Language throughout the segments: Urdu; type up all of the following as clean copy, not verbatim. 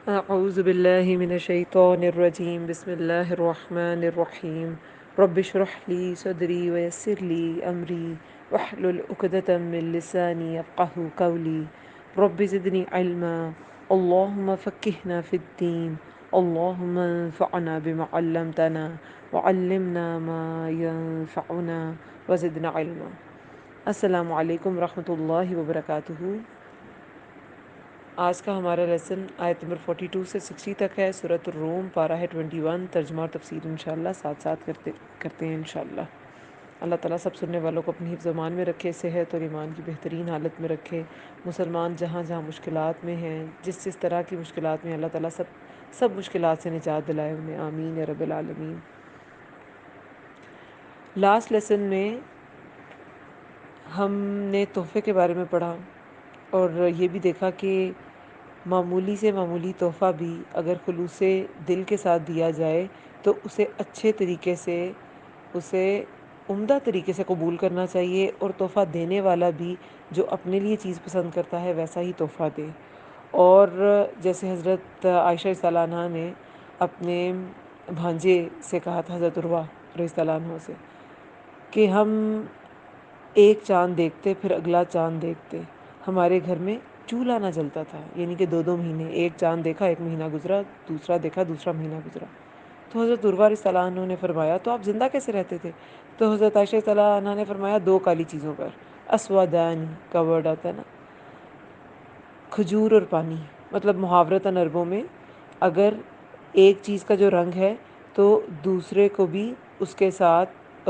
أعوذ بالله من الشيطان الرجيم بسم الله الرحمن الرحيم رب اشرح لي صدري ويسر لي أمري واحلل عقدة من لساني يفقه قولي رب زدني علما اللهم فقهنا في الدين اللهم انفعنا بما علمتنا وعلمنا ما ينفعنا وزدنا علما. السلام علیکم ورحمۃ اللہ وبرکاتہ۔ آج کا ہمارا لیسن آیت نمبر 42 سے 60 تک ہے، سورۃ الروم، پارہ ہے 21، ترجمہ اور تفسیر انشاءاللہ ساتھ ساتھ کرتے ہیں انشاءاللہ۔ اللہ تعالیٰ سب سننے والوں کو اپنی حفظ امان میں رکھے، صحت اور ایمان کی بہترین حالت میں رکھے۔ مسلمان جہاں جہاں مشکلات میں ہیں، جس طرح کی مشکلات میں، اللہ تعالیٰ سب مشکلات سے نجات دلائے انہیں، آمین یا رب العالمین۔ لاسٹ لیسن میں ہم نے تحفے کے بارے میں پڑھا اور یہ بھی دیکھا کہ معمولی سے معمولی تحفہ بھی اگر خلوص دل کے ساتھ دیا جائے تو اسے اچھے طریقے سے، اسے عمدہ طریقے سے قبول کرنا چاہیے، اور تحفہ دینے والا بھی جو اپنے لیے چیز پسند کرتا ہے ویسا ہی تحفہ دے۔ اور جیسے حضرت عائشہ رضی اللہ عنہا نے اپنے بھانجے سے کہا تھا، حضرت عروہ رضی اللہ عنہ سے، کہ ہم ایک چاند دیکھتے پھر اگلا چاند دیکھتے، ہمارے گھر میں چولہا نہ جلتا تھا، یعنی کہ 2 مہینے، ایک چاند دیکھا ایک مہینہ گزرا، دوسرا دیکھا دوسرا مہینہ گزرا۔ تو حضرت عروہ رضی اللہ عنہ نے فرمایا تو آپ زندہ کیسے رہتے تھے؟ تو حضرت عائشہ رضی اللہ عنہا نے فرمایا 2 کالی چیزوں پر، اسودان کا ورڈ آتا ہے نا، کھجور اور پانی، مطلب محاورتاً عربوں میں اگر ایک چیز کا جو رنگ ہے تو دوسرے کو بھی اس کے ساتھ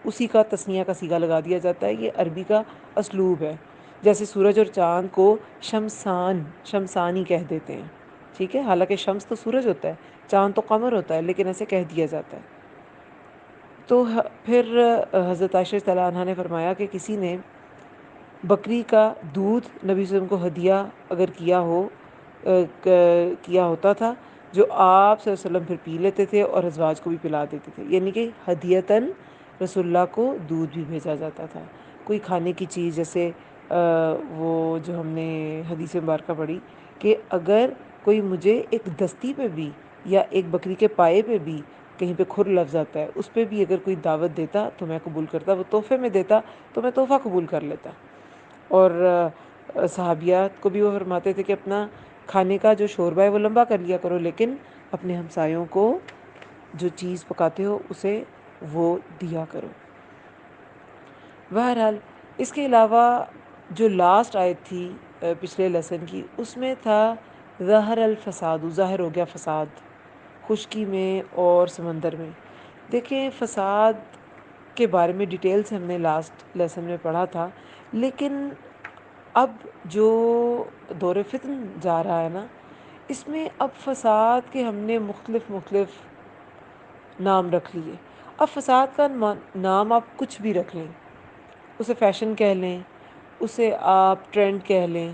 اسی کا تسنیہ کا صیغہ لگا دیا جاتا ہے، یہ عربی کا اسلوب ہے۔ جیسے سورج اور چاند کو شمسانی کہہ دیتے ہیں، ٹھیک ہے، حالانکہ شمس تو سورج ہوتا ہے، چاند تو قمر ہوتا ہے، لیکن ایسے کہہ دیا جاتا ہے۔ تو پھر حضرت عائشہ رضی اللہ عنہا نے فرمایا کہ کسی نے بکری کا دودھ نبی صلی اللہ علیہ وسلم کو ہدیہ اگر کیا ہوتا تھا، جو آپ صلی اللہ علیہ وسلم پھر پی لیتے تھے اور ازواج کو بھی پلا دیتے تھے، یعنی کہ ہدیتاً رسول اللہ کو دودھ بھی بھیجا جاتا تھا۔ کوئی کھانے کی چیز، جیسے وہ جو ہم نے حدیث مبارکہ پڑھی کہ اگر کوئی مجھے ایک دستی پہ بھی یا ایک بکری کے پائے پہ بھی کہیں پہ کھر لفظ آتا ہے، اس پہ بھی اگر کوئی دعوت دیتا تو میں قبول کرتا، وہ تحفے میں دیتا تو میں تحفہ قبول کر لیتا۔ اور صحابیات کو بھی وہ فرماتے تھے کہ اپنا کھانے کا جو شوربہ ہے وہ لمبا کر لیا کرو، لیکن اپنے ہمسایوں کو جو چیز پکاتے ہو اسے وہ دیا کرو۔ بہرحال اس کے علاوہ جو لاسٹ آیت تھی پچھلے لیسن کی، اس میں تھا ظہر الفساد، ظاہر ہو گیا فساد خشکی میں اور سمندر میں۔ دیکھیں فساد کے بارے میں ڈیٹیل سے ہم نے لاسٹ لیسن میں پڑھا تھا، لیکن اب جو دور فتن جا رہا ہے نا، اس میں اب فساد کے ہم نے مختلف نام رکھ لیے۔ اب فساد کا نام آپ کچھ بھی رکھ لیں، اسے فیشن کہہ لیں، اسے آپ ٹرینڈ کہہ لیں،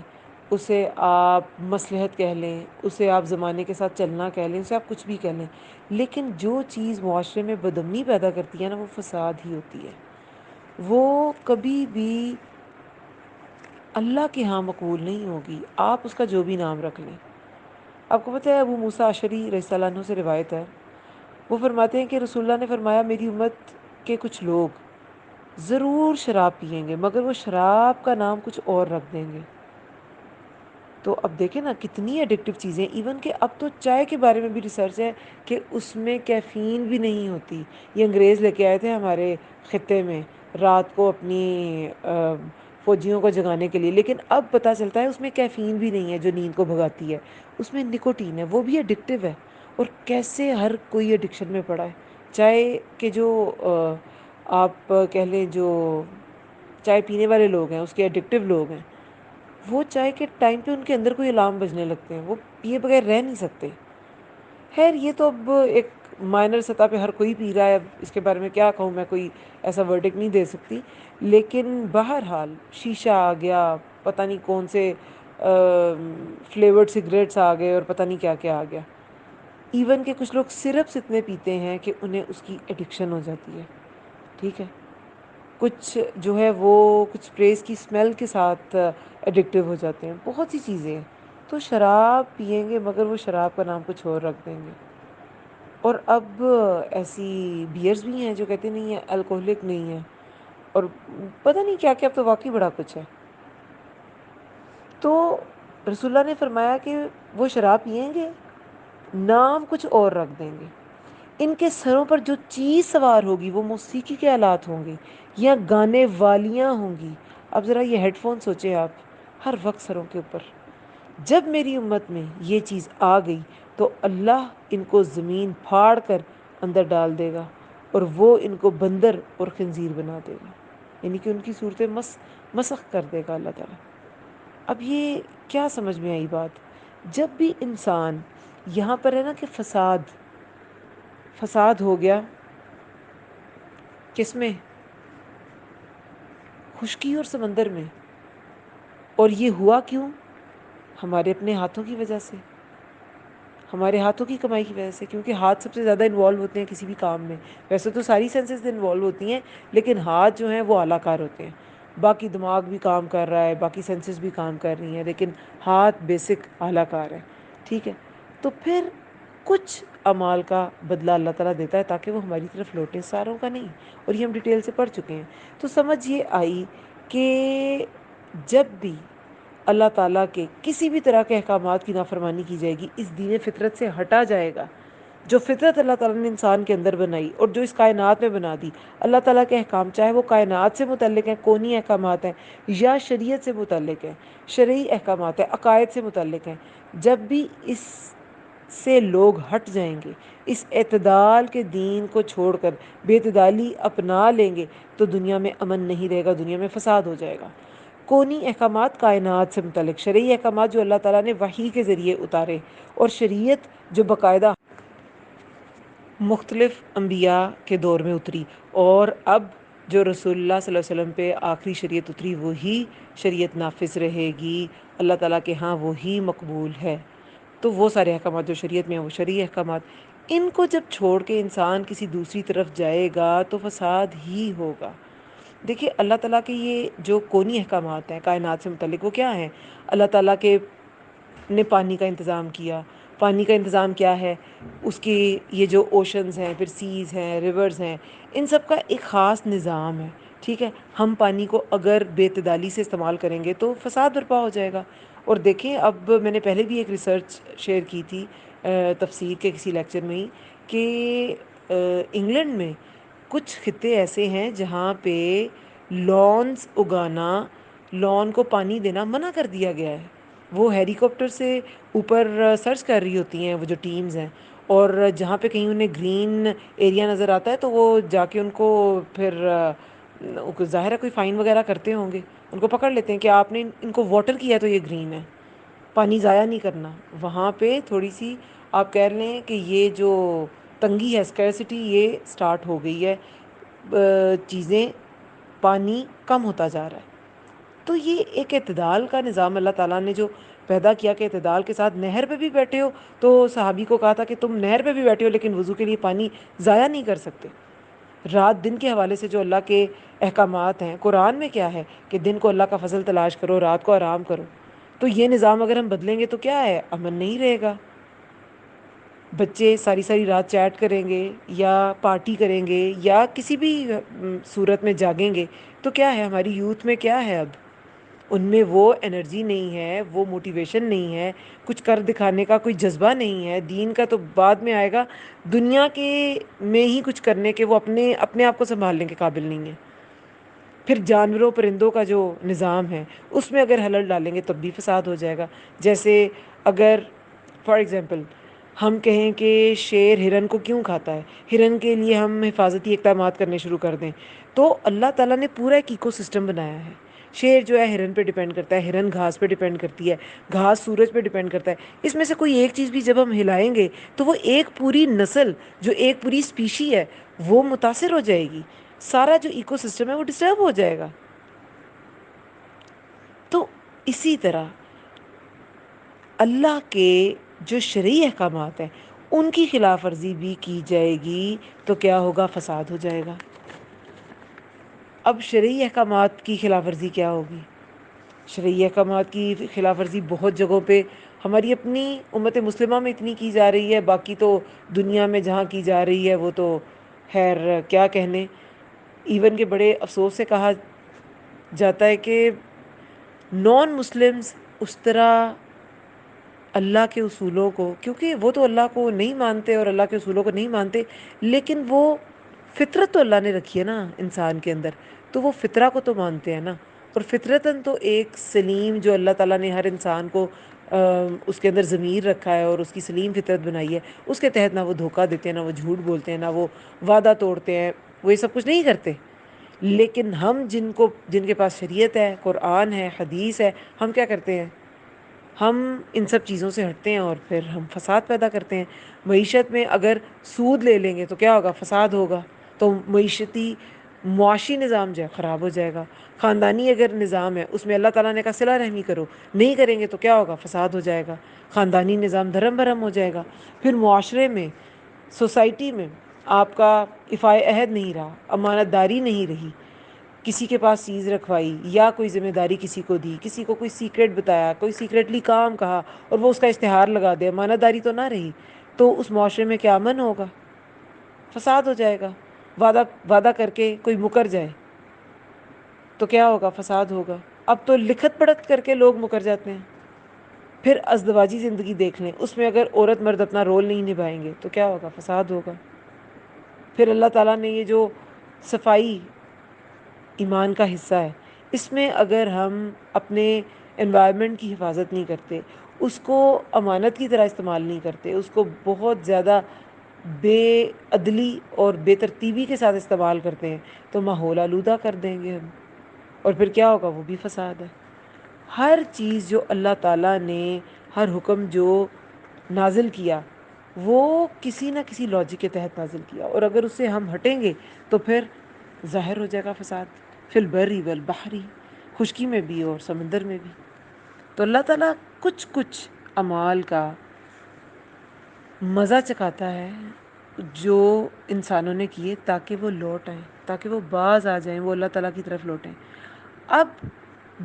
اسے آپ مصلحت کہہ لیں، اسے آپ زمانے کے ساتھ چلنا کہہ لیں، اسے آپ کچھ بھی کہہ لیں، لیکن جو چیز معاشرے میں بدامنی پیدا کرتی ہے نا، وہ فساد ہی ہوتی ہے۔ وہ کبھی بھی اللہ کے ہاں مقبول نہیں ہوگی، آپ اس کا جو بھی نام رکھ لیں۔ آپ کو پتہ ہے ابو موسیٰ اشعری رضی اللہ عنہ سے روایت ہے، وہ فرماتے ہیں کہ رسول اللہ نے فرمایا میری امت کے کچھ لوگ ضرور شراب پئیں گے، مگر وہ شراب کا نام کچھ اور رکھ دیں گے۔ تو اب دیکھیں نا کتنی ایڈکٹیو چیزیں، ایون کہ اب تو چائے کے بارے میں بھی ریسرچ ہے کہ اس میں کیفین بھی نہیں ہوتی۔ یہ انگریز لے کے آئے تھے ہمارے خطے میں رات کو اپنی فوجیوں کو جگانے کے لیے، لیکن اب پتہ چلتا ہے اس میں کیفین بھی نہیں ہے جو نیند کو بھگاتی ہے، اس میں نکوٹین ہے، وہ بھی ایڈکٹیو ہے۔ اور کیسے ہر کوئی ایڈکشن میں پڑا ہے۔ چائے کے جو آپ کہہ لیں جو چائے پینے والے لوگ ہیں، اس کے ایڈکٹیو لوگ ہیں، وہ چائے کے ٹائم پہ ان کے اندر کوئی الارم بجنے لگتے ہیں، وہ پیے بغیر رہ نہیں سکتے۔ خیر یہ تو اب ایک مائنر سطح پہ ہر کوئی پی رہا ہے، اب اس کے بارے میں کیا کہوں، میں کوئی ایسا ورڈک نہیں دے سکتی، لیکن بہرحال شیشہ آ گیا، پتہ نہیں کون سے فلیورڈ سگریٹس آ گئے، اور پتہ نہیں کیا کیا آ گیا۔ ایون کہ کچھ لوگ سرپس اتنے پیتے ہیں کہ انہیں اس کی ایڈکشن ہو جاتی ہے، ٹھیک ہے۔ کچھ جو ہے وہ کچھ اسپریز کی اسمیل کے ساتھ ایڈکٹیو ہو جاتے ہیں، بہت سی چیزیں ہیں۔ تو شراب پئیں گے مگر وہ شراب کا نام کچھ اور رکھ دیں گے. اور اب ایسی بیئرز بھی ہیں جو کہتے نہیں ہیں الکوہلک نہیں ہے، اور پتہ نہیں کیا کیا، اب تو واقعی بڑا کچھ ہے. تو رسول اللہ نے فرمایا کہ وہ شراب پئیں گے، نام کچھ اور رکھ دیں گے. ان کے سروں پر جو چیز سوار ہوگی وہ موسیقی کے آلات ہوں گے یا گانے والیاں ہوں گی. اب ذرا یہ ہیڈ فون سوچیں آپ، ہر وقت سروں کے اوپر. جب میری امت میں یہ چیز آ گئی تو اللہ ان کو زمین پھاڑ کر اندر ڈال دے گا، اور وہ ان کو بندر اور خنزیر بنا دے گا. یعنی کہ ان کی صورتیں مسخ کر دے گا اللہ تعالیٰ. اب یہ کیا سمجھ میں آئی بات؟ جب بھی انسان یہاں پر ہے نا کہ فساد ہو گیا، کس میں؟ خشکی اور سمندر میں. اور یہ ہوا کیوں؟ ہمارے اپنے ہاتھوں کی وجہ سے، ہمارے ہاتھوں کی کمائی کی وجہ سے. کیونکہ ہاتھ سب سے زیادہ انوالو ہوتے ہیں کسی بھی کام میں. ویسے تو ساری سینسز انوالو ہوتی ہیں، لیکن ہاتھ جو ہیں وہ اعلیٰ کار ہوتے ہیں. باقی دماغ بھی کام کر رہا ہے، باقی سینسز بھی کام کر رہی ہیں، لیکن ہاتھ بیسک اعلیٰ کار ہے. ٹھیک ہے، تو پھر کچھ اعمال کا بدلہ اللہ تعالیٰ دیتا ہے تاکہ وہ ہماری طرف لوٹیں، ساروں کا نہیں. اور یہ ہم ڈیٹیل سے پڑھ چکے ہیں. تو سمجھ یہ آئی کہ جب بھی اللہ تعالیٰ کے کسی بھی طرح کے احکامات کی نافرمانی کی جائے گی، اس دین فطرت سے ہٹا جائے گا. جو فطرت اللہ تعالیٰ نے انسان کے اندر بنائی اور جو اس کائنات میں بنا دی، اللہ تعالیٰ کے احکام، چاہے وہ کائنات سے متعلق ہیں، کونی احکامات ہیں، یا شریعت سے متعلق ہیں، شرعی احکامات ہیں، عقائد سے متعلق ہیں، جب بھی اس سے لوگ ہٹ جائیں گے، اس اعتدال کے دین کو چھوڑ کر بے اعتدالی اپنا لیں گے، تو دنیا میں امن نہیں رہے گا، دنیا میں فساد ہو جائے گا. کونی احکامات کائنات سے متعلق، شرعی احکامات جو اللہ تعالیٰ نے وحی کے ذریعے اتارے، اور شریعت جو باقاعدہ مختلف انبیاء کے دور میں اتری، اور اب جو رسول اللہ صلی اللہ علیہ وسلم پہ آخری شریعت اتری وہی شریعت نافذ رہے گی. اللہ تعالیٰ کے ہاں وہی مقبول ہے. تو وہ سارے احکامات جو شریعت میں ہیں وہ شرعی احکامات، ان کو جب چھوڑ کے انسان کسی دوسری طرف جائے گا تو فساد ہی ہوگا. دیکھیے اللہ تعالیٰ کے یہ جو کونی احکامات ہیں کائنات سے متعلق، وہ کیا ہیں؟ اللہ تعالیٰ کے نے پانی کا انتظام کیا. پانی کا انتظام کیا ہے؟ اس کی یہ جو اوشنز ہیں، پھر سیز ہیں، ریورز ہیں، ان سب کا ایک خاص نظام ہے. ٹھیک ہے، ہم پانی کو اگر بے اعتدالی سے استعمال کریں گے تو فساد برپا ہو جائے گا. اور دیکھیں، اب میں نے پہلے بھی ایک ریسرچ شیئر کی تھی تفسیر کے کسی لیکچر میں ہی، کہ انگلینڈ میں کچھ خطے ایسے ہیں جہاں پہ لانز اگانا، لان کو پانی دینا منع کر دیا گیا ہے. وہ ہیلی کاپٹر سے اوپر سرچ کر رہی ہوتی ہیں وہ جو ٹیمز ہیں، اور جہاں پہ کہیں انہیں گرین ایریا نظر آتا ہے تو وہ جا کے ان کو پھر ظاہر ہے کوئی فائن وغیرہ کرتے ہوں گے، ان کو پکڑ لیتے ہیں کہ آپ نے ان کو واٹر کیا تو یہ گرین ہے. پانی ضائع نہیں کرنا. وہاں پہ تھوڑی سی آپ کہہ لیں کہ یہ جو تنگی ہے، اسکیرسٹی، یہ سٹارٹ ہو گئی ہے. چیزیں، پانی کم ہوتا جا رہا ہے. تو یہ ایک اعتدال کا نظام اللہ تعالیٰ نے جو پیدا کیا کہ اعتدال کے ساتھ نہر پہ بھی بیٹھے ہو. تو صحابی کو کہا تھا کہ تم نہر پہ بھی بیٹھے ہو لیکن وضو کے لیے پانی ضائع نہیں کر سکتے. رات دن کے حوالے سے جو اللہ کے احکامات ہیں، قرآن میں کیا ہے کہ دن کو اللہ کا فضل تلاش کرو، رات کو آرام کرو. تو یہ نظام اگر ہم بدلیں گے تو کیا ہے؟ امن نہیں رہے گا. بچے ساری ساری رات چیٹ کریں گے یا پارٹی کریں گے یا کسی بھی صورت میں جاگیں گے تو کیا ہے؟ ہماری یوتھ میں کیا ہے؟ اب ان میں وہ انرجی نہیں ہے، وہ موٹیویشن نہیں ہے، کچھ کر دکھانے کا کوئی جذبہ نہیں ہے. دین کا تو بعد میں آئے گا. دنیا کے میں ہی کچھ کرنے کے وہ اپنے آپ کو سنبھالنے کے قابل نہیں ہے. پھر جانوروں پرندوں کا جو نظام ہے اس میں اگر حلل ڈالیں گے تب بھی فساد ہو جائے گا. جیسے اگر فار ایگزامپل ہم کہیں کہ شیر ہرن کو کیوں کھاتا ہے، ہرن کے لیے ہم حفاظتی اقدامات کرنے شروع کر دیں، تو اللہ تعالیٰ نے پورا ایک ایکو سسٹم بنایا ہے. شیر جو ہے ہرن پہ ڈیپینڈ کرتا ہے، ہرن گھاس پہ ڈیپینڈ کرتی ہے، گھاس سورج پہ ڈیپینڈ کرتا ہے. اس میں سے کوئی ایک چیز بھی جب ہم ہلائیں گے تو وہ ایک پوری نسل، جو ایک پوری اسپیشی ہے، وہ متاثر ہو جائے گی. سارا جو ایکو سسٹم ہے وہ ڈسٹرب ہو جائے گا. تو اسی طرح اللہ کے جو شرعی احکامات ہیں ان کی خلاف ورزی بھی کی جائے گی تو کیا ہوگا؟ فساد ہو جائے گا. اب شرعی احکامات کی خلاف ورزی کیا ہوگی؟ شرعی احکامات کی خلاف ورزی بہت جگہوں پہ ہماری اپنی امت مسلمہ میں اتنی کی جا رہی ہے، باقی تو دنیا میں جہاں کی جا رہی ہے وہ تو خیر کیا کہنے. ایون کہ بڑے افسوس سے کہا جاتا ہے کہ نان مسلمز اس طرح اللہ کے اصولوں کو، کیونکہ وہ تو اللہ کو نہیں مانتے اور اللہ کے اصولوں کو نہیں مانتے، لیکن وہ فطرت تو اللہ نے رکھی ہے نا انسان کے اندر، تو وہ فطرہ کو تو مانتے ہیں نا. اور فطرتاً تو ایک سلیم جو اللہ تعالیٰ نے ہر انسان کو اس کے اندر ضمیر رکھا ہے اور اس کی سلیم فطرت بنائی ہے، اس کے تحت نہ وہ دھوکہ دیتے ہیں، نہ وہ جھوٹ بولتے ہیں، نہ وہ وعدہ توڑتے ہیں، وہ یہ سب کچھ نہیں کرتے. لیکن ہم جن کے پاس شریعت ہے، قرآن ہے، حدیث ہے، ہم کیا کرتے ہیں؟ ہم ان سب چیزوں سے ہٹتے ہیں اور پھر ہم فساد پیدا کرتے ہیں. معیشت میں اگر سود لے لیں گے تو کیا ہوگا؟ فساد ہوگا. تو معیشتی معاشی نظام جو ہے خراب ہو جائے گا. خاندانی اگر نظام ہے اس میں اللہ تعالیٰ نے کہا صلہ رحمی کرو، نہیں کریں گے تو کیا ہوگا؟ فساد ہو جائے گا. خاندانی نظام دھرم بھرم ہو جائے گا. پھر معاشرے میں، سوسائٹی میں آپ کا ایفائے عہد نہیں رہا، امانت داری نہیں رہی، کسی کے پاس چیز رکھوائی یا کوئی ذمہ داری کسی کو دی، کسی کو کوئی سیکرٹ بتایا، کوئی سیکرٹلی کام کہا اور وہ اس کا اشتہار لگا دے، امانت داری تو نہ رہی، تو اس معاشرے میں کیا امن ہوگا؟ فساد ہو جائے گا. وعدہ کر کے کوئی مکر جائے تو کیا ہوگا؟ فساد ہوگا. اب تو لکھت پڑھت کر کے لوگ مکر جاتے ہیں. پھر ازدواجی زندگی دیکھ لیں، اس میں اگر عورت مرد اپنا رول نہیں نبھائیں گے تو کیا ہوگا؟ فساد ہوگا. پھر اللہ تعالیٰ نے یہ جو صفائی ایمان کا حصہ ہے، اس میں اگر ہم اپنے انوائرمنٹ کی حفاظت نہیں کرتے، اس کو امانت کی طرح استعمال نہیں کرتے، اس کو بہت زیادہ بے عدلی اور بے ترتیبی کے ساتھ استعمال کرتے ہیں، تو ماحول آلودہ کر دیں گے ہم. اور پھر کیا ہوگا؟ وہ بھی فساد ہے. ہر چیز جو اللہ تعالیٰ نے، ہر حکم جو نازل کیا وہ کسی نہ کسی لاجک کے تحت نازل کیا، اور اگر اس سے ہم ہٹیں گے تو پھر ظاہر ہو جائے گا فساد. فی البر والبحر، خشکی میں بھی اور سمندر میں بھی. تو اللہ تعالیٰ کچھ کچھ اعمال کا مزہ چکھاتا ہے جو انسانوں نے کیے تاکہ وہ لوٹ آئیں، تاکہ وہ باز آ جائیں، وہ اللہ تعالیٰ کی طرف لوٹیں. اب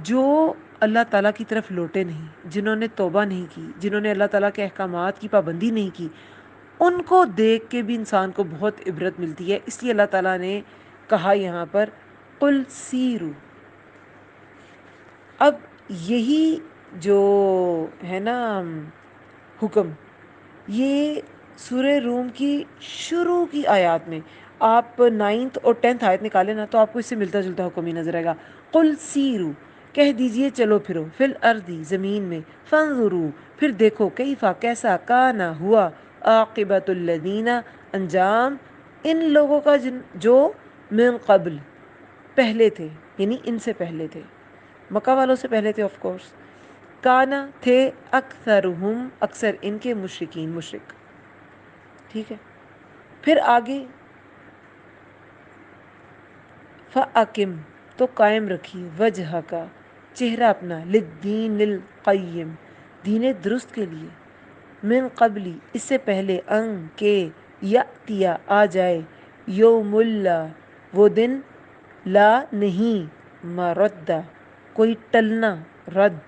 جو اللہ تعالیٰ کی طرف لوٹے نہیں، جنہوں نے توبہ نہیں کی، جنہوں نے اللہ تعالیٰ کے احکامات کی پابندی نہیں کی، ان کو دیکھ کے بھی انسان کو بہت عبرت ملتی ہے. اس لیے اللہ تعالیٰ نے کہا یہاں پر قل سیرو. اب یہی جو ہے نا حکم، یہ سورہ روم کی شروع کی آیات میں، آپ 9 اور 10 آیت نکالیں نا تو آپ کو اس سے ملتا جلتا حکم ہی نظر آئے گا. قل سیرو، کہہ دیجئے چلو پھرو، فی الارض زمین میں، فانظرو پھر دیکھو، کیفا کیسا، کانا ہوا، عاقبۃ الذین انجام ان لوگوں کا جو من قبل پہلے تھے، یعنی ان سے پہلے تھے، مکہ والوں سے پہلے تھے آف کورس. کانا تھے اکثرہم اکثر ان کے مشرکین مشرک. ٹھیک ہے. پھر آگے فَأَقِم تو قائم رکھیے، وجہ کا چہرہ اپنا، للدین القیم دین درست کے لیے، من قبلی اس سے پہلے، ان کے یاتیا آ جائے، یوم اللہ وہ دن، لا نہیں، مرد کوئی ٹلنا، رد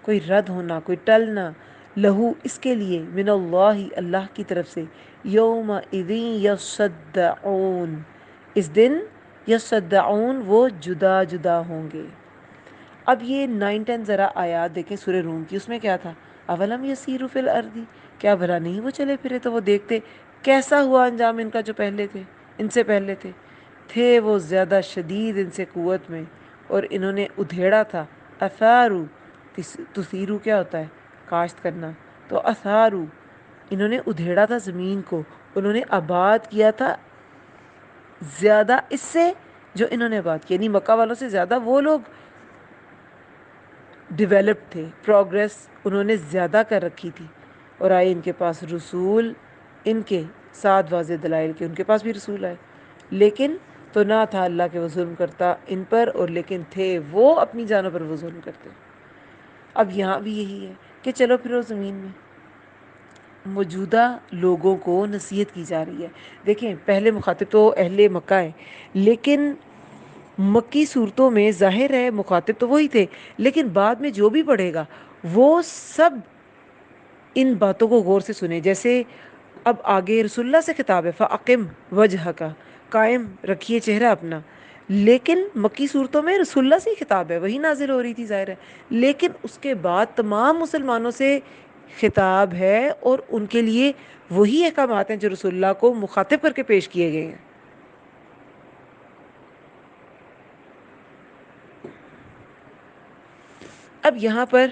کوئی رد ہونا، کوئی ٹلنا، لہو اس کے لیے، من اللہ اللہ کی طرف سے، یوم اذین یصدعون اس دن، یصدعون وہ جدا جدا ہوں گے. اب یہ 9-10 ذرا آیات دیکھیں سورہ روم کی، اس میں کیا تھا؟ اولم یسیروا فی الارض، کیا بھلا نہیں وہ چلے پھرے تو وہ دیکھتے کیسا ہوا انجام ان کا جو پہلے تھے، ان سے پہلے تھے وہ زیادہ شدید ان سے قوت میں، اور انہوں نے ادھیڑا تھا. اثارو، تثیرو کیا ہوتا ہے؟ کاشت کرنا. تو اثارو انہوں نے ادھیڑا تھا زمین کو، انہوں نے آباد کیا تھا زیادہ اس سے جو انہوں نے آباد کیا، یعنی مکہ والوں سے زیادہ وہ لوگ ڈیولپڈ تھے، پروگریس انہوں نے زیادہ کر رکھی تھی. اور آئے ان کے پاس رسول، ان کے ساتھ واضح دلائل کے، ان کے پاس بھی رسول آئے، لیکن تو نہ تھا اللہ کہ وہ ظلم کرتا ان پر، اور لیکن تھے وہ اپنی جانوں پر وہ ظلم کرتے. اب یہاں بھی یہی ہے کہ چلو پھرو زمین میں. موجودہ لوگوں کو نصیحت کی جا رہی ہے. دیکھیں پہلے مخاطب تو اہل مکہ ہے، لیکن مکی صورتوں میں ظاہر ہے مخاطب تو وہی تھے، لیکن بعد میں جو بھی پڑھے گا وہ سب ان باتوں کو غور سے سنیں. جیسے اب آگے رسول اللہ سے خطاب ہے، فَأَقِمْ وَجْهَكَ، قائم رکھیے چہرہ اپنا. لیکن مکی صورتوں میں رسول اللہ سے ہی خطاب ہے، وہی نازل ہو رہی تھی ظاہر ہے. لیکن اس کے بعد تمام مسلمانوں سے خطاب ہے، اور ان کے لیے وہی احکامات ہیں جو رسول اللہ کو مخاطب کر کے پیش کیے گئے ہیں. اب یہاں پر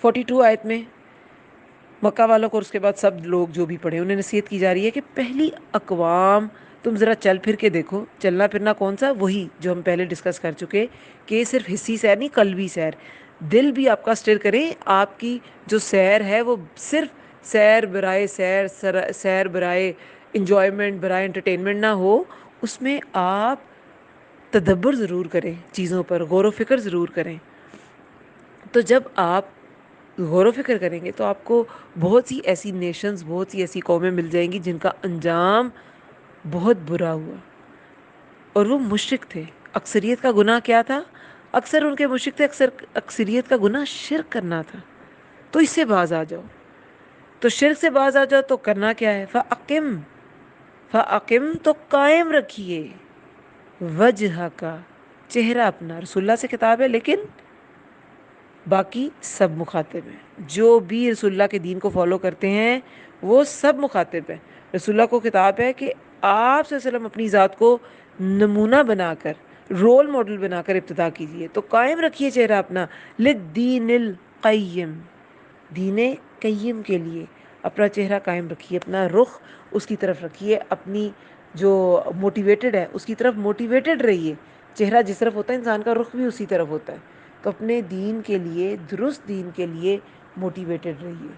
42 آیت میں مکہ والوں کو اور اس کے بعد سب لوگ جو بھی پڑھے انہیں نصیحت کی جا رہی ہے کہ پہلی اقوام تم ذرا چل پھر کے دیکھو. چلنا پھرنا کون سا؟ وہی جو ہم پہلے ڈسکس کر چکے کہ صرف حصی سیر نہیں، قلبی سیر. دل بھی آپ کا سٹر کریں. آپ کی جو سیر ہے وہ صرف سیر برائے سیر، سیر برائے انجوائمنٹ، برائے انٹرٹینمنٹ نہ ہو. اس میں آپ تدبر ضرور کریں، چیزوں پر غور و فکر ضرور کریں. تو جب آپ غور و فکر کریں گے تو آپ کو بہت سی ایسی نیشنز، بہت سی ایسی قومیں مل جائیں گی جن کا انجام بہت برا ہوا، اور وہ مشرک تھے. اکثریت کا گناہ کیا تھا؟ اکثر ان کے مشرک تھے. اکثریت کا گناہ شرک کرنا تھا. تو اس سے باز آ جاؤ. تو شرک سے باز آ جاؤ تو کرنا کیا ہے؟ فَأَقِمْ، فَأَقِمْ تو قائم رکھیے، وجہ کا چہرہ اپنا. رسول اللہ سے خطاب ہے لیکن باقی سب مخاطب ہیں. جو بھی رسول اللہ کے دین کو فالو کرتے ہیں وہ سب مخاطب ہیں. رسول اللہ کو خطاب ہے کہ آپ صلی اللہ علیہ وسلم اپنی ذات کو نمونہ بنا کر، رول ماڈل بنا کر ابتدا کیجیے. تو قائم رکھیے چہرہ اپنا، للدین القیم، دین قیم کے لیے اپنا چہرہ قائم رکھیے، اپنا رخ اس کی طرف رکھیے، اپنی جو موٹیویٹڈ ہے اس کی طرف موٹیویٹڈ رہیے. چہرہ جس طرف ہوتا ہے انسان کا رخ بھی اسی طرف ہوتا ہے. تو اپنے دین کے لیے، درست دین کے لیے موٹیویٹڈ رہیے.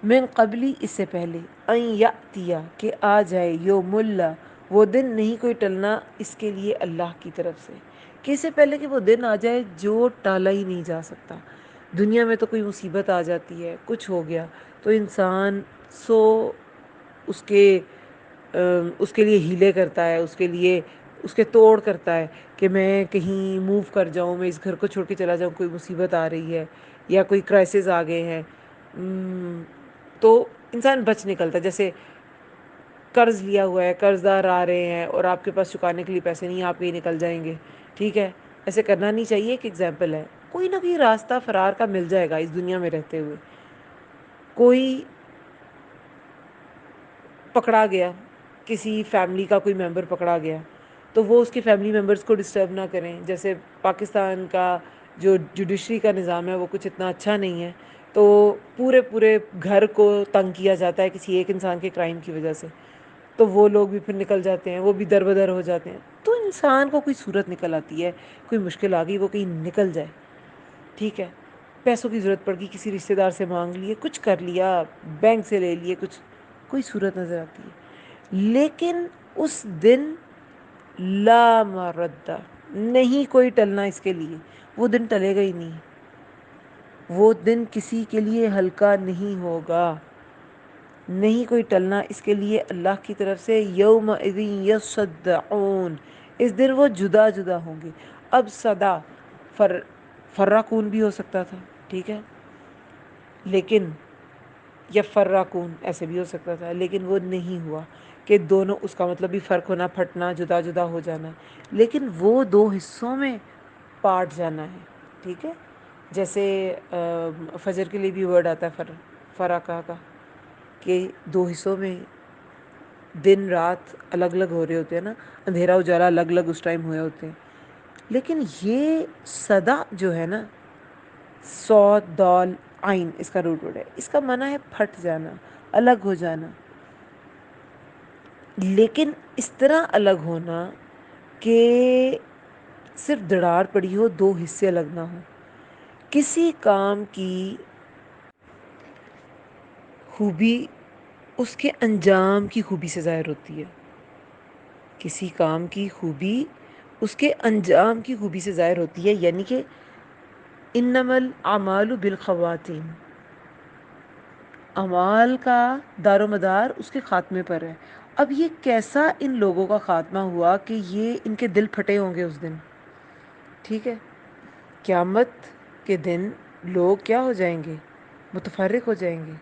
من قبلی، اس سے پہلے، ان یاتیا، کہ آ جائے، یوم اللہ، وہ دن نہیں کوئی ٹلنا اس کے لیے اللہ کی طرف سے. کہ اس سے پہلے کہ وہ دن آ جائے جو ٹالا ہی نہیں جا سکتا. دنیا میں تو کوئی مصیبت آ جاتی ہے، کچھ ہو گیا تو انسان اس کے اس کے لیے ہیلے کرتا ہے، اس کے لیے اس کے توڑ کرتا ہے کہ میں کہیں موو کر جاؤں، میں اس گھر کو چھوڑ کے چلا جاؤں، کوئی مصیبت آ رہی ہے یا کوئی کرائسس آ گئے ہیں. تو انسان بچ نکلتا ہے. جیسے قرض لیا ہوا ہے، قرض دار آ رہے ہیں اور آپ کے پاس چکانے کے لیے پیسے نہیں، آپ کہیں نکل جائیں گے. ٹھیک ہے، ایسے کرنا نہیں چاہیے. ایک ایگزامپل ہے، کوئی نہ کوئی راستہ فرار کا مل جائے گا اس دنیا میں رہتے ہوئے. کوئی پکڑا گیا، کسی فیملی کا کوئی ممبر پکڑا گیا تو وہ اس کے فیملی ممبرس کو ڈسٹرب نہ کریں. جیسے پاکستان کا جو جوڈیشری کا نظام ہے وہ کچھ اتنا اچھا نہیں ہے، تو پورے گھر کو تنگ کیا جاتا ہے کسی ایک انسان کے کرائم کی وجہ سے. تو وہ لوگ بھی پھر نکل جاتے ہیں، وہ بھی در بدر ہو جاتے ہیں. تو انسان کو کوئی صورت نکل آتی ہے، کوئی مشکل آ گئی، وہ کہیں نکل جائے. ٹھیک ہے، پیسوں کی ضرورت پڑ گئی، کسی رشتہ دار سے مانگ لیے، کچھ کر لیا، بینک سے لے لیے، کچھ کوئی صورت نظر آتی ہے. لیکن اس دن لا مردہ، نہیں کوئی ٹلنا اس کے لیے. وہ دن ٹلے گا ہی نہیں. وہ دن کسی کے لیے ہلکا نہیں ہوگا، نہیں کوئی ٹلنا اس کے لیے اللہ کی طرف سے. یومئذ یصدعون، اس دن وہ جدا جدا ہوں گے. اب صدا فرقون بھی ہو سکتا تھا، ٹھیک ہے، لیکن یا فرقون ایسے بھی ہو سکتا تھا، لیکن وہ نہیں ہوا کہ دونوں، اس کا مطلب بھی فرق ہونا، پھٹنا، جدا جدا ہو جانا. لیکن وہ دو حصوں میں بانٹ جانا ہے. ٹھیک ہے، جیسے فجر کے لیے بھی ورڈ آتا ہے فرقہ کا، کہ دو حصوں میں دن رات الگ الگ ہو رہے ہوتے ہیں نا، اندھیرا اجالا الگ الگ اس ٹائم ہوئے ہوتے ہیں. لیکن یہ صدا جو ہے نا، صاد دال عین، اس کا روٹ ورڈ ہے، اس کا معنی ہے پھٹ جانا، الگ ہو جانا. لیکن اس طرح الگ ہونا کہ صرف دڑاڑ پڑی ہو، دو حصے الگ نہ ہوں. کسی کام کی خوبی اس کے انجام کی خوبی سے ظاہر ہوتی ہے. کسی کام کی خوبی اس کے انجام کی خوبی سے ظاہر ہوتی ہے. یعنی کہ انما الاعمال بالخواتیم، اعمال کا دار و مدار اس کے خاتمے پر ہے. اب یہ کیسا ان لوگوں کا خاتمہ ہوا کہ یہ ان کے دل پھٹے ہوں گے اس دن. ٹھیک ہے، قیامت کے دن لوگ کیا ہو جائیں گے؟ متفرق ہو جائیں گے.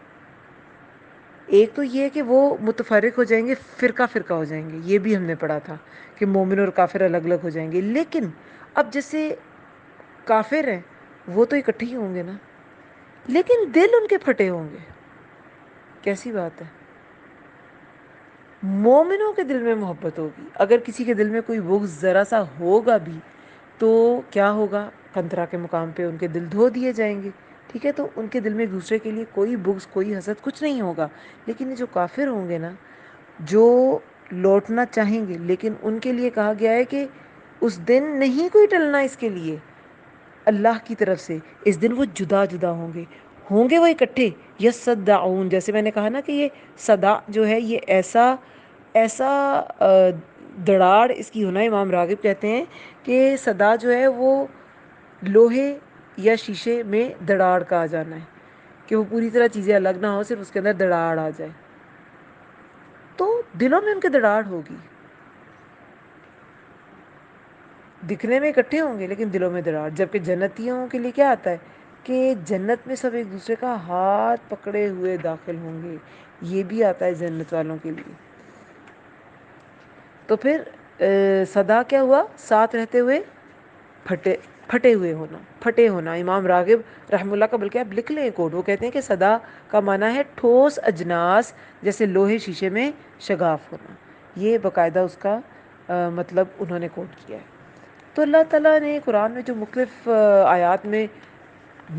ایک تو یہ ہے کہ وہ متفرق ہو جائیں گے، فرقہ فرقہ ہو جائیں گے، یہ بھی ہم نے پڑھا تھا کہ مومن اور کافر الگ الگ ہو جائیں گے. لیکن اب جیسے کافر ہیں وہ تو اکٹھے ہی ہوں گے نا، لیکن دل ان کے پھٹے ہوں گے. کیسی بات ہے؟ مومنوں کے دل میں محبت ہوگی. اگر کسی کے دل میں کوئی بغض ذرا سا ہوگا بھی تو کیا ہوگا؟ کنترا کے مقام پہ ان کے دل دھو دیے جائیں گے. ٹھیک ہے، تو ان کے دل میں ایک دوسرے کے لیے کوئی بغض، کوئی حسد، کچھ نہیں ہوگا. لیکن یہ جو کافر ہوں گے نا، جو لوٹنا چاہیں گے، لیکن ان کے لیے کہا گیا ہے کہ اس دن نہیں کوئی ٹلنا اس کے لیے اللہ کی طرف سے. اس دن وہ جدا جدا ہوں گے وہ اکٹھے. یصدعون، جیسے میں نے کہا نا کہ یہ صدا جو ہے یہ ایسا ایسا دڑاڑ اس کی ہونا. امام راغب کہتے ہیں کہ صدا جو ہے وہ لوہے یا شیشے میں دڑاڑ کا آ جانا ہے، کہ وہ پوری طرح چیزیں الگ نہ ہو، صرف اس کے اندر دڑاڑ آ جائے. تو دلوں میں ان کے دڑاڑ ہوگی. دکھنے میں اکٹھے ہوں گے لیکن دلوں میں دراڑ. جبکہ جنتیوں کے لیے کیا آتا ہے کہ جنت میں سب ایک دوسرے کا ہاتھ پکڑے ہوئے داخل ہوں گے. یہ بھی آتا ہے جنت والوں کے لیے. تو پھر صدا کیا ہوا؟ ساتھ رہتے ہوئے پھٹے ہوئے ہونا، پھٹے ہونا. امام راغب رحم اللہ کا بلکہ آپ لکھ لیں کوٹ، وہ کہتے ہیں کہ صدا کا معنی ہے ٹھوس اجناس، جیسے لوہے شیشے میں شگاف ہونا. یہ باقاعدہ اس کا مطلب انہوں نے کوٹ کیا ہے. تو اللہ تعالیٰ نے قرآن میں جو مختلف آیات میں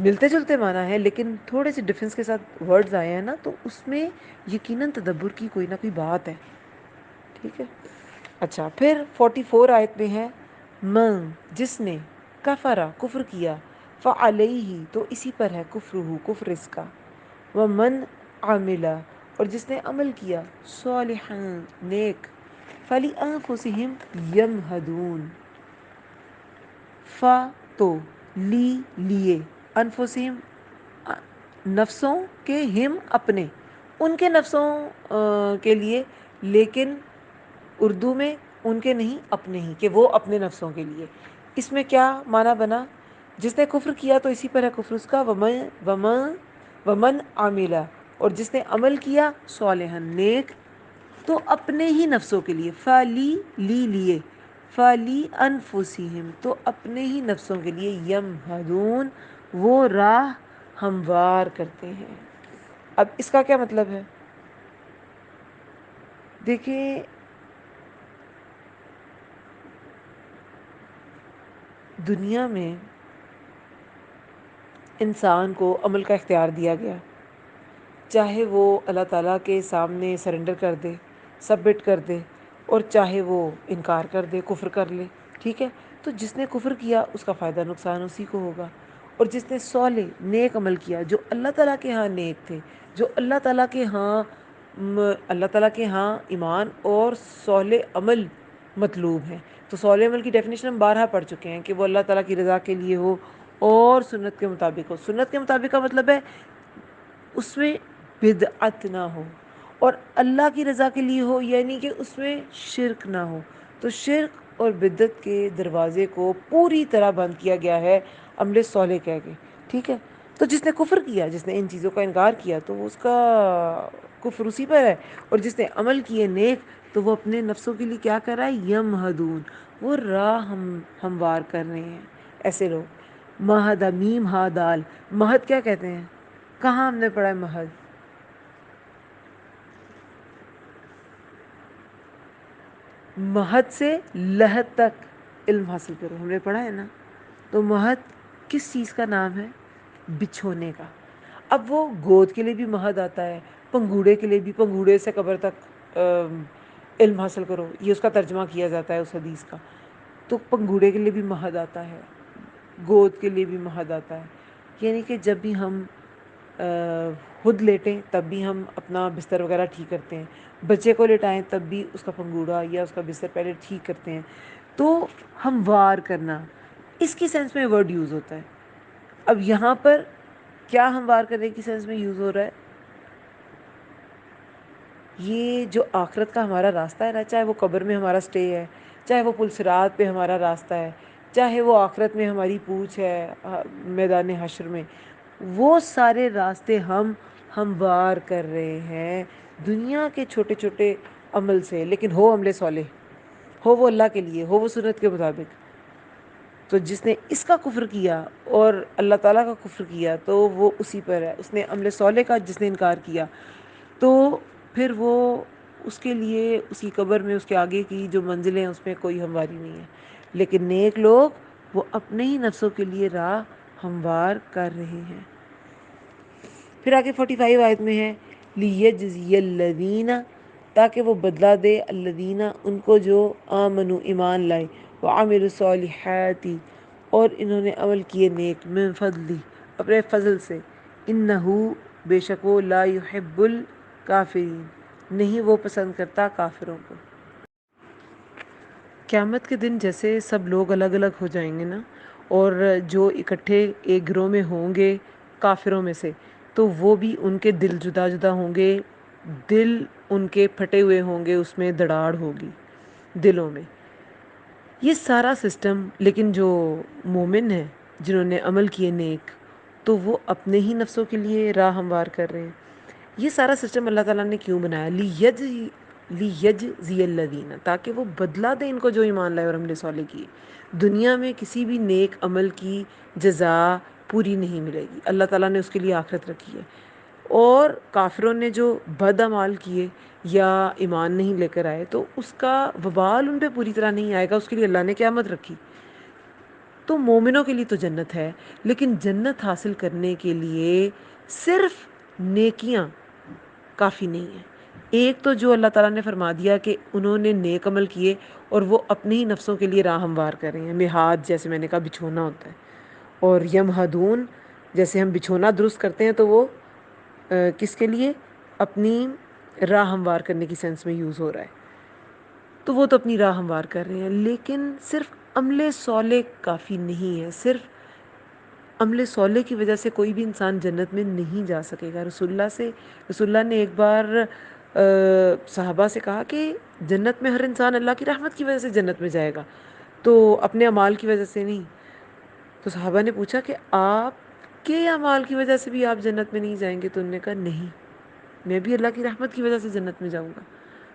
ملتے جلتے معنی ہیں لیکن تھوڑے سے ڈفرینس کے ساتھ ورڈز آئے ہیں نا، تو اس میں یقیناً تدبر کی کوئی نہ کوئی بات ہے. ٹھیک ہے. اچھا، پھر 44 آیت میں ہے من، جس نے کفرا کفر کیا، فعلیہ تو اسی پر ہے کفرہ کفر اس کا، ومن عملا اور جس نے عمل کیا، صالحا نیک، فلانفسہم یمہدون، فا تو لی لیے، انفسہم نفسوں کے، ہم اپنے، ان کے نفسوں کے لیے. لیکن اردو میں ان کے نہیں، اپنے ہی، کہ وہ اپنے نفسوں کے لیے. اس میں کیا معنی بنا؟ جس نے کفر کیا تو اسی پر ہے کفر اس کا، ومن عاملہ اور جس نے عمل کیا، صالحا نیک، تو اپنے ہی نفسوں کے لیے. فلی لی لیے، فلی انفسہم تو اپنے ہی نفسوں کے لیے، یمہدون وہ راہ ہموار کرتے ہیں. اب اس کا کیا مطلب ہے؟ دیکھیں، دنیا میں انسان کو عمل کا اختیار دیا گیا، چاہے وہ اللہ تعالیٰ کے سامنے سرنڈر کر دے، سبمٹ کر دے، اور چاہے وہ انکار کر دے، کفر کر لے. ٹھیک ہے. تو جس نے کفر کیا اس کا فائدہ نقصان اسی کو ہوگا، اور جس نے صالح نیک عمل کیا، جو اللہ تعالیٰ کے ہاں نیک تھے، جو اللہ تعالیٰ کے ہاں ایمان اور صالح عمل مطلوب ہیں. تو صالح عمل کی ڈیفینیشن ہم بارہا پڑھ چکے ہیں کہ وہ اللہ تعالیٰ کی رضا کے لیے ہو اور سنت کے مطابق ہو. سنت کے مطابق کا مطلب ہے اس میں بدعت نہ ہو، اور اللہ کی رضا کے لیے ہو، یعنی کہ اس میں شرک نہ ہو. تو شرک اور بدعت کے دروازے کو پوری طرح بند کیا گیا ہے عمل صالح کہہ کے. ٹھیک ہے. تو جس نے کفر کیا، جس نے ان چیزوں کا انکار کیا، تو اس کا کفر اسی پر ہے. اور جس نے عمل کیے نیک، تو وہ اپنے نفسوں کے لیے کیا کر رہا ہے؟ یمہدون وہ راہ ہموار کر رہے ہیں. ایسے لوگ مہد، میم ہا دال، مہد کیا کہتے ہیں؟ کہاں ہم نے پڑھا ہے مہد؟ مہد سے لحد تک علم حاصل کرو، ہم نے پڑھا ہے نا. تو مہد کس چیز کا نام ہے؟ بچھونے کا. اب وہ گود کے لیے بھی مہد آتا ہے، پنگوڑے کے لیے بھی، پنگوڑے سے قبر تک علم حاصل کرو، یہ اس کا ترجمہ کیا جاتا ہے اس حدیث کا. تو پنگوڑے کے لیے بھی مہد آتا ہے، گود کے لیے بھی مہد آتا ہے. یعنی کہ جب بھی ہم خود لیٹیں تب بھی ہم اپنا بستر وغیرہ ٹھیک کرتے ہیں، بچے کو لٹائیں تب بھی اس کا پنگوڑا یا اس کا بستر پہلے ٹھیک کرتے ہیں. تو ہموار کرنا، اس کی سینس میں ورڈ یوز ہوتا ہے. اب یہاں پر کیا ہموار کرنے کی سینس میں یوز ہو رہا ہے؟ یہ جو آخرت کا ہمارا راستہ ہے نا، چاہے وہ قبر میں ہمارا سٹے ہے، چاہے وہ پل صراط پہ ہمارا راستہ ہے، چاہے وہ آخرت میں ہماری پوچھ ہے میدان حشر میں، وہ سارے راستے ہم ہموار کر رہے ہیں دنیا کے چھوٹے چھوٹے عمل سے، لیکن ہو عمل صالح، ہو وہ اللہ کے لیے، ہو وہ سنت کے مطابق۔ تو جس نے اس کا کفر کیا اور اللہ تعالیٰ کا کفر کیا تو وہ اسی پر ہے۔ اس نے عمل صالح کا جس نے انکار کیا تو پھر وہ اس کے لیے اس کی قبر میں اس کے آگے کی جو منزلیں ہیں اس میں کوئی ہمواری نہیں ہے، لیکن نیک لوگ وہ اپنے ہی نفسوں کے لیے راہ ہموار کر رہے ہیں۔ پھر آگے 45 آیت میں ہے لیجزی الذین، تاکہ وہ بدلہ دے الذین ان کو جو آمنوا ایمان لائے، وعملوا الصالحات اور انہوں نے عمل کیے نیک، من فضلی اپنے فضل سے، انہو بے شک وہ لا یحب الکافرین نہیں وہ پسند کرتا کافروں کو۔ قیامت کے دن جیسے سب لوگ الگ الگ ہو جائیں گے نا، اور جو اکٹھے ایک گروہ میں ہوں گے کافروں میں سے، تو وہ بھی ان کے دل جدا جدا ہوں گے، دل ان کے پھٹے ہوئے ہوں گے، اس میں دڑاڑ ہوگی دلوں میں، یہ سارا سسٹم۔ لیکن جو مومن ہیں جنہوں نے عمل کیے نیک، تو وہ اپنے ہی نفسوں کے لیے راہ ہموار کر رہے ہیں۔ یہ سارا سسٹم اللہ تعالیٰ نے کیوں بنایا؟ لیجزی الذین، تاکہ وہ بدلہ دے ان کو جو ایمان لائے اور عمل صالح کیے۔ دنیا میں کسی بھی نیک عمل کی جزا پوری نہیں ملے گی، اللہ تعالیٰ نے اس کے لیے آخرت رکھی ہے، اور کافروں نے جو بد اعمال کیے یا ایمان نہیں لے کر آئے تو اس کا وبال ان پہ پوری طرح نہیں آئے گا، اس کے لیے اللہ نے قیامت رکھی۔ تو مومنوں کے لیے تو جنت ہے، لیکن جنت حاصل کرنے کے لیے صرف نیکیاں کافی نہیں ہیں۔ ایک تو جو اللہ تعالیٰ نے فرما دیا کہ انہوں نے نیک عمل کیے اور وہ اپنے ہی نفسوں کے لیے راہ ہموار کر رہے ہیں، مہاد جیسے میں نے کہا بچھونا ہوتا ہے، اور یمہدون جیسے ہم بچھونا درست کرتے ہیں تو وہ کس کے لیے؟ اپنی راہ ہموار کرنے کی سینس میں یوز ہو رہا ہے، تو وہ تو اپنی راہ ہموار کر رہے ہیں، لیکن صرف عمل صالح کافی نہیں ہے۔ صرف عمل صالح کی وجہ سے کوئی بھی انسان جنت میں نہیں جا سکے گا۔ رسول اللہ نے ایک بار صحابہ سے کہا کہ جنت میں ہر انسان اللہ کی رحمت کی وجہ سے جنت میں جائے گا، تو اپنے اعمال کی وجہ سے نہیں۔ تو صحابہ نے پوچھا کہ آپ کے اعمال کی وجہ سے بھی آپ جنت میں نہیں جائیں گے؟ تو انہوں نے کہا نہیں، میں بھی اللہ کی رحمت کی وجہ سے جنت میں جاؤں گا،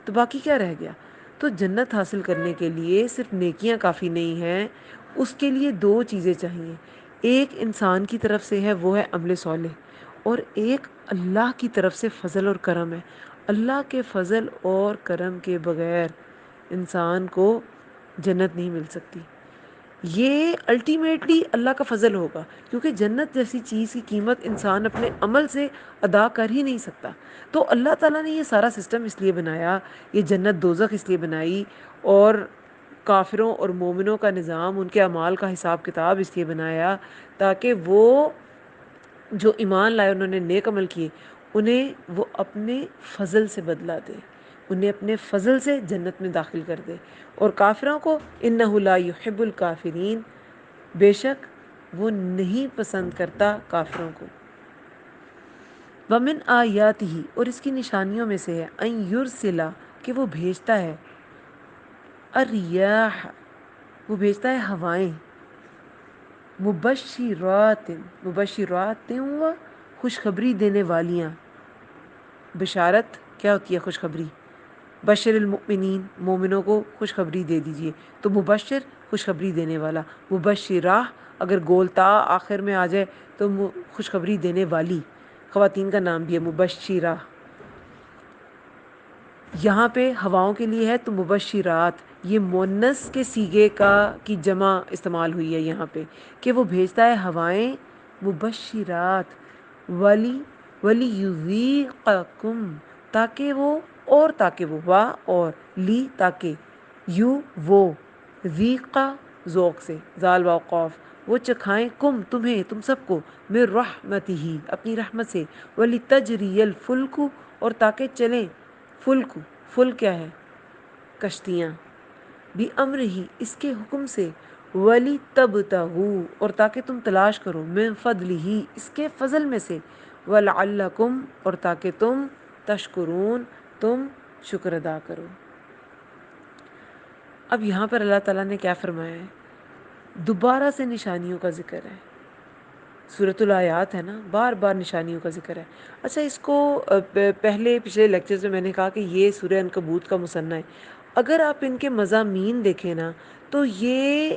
تو باقی کیا رہ گیا؟ تو جنت حاصل کرنے کے لیے صرف نیکیاں کافی نہیں ہیں، اس کے لیے دو چیزیں چاہیے۔ ایک انسان کی طرف سے ہے، وہ ہے عمل صالح، اور ایک اللہ کی طرف سے فضل اور کرم ہے۔ اللہ کے فضل اور کرم کے بغیر انسان کو جنت نہیں مل سکتی۔ یہ الٹیمیٹلی اللہ کا فضل ہوگا، کیونکہ جنت جیسی چیز کی قیمت انسان اپنے عمل سے ادا کر ہی نہیں سکتا۔ تو اللہ تعالیٰ نے یہ سارا سسٹم اس لیے بنایا، یہ جنت دوزخ اس لیے بنائی، اور کافروں اور مومنوں کا نظام، ان کے اعمال کا حساب کتاب اس لیے بنایا تاکہ وہ جو ایمان لائے، انہوں نے نیک عمل کیے، انہیں وہ اپنے فضل سے بدلا دے، انہیں اپنے فضل سے جنت میں داخل کر دے، اور کافروں کو انہ لا یحب الکافرین، بے شک وہ نہیں پسند کرتا کافروں کو۔ ومن آیاتہ، اور اس کی نشانیوں میں سے ہے، ان یرسلا، کہ وہ بھیجتا ہے، الریاح، وہ بھیجتا ہے ہوائیں، مبشرات، مبشرات و خوشخبری دینے والیاں۔ بشارت کیا ہوتی ہے؟ خوشخبری۔ بشر المؤمنین، مومنوں کو خوشخبری دے دیجئے، تو مبشر خوشخبری دینے والا، مبشرہ اگر گولتا آخر میں آ جائے تو خوشخبری دینے والی، خواتین کا نام بھی ہے مبشرہ۔ یہاں پہ ہواؤں کے لیے ہے تو مبشرات، یہ مونس کے صیغے کی جمع استعمال ہوئی ہے یہاں پہ، کہ وہ بھیجتا ہے ہوائیں مبشرات، ولی یذیقکم، تاکہ وہ، اور تاکہ وہ، وا اور، لی تاکہ، یو وہ، ذیقہ ذوق سے، زال واو قاف، وہ چکھائیں، کم تمہیں، تم سب کو، من رحمتہ اپنی رحمت سے، ولی تجری الفلک، اور تاکہ چلیں فلک، فلک کیا ہے؟ کشتیاں، بھی امر ہی اس کے حکم سے، ولی تبتغوا، اور تاکہ تم تلاش کرو، من فضلہ اس کے فضل میں سے، ولعلکم، اور تاکہ تم، تشکرون تم شکر ادا کرو۔ اب یہاں پر اللہ تعالیٰ نے کیا فرمایا ہے؟ دوبارہ سے نشانیوں کا ذکر ہے۔ سورۃ الآیات ہے نا، بار بار نشانیوں کا ذکر ہے۔ اچھا اس کو پچھلے لیکچرز میں نے کہا کہ یہ سورہ عنکبوت کا مثنیٰ ہے۔ اگر آپ ان کے مضامین دیکھیں نا تو یہ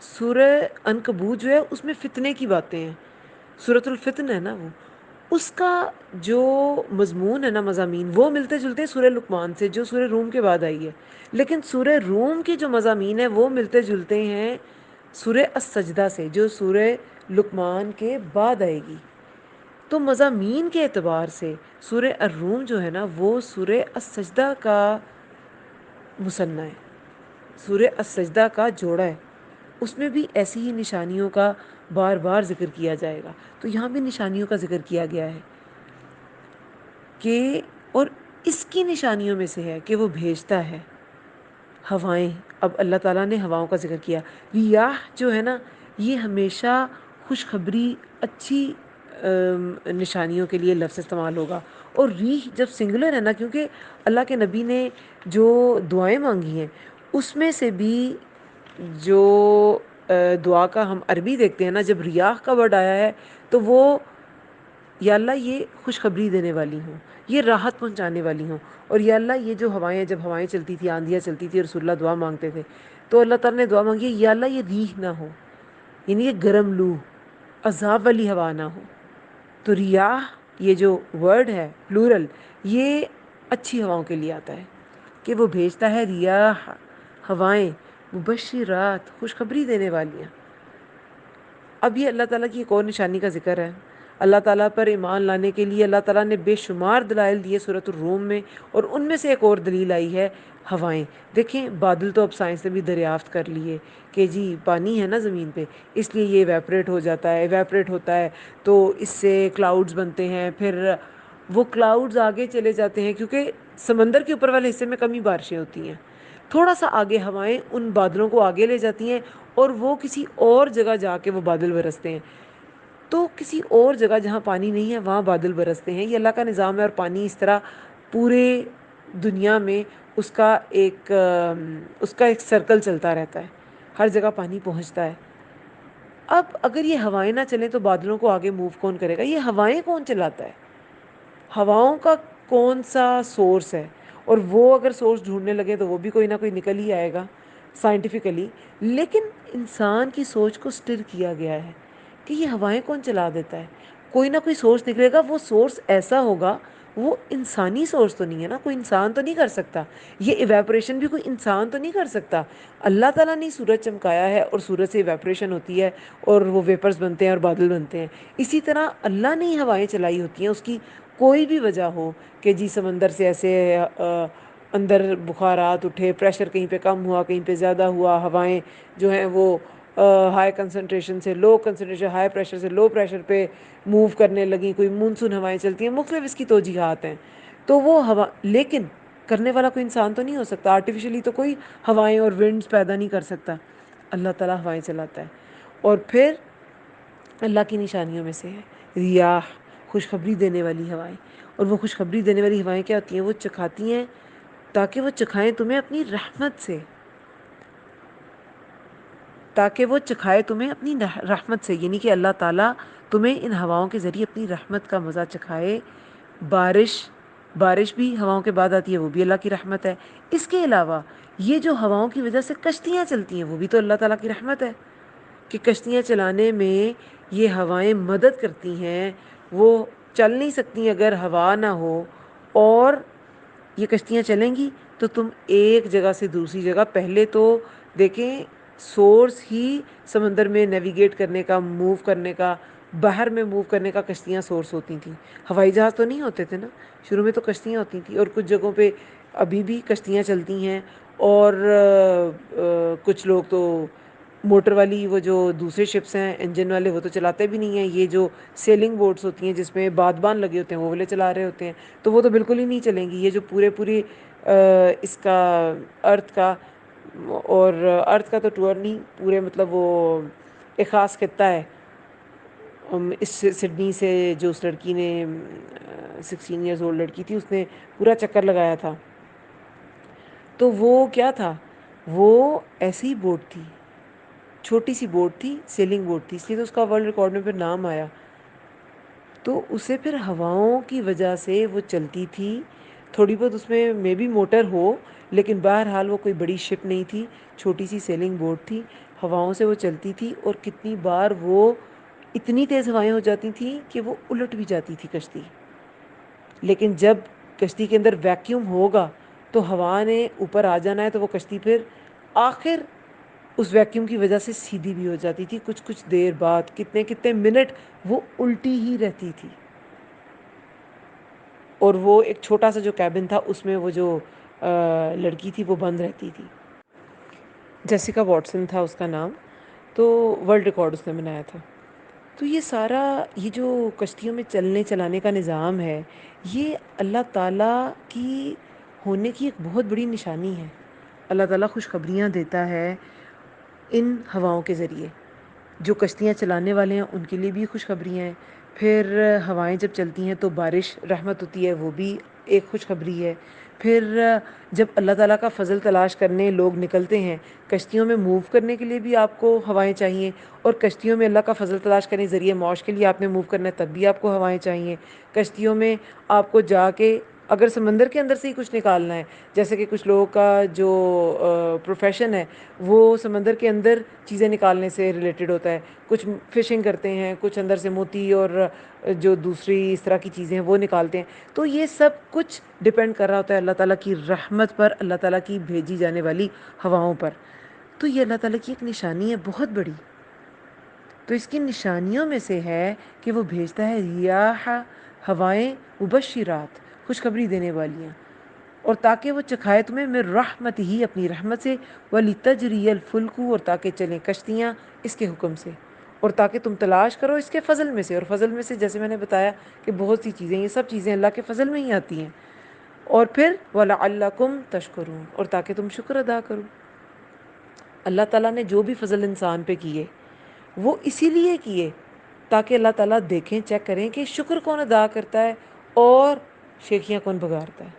سورہ عنکبوت جو ہے اس میں فتنے کی باتیں ہیں، سورۃ الفتن ہے نا وہ، اس کا جو مضمون ہے نا، مضامین وہ ملتے جلتے ہیں سورہ لقمان سے جو سورہ روم کے بعد آئی ہے، لیکن سورہ روم کی جو مضامین ہیں وہ ملتے جلتے ہیں سورہ السجدہ سے جو سورہ لقمان کے بعد آئے گی۔ تو مضامین کے اعتبار سے سورہ الروم جو ہے نا وہ سورہ السجدہ کا مثنیٰ ہے، سورہ السجدہ کا جوڑا ہے، اس میں بھی ایسی ہی نشانیوں کا بار بار ذکر کیا جائے گا۔ تو یہاں بھی نشانیوں کا ذکر کیا گیا ہے کہ، اور اس کی نشانیوں میں سے ہے کہ وہ بھیجتا ہے ہوائیں۔ اب اللہ تعالیٰ نے ہواؤں کا ذکر کیا، ریاح جو ہے نا یہ ہمیشہ خوشخبری، اچھی نشانیوں کے لیے لفظ استعمال ہوگا، اور ریح جب سنگولر ہے نا، کیونکہ اللہ کے نبی نے جو دعائیں مانگی ہیں اس میں سے بھی جو دعا کا ہم عربی دیکھتے ہیں نا، جب ریاح کا ورڈ آیا ہے تو وہ یا اللہ یہ خوشخبری دینے والی ہوں، یہ راحت پہنچانے والی ہوں، اور یا اللہ یہ جو ہوائیں، جب ہوائیں چلتی تھی، آندھیاں چلتی تھی، رسول اللہ دعا مانگتے تھے تو اللہ تعالیٰ نے دعا مانگی یا اللہ یہ ریح نہ ہو، یعنی یہ گرم لو، عذاب والی ہوا نہ ہو۔ تو ریاح یہ جو ورڈ ہے پلورل، یہ اچھی ہواؤں کے لیے آتا ہے کہ وہ بھیجتا ہے ریاح، ہوائیں، مبشرات، خوشخبری دینے والیاں۔ اب یہ اللہ تعالیٰ کی ایک اور نشانی کا ذکر ہے۔ اللہ تعالیٰ پر ایمان لانے کے لیے اللہ تعالیٰ نے بے شمار دلائل دیے سورۃ الروم میں، اور ان میں سے ایک اور دلیل آئی ہے ہوائیں۔ دیکھیں بادل تو اب سائنس نے بھی دریافت کر لیے کہ جی پانی ہے نا زمین پہ، اس لیے یہ ایویپریٹ ہو جاتا ہے، ایویپریٹ ہوتا ہے تو اس سے کلاؤڈز بنتے ہیں، پھر وہ کلاؤڈز آگے چلے جاتے ہیں کیونکہ سمندر کے اوپر والے حصے میں کم ہی بارشیں ہوتی ہیں، تھوڑا سا آگے ہوائیں ان بادلوں کو آگے لے جاتی ہیں اور وہ کسی اور جگہ جا کے وہ بادل برستے ہیں، تو کسی اور جگہ جہاں پانی نہیں ہے وہاں بادل برستے ہیں۔ یہ اللہ کا نظام ہے، اور پانی اس طرح پورے دنیا میں اس کا ایک سرکل چلتا رہتا ہے، ہر جگہ پانی پہنچتا ہے۔ اب اگر یہ ہوائیں نہ چلیں تو بادلوں کو آگے موو کون کرے گا؟ یہ ہوائیں کون چلاتا ہے؟ ہواؤں کا کون سا سورس ہے؟ اور وہ اگر سورس ڈھونڈنے لگے تو وہ بھی کوئی نہ کوئی نکل ہی آئے گا سائنٹیفکلی، لیکن انسان کی سوچ کو سٹر کیا گیا ہے کہ یہ ہوائیں کون چلا دیتا ہے؟ کوئی نہ کوئی سورس نکلے گا، وہ سورس ایسا ہوگا، وہ انسانی سورس تو نہیں ہے نا، کوئی انسان تو نہیں کر سکتا، یہ ایویپریشن بھی کوئی انسان تو نہیں کر سکتا۔ اللہ تعالیٰ نے سورج چمکایا ہے اور سورج سے ایویپریشن ہوتی ہے اور وہ ویپرز بنتے ہیں اور بادل بنتے ہیں، اسی طرح اللہ نے ہی ہوائیں چلائی ہوتی ہیں۔ اس کی کوئی بھی وجہ ہو کہ جی سمندر سے ایسے اندر بخارات اٹھے، پریشر کہیں پہ کم ہوا، کہیں پہ زیادہ ہوا، ہوائیں جو ہیں وہ ہائی کنسنٹریشن سے لو کنسنٹریشن، ہائی پریشر سے لو پریشر پہ موو کرنے لگیں، کوئی مونسون ہوائیں چلتی ہیں، مختلف اس کی توجیحات ہیں۔ تو وہ ہوا، لیکن کرنے والا کوئی انسان تو نہیں ہو سکتا، آرٹیفیشلی تو کوئی ہوائیں اور ونڈز پیدا نہیں کر سکتا، اللہ تعالیٰ ہوائیں چلاتا ہے۔ اور پھر اللہ کی نشانیوں میں سے ہے ریاح، خوشخبری دینے والی ہوائیں، اور وہ خوشخبری دینے والی ہوائیں کیا ہوتی ہیں؟ وہ چکھاتی ہیں تاکہ وہ چکھائیں تمہیں اپنی رحمت سے، تاکہ وہ چکھائے تمہیں اپنی رحمت سے، یعنی کہ اللہ تعالیٰ تمہیں ان ہواؤں کے ذریعے اپنی رحمت کا مزہ چکھائے۔ بارش بھی ہواؤں کے بعد آتی ہے، وہ بھی اللہ کی رحمت ہے۔ اس کے علاوہ یہ جو ہواؤں کی وجہ سے کشتیاں چلتی ہیں وہ بھی تو اللہ تعالیٰ کی رحمت ہے کہ کشتیاں چلانے میں یہ ہوائیں مدد کرتی ہیں، وہ چل نہیں سکتی اگر ہوا نہ ہو، اور یہ کشتیاں چلیں گی تو تم ایک جگہ سے دوسری جگہ، پہلے تو دیکھیں سورس ہی سمندر میں نیویگیٹ کرنے کا، موو کرنے کا، باہر میں موو کرنے کا کشتیاں سورس ہوتی تھیں، ہوائی جہاز تو نہیں ہوتے تھے نا، شروع میں تو کشتیاں ہوتی تھیں، اور کچھ جگہوں پہ ابھی بھی کشتیاں چلتی ہیں، اور کچھ لوگ تو موٹر والی وہ جو دوسرے شپس ہیں انجن والے وہ تو چلاتے بھی نہیں ہیں، یہ جو سیلنگ بوٹس ہوتی ہیں جس میں بادبان لگے ہوتے ہیں وہ والے چلا رہے ہوتے ہیں، تو وہ تو بالکل ہی نہیں چلیں گی۔ یہ جو پوری اس کا ارتھ کا، اور ارتھ کا تو ٹور نہیں، پورے مطلب وہ ایک خاص خطہ ہے، اس سڈنی سے جو اس لڑکی نے 16 ایئرز اولڈ لڑکی تھی، اس نے پورا چکر لگایا تھا، تو وہ کیا تھا؟ وہ ایسی بوٹ تھی چھوٹی سی بوٹ تھی، سیلنگ بوٹ تھی، اس لیے تو اس کا ورلڈ ریکارڈ میں پھر نام آیا. تو اسے پھر ہواؤں کی وجہ سے وہ چلتی تھی. تھوڑی بہت اس میں بھی موٹر ہو، لیکن بہرحال وہ کوئی بڑی شپ نہیں تھی، چھوٹی سی سیلنگ بوٹ تھی. ہواؤں سے وہ چلتی تھی، اور کتنی بار وہ اتنی تیز ہوائیں ہو جاتی تھیں کہ وہ الٹ بھی جاتی تھی کشتی. لیکن جب کشتی کے اندر ویکیوم ہوگا تو ہوا نے اوپر آ جانا ہے، تو وہ کشتی پھر آخر اس ویکیوم کی وجہ سے سیدھی بھی ہو جاتی تھی. کچھ کچھ دیر بعد، کتنے کتنے منٹ وہ الٹی ہی رہتی تھی. اور وہ ایک چھوٹا سا جو کیبن تھا، اس میں وہ جو لڑکی تھی وہ بند رہتی تھی. جیسیکا واٹسن تھا اس کا نام. تو ورلڈ ریکارڈ اس نے بنایا تھا. تو یہ سارا، یہ جو کشتیوں میں چلنے چلانے کا نظام ہے، یہ اللہ تعالیٰ کی ہونے کی ایک بہت بڑی نشانی ہے. اللہ تعالیٰ خوشخبریاں دیتا ہے ان ہواؤں کے ذریعے. جو کشتیاں چلانے والے ہیں ان کے لیے بھی خوشخبریاں ہیں. پھر ہوائیں جب چلتی ہیں تو بارش رحمت ہوتی ہے، وہ بھی ایک خوشخبری ہے. پھر جب اللہ تعالیٰ کا فضل تلاش کرنے لوگ نکلتے ہیں، کشتیوں میں موو کرنے کے لیے بھی آپ کو ہوائیں چاہیے، اور کشتیوں میں اللہ کا فضل تلاش کرنے ذریعے معاش کے لیے آپ نے موو کرنا ہے، تب بھی آپ کو ہوائیں چاہیے. کشتیوں میں آپ کو جا کے اگر سمندر کے اندر سے ہی کچھ نکالنا ہے، جیسے کہ کچھ لوگوں کا جو پروفیشن ہے وہ سمندر کے اندر چیزیں نکالنے سے ریلیٹڈ ہوتا ہے. کچھ فشنگ کرتے ہیں، کچھ اندر سے موتی اور جو دوسری اس طرح کی چیزیں ہیں وہ نکالتے ہیں. تو یہ سب کچھ ڈپینڈ کر رہا ہوتا ہے اللہ تعالیٰ کی رحمت پر، اللہ تعالیٰ کی بھیجی جانے والی ہواؤں پر. تو یہ اللہ تعالیٰ کی ایک نشانی ہے بہت بڑی. تو اس کی نشانیوں میں سے ہے کہ وہ بھیجتا ہے ریاح، ہوائیں، مبشرات، خوشخبری دینے والیاں، اور تاکہ وہ چکھائے تمہیں من رحمت ہی، اپنی رحمت سے، وَلِتَجْرِيَ الْفُلْكُ، اور تاکہ چلیں کشتیاں اس کے حکم سے، اور تاکہ تم تلاش کرو اس کے فضل میں سے. اور فضل میں سے جیسے میں نے بتایا کہ بہت سی چیزیں، یہ سب چیزیں اللہ کے فضل میں ہی آتی ہیں. اور پھر وَلَعَلَّكُمْ تَشْكُرُونَ، اور تاکہ تم شکر ادا کرو. اللہ تعالیٰ نے جو بھی فضل انسان پہ کیے وہ اسی لیے کیے تاکہ اللہ تعالیٰ دیکھیں، چیک کریں کہ شکر کون ادا کرتا ہے اور شیخیاں کون بگاڑتا ہے.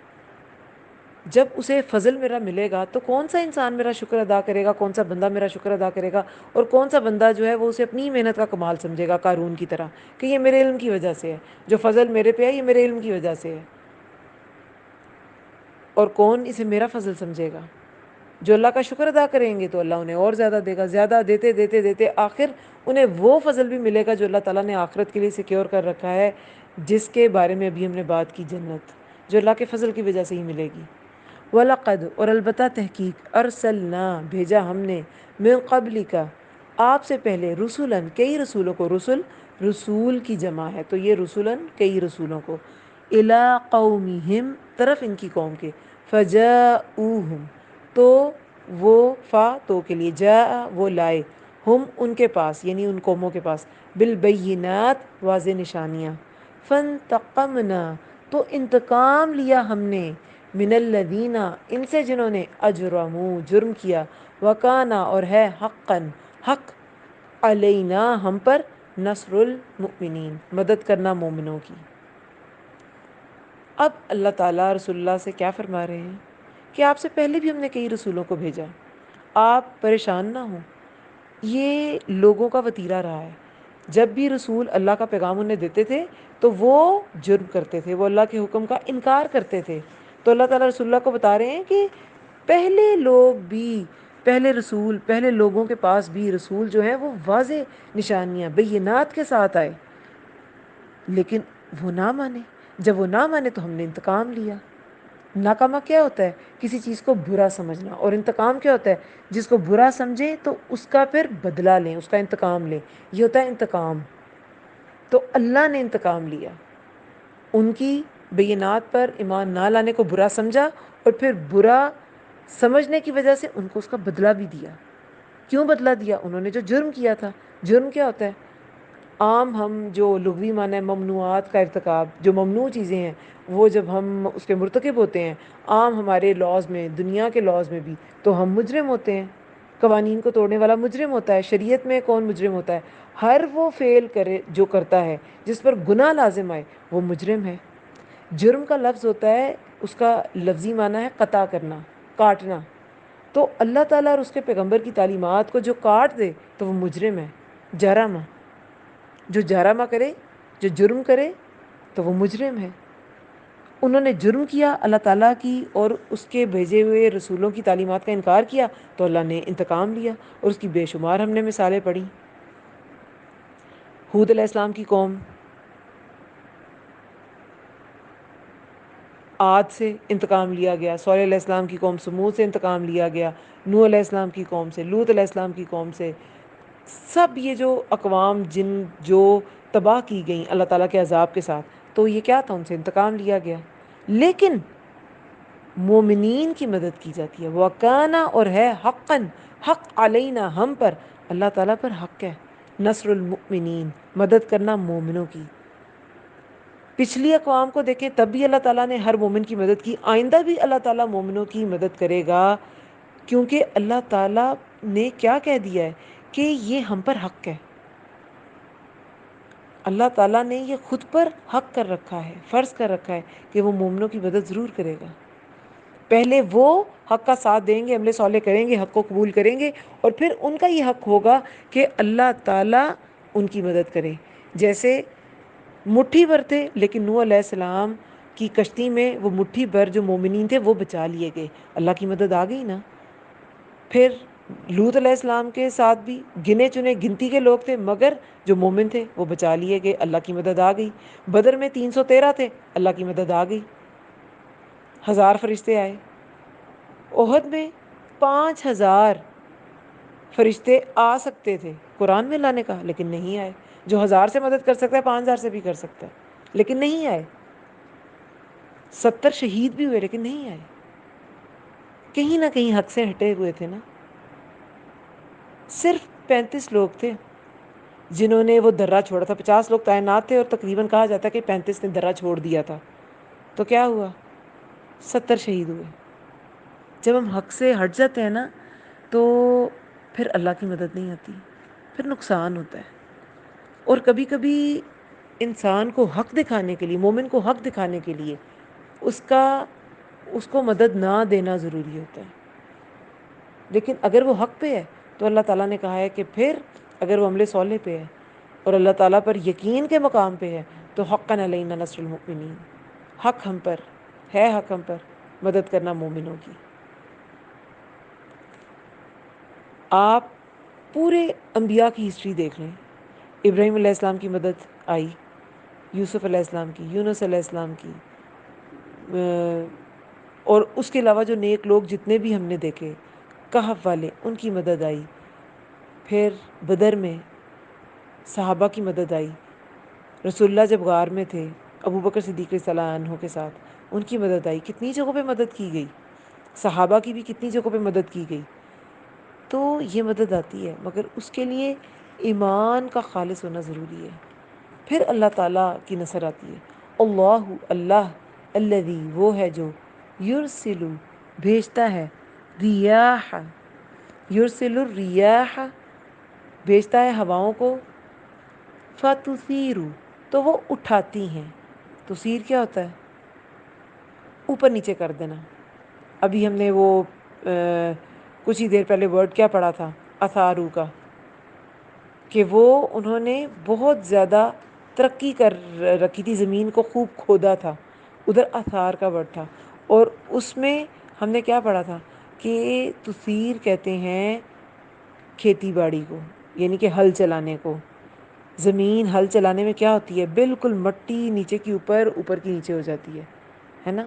جب اسے فضل میرا ملے گا تو کون سا انسان میرا شکر ادا کرے گا، کون سا بندہ میرا شکر ادا کرے گا، اور کون سا بندہ جو ہے وہ اسے اپنی محنت کا کمال سمجھے گا، قارون کی طرح، کہ یہ میرے علم کی وجہ سے ہے، جو فضل میرے پہ ہے یہ میرے علم کی وجہ سے ہے. اور کون اسے میرا فضل سمجھے گا؟ جو اللہ کا شکر ادا کریں گے تو اللہ انہیں اور زیادہ دے گا. زیادہ دیتے دیتے دیتے آخر انہیں وہ فضل بھی ملے گا جو اللہ تعالیٰ نے آخرت کے لیے سیکیور کر رکھا ہے، جس کے بارے میں ابھی ہم نے بات کی، جنت، جو اللہ کے فضل کی وجہ سے ہی ملے گی. وَلَقَدْ، اور البتہ تحقیق، ارسلنا، بھیجا ہم نے، من قبلک، آپ سے پہلے، رسولاً، کئی رسولوں کو. رسول رسول کی جمع ہے، تو یہ رسولاً کئی رسولوں کو. الی قومہم، طرف ان کی قوم کے. فجاؤہم، تو وہ، فا تو کے لیے، جاء وہ لائے، ہم ان کے پاس یعنی ان قوموں کے پاس، بالبینات، واضح نشانیاں. فانتقمنا، تو انتقام لیا ہم نے، من الذین، ان سے جنہوں نے، اجرموا، جرم کیا، وکانا، اور ہے، حقاً، حق، علینا، ہم پر، نصر المؤمنین، مدد کرنا مومنوں کی. اب اللہ تعالیٰ رسول اللہ سے کیا فرما رہے ہیں کہ آپ سے پہلے بھی ہم نے کئی رسولوں کو بھیجا، آپ پریشان نہ ہوں. یہ لوگوں کا وتیرہ رہا ہے، جب بھی رسول اللہ کا پیغام انہیں دیتے تھے تو وہ جرم کرتے تھے، وہ اللہ کے حکم کا انکار کرتے تھے. تو اللہ تعالیٰ رسول اللہ کو بتا رہے ہیں کہ پہلے لوگ بھی، پہلے رسول، پہلے لوگوں کے پاس بھی رسول جو ہیں وہ واضح نشانیاں، بینات کے ساتھ آئے، لیکن وہ نہ مانے. جب وہ نہ مانے تو ہم نے انتقام لیا. ناکامہ کیا ہوتا ہے؟ کسی چیز کو برا سمجھنا. اور انتقام کیا ہوتا ہے؟ جس کو برا سمجھے تو اس کا پھر بدلہ لیں، اس کا انتقام لیں، یہ ہوتا ہے انتقام. تو اللہ نے انتقام لیا، ان کی بینات پر ایمان نہ لانے کو برا سمجھا، اور پھر برا سمجھنے کی وجہ سے ان کو اس کا بدلہ بھی دیا. کیوں بدلہ دیا؟ انہوں نے جو جرم کیا تھا. جرم کیا ہوتا ہے؟ عام ہم جو لغوی معنی ہے ممنوعات کا ارتکاب، جو ممنوع چیزیں ہیں وہ جب ہم اس کے مرتکب ہوتے ہیں، عام ہمارے لاز میں، دنیا کے لاز میں بھی، تو ہم مجرم ہوتے ہیں. قوانین کو توڑنے والا مجرم ہوتا ہے. شریعت میں کون مجرم ہوتا ہے؟ ہر وہ فعل کرے جو کرتا ہے جس پر گناہ لازم آئے، وہ مجرم ہے. جرم کا لفظ ہوتا ہے، اس کا لفظی معنی ہے قطع کرنا، کاٹنا. تو اللہ تعالیٰ اور اس کے پیغمبر کی تعلیمات کو جو کاٹ دے تو وہ مجرم ہے، جرمہ، جو جرمہ کرے، جو جرم کرے تو وہ مجرم ہے۔ انہوں نے جرم کیا، اللہ تعالیٰ کی اور اس کے بھیجے ہوئے رسولوں کی تعلیمات کا انکار کیا، تو اللہ نے انتقام لیا، اور اس کی بے شمار ہم نے مثالیں پڑھی۔ ہود علیہ السلام کی قوم، عاد سے انتقام لیا گیا، صالح علیہ السلام کی قوم سمود سے انتقام لیا گیا، نوح علیہ السلام کی قوم سے، لوط علیہ السلام کی قوم سے، سب یہ جو اقوام جن جو تباہ کی گئیں اللہ تعالیٰ کے عذاب کے ساتھ، تو یہ کیا تھا؟ ان سے انتقام لیا گیا۔ لیکن مومنین کی مدد کی جاتی ہے، وَكَانَ، اور ہے، حقاً، حق علینا، ہم پر، اللہ تعالیٰ پر حق ہے، نصر المؤمنین، مدد کرنا مومنوں کی۔ پچھلی اقوام کو دیکھیں، تب بھی اللہ تعالیٰ نے ہر مومن کی مدد کی، آئندہ بھی اللہ تعالیٰ مومنوں کی مدد کرے گا، کیونکہ اللہ تعالیٰ نے کیا کہہ دیا ہے کہ یہ ہم پر حق ہے۔ اللہ تعالیٰ نے یہ خود پر حق کر رکھا ہے، فرض کر رکھا ہے کہ وہ مومنوں کی مدد ضرور کرے گا۔ پہلے وہ حق کا ساتھ دیں گے، عمل صالح کریں گے، حق کو قبول کریں گے، اور پھر ان کا یہ حق ہوگا کہ اللہ تعالیٰ ان کی مدد کرے۔ جیسے مٹھی بھر تھے، لیکن نوح علیہ السلام کی کشتی میں وہ مٹھی بھر جو مومنین تھے وہ بچا لیے گئے، اللہ کی مدد آ گئی نا۔ پھر لوط علیہ السلام کے ساتھ بھی گنے چنے گنتی کے لوگ تھے، مگر جو مومن تھے وہ بچا لیے گئے، اللہ کی مدد آ گئی۔ بدر میں 313 تھے، اللہ کی مدد آ گئی، 1000 فرشتے آئے۔ احد میں 5000 فرشتے آ سکتے تھے، قرآن میں اللہ نے کہا، لیکن نہیں آئے۔ جو 1000 سے مدد کر سکتا ہے 5000 سے بھی کر سکتا ہے، لیکن نہیں آئے۔ 70 شہید بھی ہوئے لیکن نہیں آئے، کہیں نہ کہیں حق سے ہٹے ہوئے تھے نا۔ صرف 35 لوگ تھے جنہوں نے وہ درہ چھوڑا تھا، 50 لوگ تعینات تھے، اور تقریباً کہا جاتا ہے کہ 35 نے درہ چھوڑ دیا تھا، تو کیا ہوا؟ 70 شہید ہوئے۔ جب ہم حق سے ہٹ جاتے ہیں نا تو پھر اللہ کی مدد نہیں آتی، پھر نقصان ہوتا ہے۔ اور کبھی کبھی انسان کو حق دکھانے کے لیے، مومن کو حق دکھانے کے لیے اس کو مدد نہ دینا ضروری ہوتا ہے، لیکن اگر وہ حق پہ ہے تو اللہ تعالیٰ نے کہا ہے کہ پھر اگر وہ عمل صالح پہ ہے اور اللہ تعالیٰ پر یقین کے مقام پہ ہے تو حقاً علینا نصر المؤمنین، حق ہم پر ہے، حق ہم پر مدد کرنا مومنوں کی۔ آپ پورے انبیاء کی ہسٹری دیکھ لیں، ابراہیم علیہ السلام کی مدد آئی، یوسف علیہ السلام کی، یونس علیہ السلام کی، اور اس کے علاوہ جو نیک لوگ جتنے بھی ہم نے دیکھے، کہف والے، ان کی مدد آئی۔ پھر بدر میں صحابہ کی مدد آئی، رسول اللہ جب غار میں تھے ابو بکر صدیق رضی اللہ عنہ کے ساتھ، ان کی مدد آئی، کتنی جگہوں پہ مدد کی گئی، صحابہ کی بھی کتنی جگہوں پہ مدد کی گئی۔ تو یہ مدد آتی ہے، مگر اس کے لیے ایمان کا خالص ہونا ضروری ہے، پھر اللہ تعالیٰ کی نصر آتی ہے۔ اللہ، اللہ، الذی، وہ ہے جو، یرسل، بھیجتا ہے، ریاح، یرسل الریاح، بھیجتا ہے ہواؤں کو، فتثیر، تو وہ اٹھاتی ہیں۔ تثیر کیا ہوتا ہے؟ اوپر نیچے کر دینا۔ ابھی ہم نے وہ کچھ ہی دیر پہلے ورڈ کیا پڑھا تھا، اثارو کا، کہ وہ انہوں نے بہت زیادہ ترقی کر رکھی تھی، زمین کو خوب کھودا تھا، ادھر اثار کا ورڈ تھا۔ اور اس میں ہم نے کیا پڑھا تھا کہ تثیر کہتے ہیں کھیتی باڑی کو، یعنی کہ ہل چلانے کو۔ زمین ہل چلانے میں کیا ہوتی ہے؟ بالکل مٹی نیچے کی اوپر، اوپر کی نیچے ہو جاتی ہے نا۔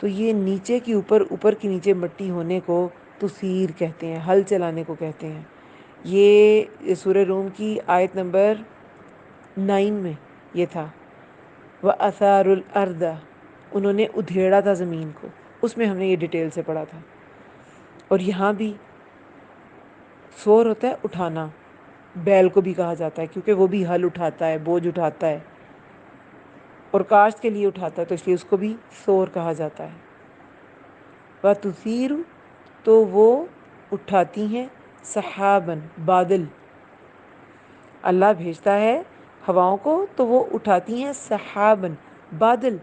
تو یہ نیچے کی اوپر، اوپر کی نیچے مٹی ہونے کو تثیر کہتے ہیں، ہل چلانے کو کہتے ہیں۔ یہ سورہ روم کی آیت نمبر 9 میں یہ تھا، وَأَثَارُ الْأَرْضَ، انہوں نے ادھیڑا تھا زمین کو، اس میں ہم نے یہ ڈیٹیل سے پڑھا تھا۔ اور یہاں بھی سور ہوتا ہے اٹھانا، بیل کو بھی کہا جاتا ہے کیونکہ وہ بھی ہل اٹھاتا ہے، بوجھ اٹھاتا ہے، اور کاشت کے لیے اٹھاتا ہے، تو اس لیے اس کو بھی سور کہا جاتا ہے۔ وَتُثِيرُ، تو وہ اٹھاتی ہیں، سحابًا، بادل، اللہ بھیجتا ہے ہواؤں کو تو وہ اٹھاتی ہیں سحابًا، بادل،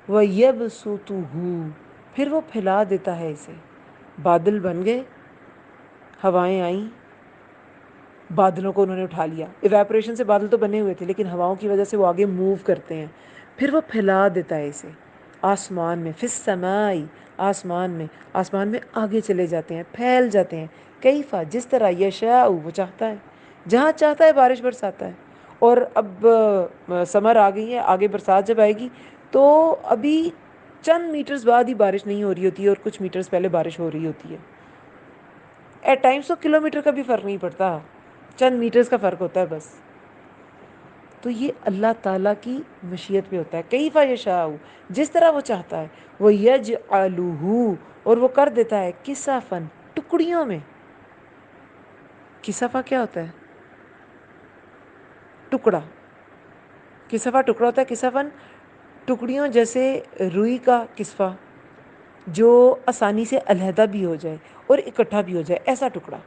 وَيَبْسُطُهُ، پھر وہ پھیلا دیتا ہے اسے، بادل بن گئے، ہوائیں آئیں، بادلوں کو انہوں نے اٹھا لیا. ایویپوریشن سے بادل تو بنے ہوئے تھے لیکن ہواؤں کی وجہ سے وہ آگے موو کرتے ہیں. پھر وہ پھیلا دیتا ہے اسے آسمان میں، فی السماء، آسمان میں آگے چلے جاتے ہیں، پھیل جاتے ہیں. کیفا، جس طرح، یشاء، وہ چاہتا ہے، جہاں چاہتا ہے بارش برساتا ہے. اور اب سمر آ گئی ہے، آگے برسات جب آئے گی تو ابھی چند میٹرز بعد ہی بارش نہیں ہو رہی ہوتی ہے اور کچھ میٹرز پہلے بارش ہو رہی ہوتی ہے. ایٹ ٹائمس تو کلو میٹر کا بھی فرق نہیں پڑتا، چند میٹرز کا فرق ہوتا ہے بس. تو یہ اللہ تعالیٰ کی مشیت پہ ہوتا ہے. کیفا یشاء، جس طرح وہ چاہتا ہے. وہ یجعلہ، اور وہ کر دیتا ہے کسافن، ٹکڑیوں میں. کسافہ کیا ہوتا ہے؟ ٹکڑا. کسافہ ٹکڑا ہوتا ہے. کسافن ٹکڑیوں، جیسے روئی کا کسفہ جو آسانی سے علیحدہ بھی ہو جائے اور اکٹھا بھی ہو جائے، ایسا ٹکڑا.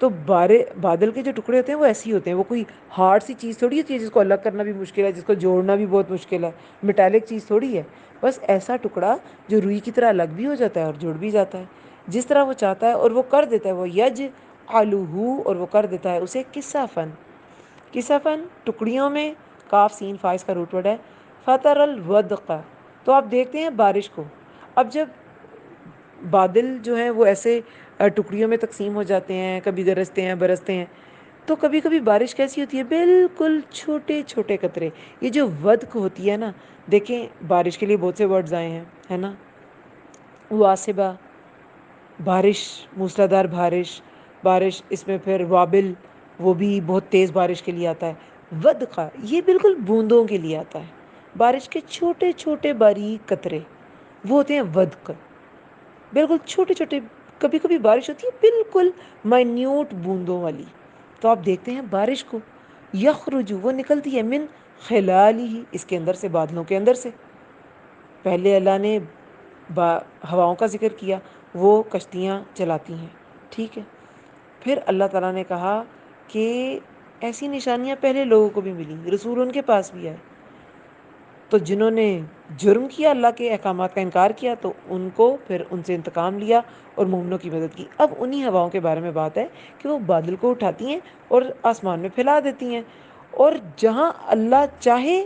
تو بادل کے جو ٹکڑے ہوتے ہیں وہ ایسے ہی ہوتے ہیں. وہ کوئی ہارڈ سی چیز تھوڑی ہوتی ہے جس کو الگ کرنا بھی مشکل ہے، جس کو جوڑنا بھی بہت مشکل ہے. میٹالک چیز تھوڑی ہے. بس ایسا ٹکڑا جو روئی کی طرح الگ بھی ہو جاتا ہے اور جڑ بھی جاتا ہے. جس طرح وہ چاہتا ہے اور وہ کر دیتا ہے. وہ یجعلہ، اور وہ کر دیتا ہے اسے کسافن. کسافن ٹکڑیوں میں، کاف سین فا اس کا روٹ ورڈ ہے. فتر الودق، تو آپ دیکھتے ہیں بارش کو. اب جب بادل جو ہیں وہ ایسے ٹکڑیوں میں تقسیم ہو جاتے ہیں، کبھی گرجتے ہیں، برستے ہیں، تو کبھی کبھی بارش کیسی ہوتی ہے؟ بالکل چھوٹے چھوٹے قطرے. یہ جو ودق ہوتی ہے نا، دیکھیں بارش کے لیے بہت سے ورڈز آئے ہیں، ہے نا. واسبہ، بارش، موسلادھار بارش. بارش اس میں پھر وابل، وہ بھی بہت تیز بارش کے لیے آتا ہے. ودقہ، یہ بالکل بوندوں کے لیے آتا ہے. بارش کے چھوٹے چھوٹے باریک قطرے، وہ ہوتے ہیں ودق. بالکل چھوٹے چھوٹے. کبھی کبھی بارش ہوتی ہے بالکل مائنیوٹ بوندوں والی. تو آپ دیکھتے ہیں بارش کو، یخرج، وہ نکلتی ہے، من خلالہ، اس کے اندر سے، بادلوں کے اندر سے. پہلے اللہ نے ہواؤں کا ذکر کیا، وہ کشتیاں چلاتی ہیں، ٹھیک ہے. پھر اللہ تعالیٰ نے کہا کہ ایسی نشانیاں پہلے لوگوں کو بھی ملیں، رسول ان کے پاس بھی آئے. تو جنہوں نے جرم کیا، اللہ کے احکامات کا انکار کیا، تو ان کو پھر ان سے انتقام لیا اور مومنوں کی مدد کی. اب انہی ہواؤں کے بارے میں بات ہے کہ وہ بادل کو اٹھاتی ہیں اور آسمان میں پھیلا دیتی ہیں، اور جہاں اللہ چاہے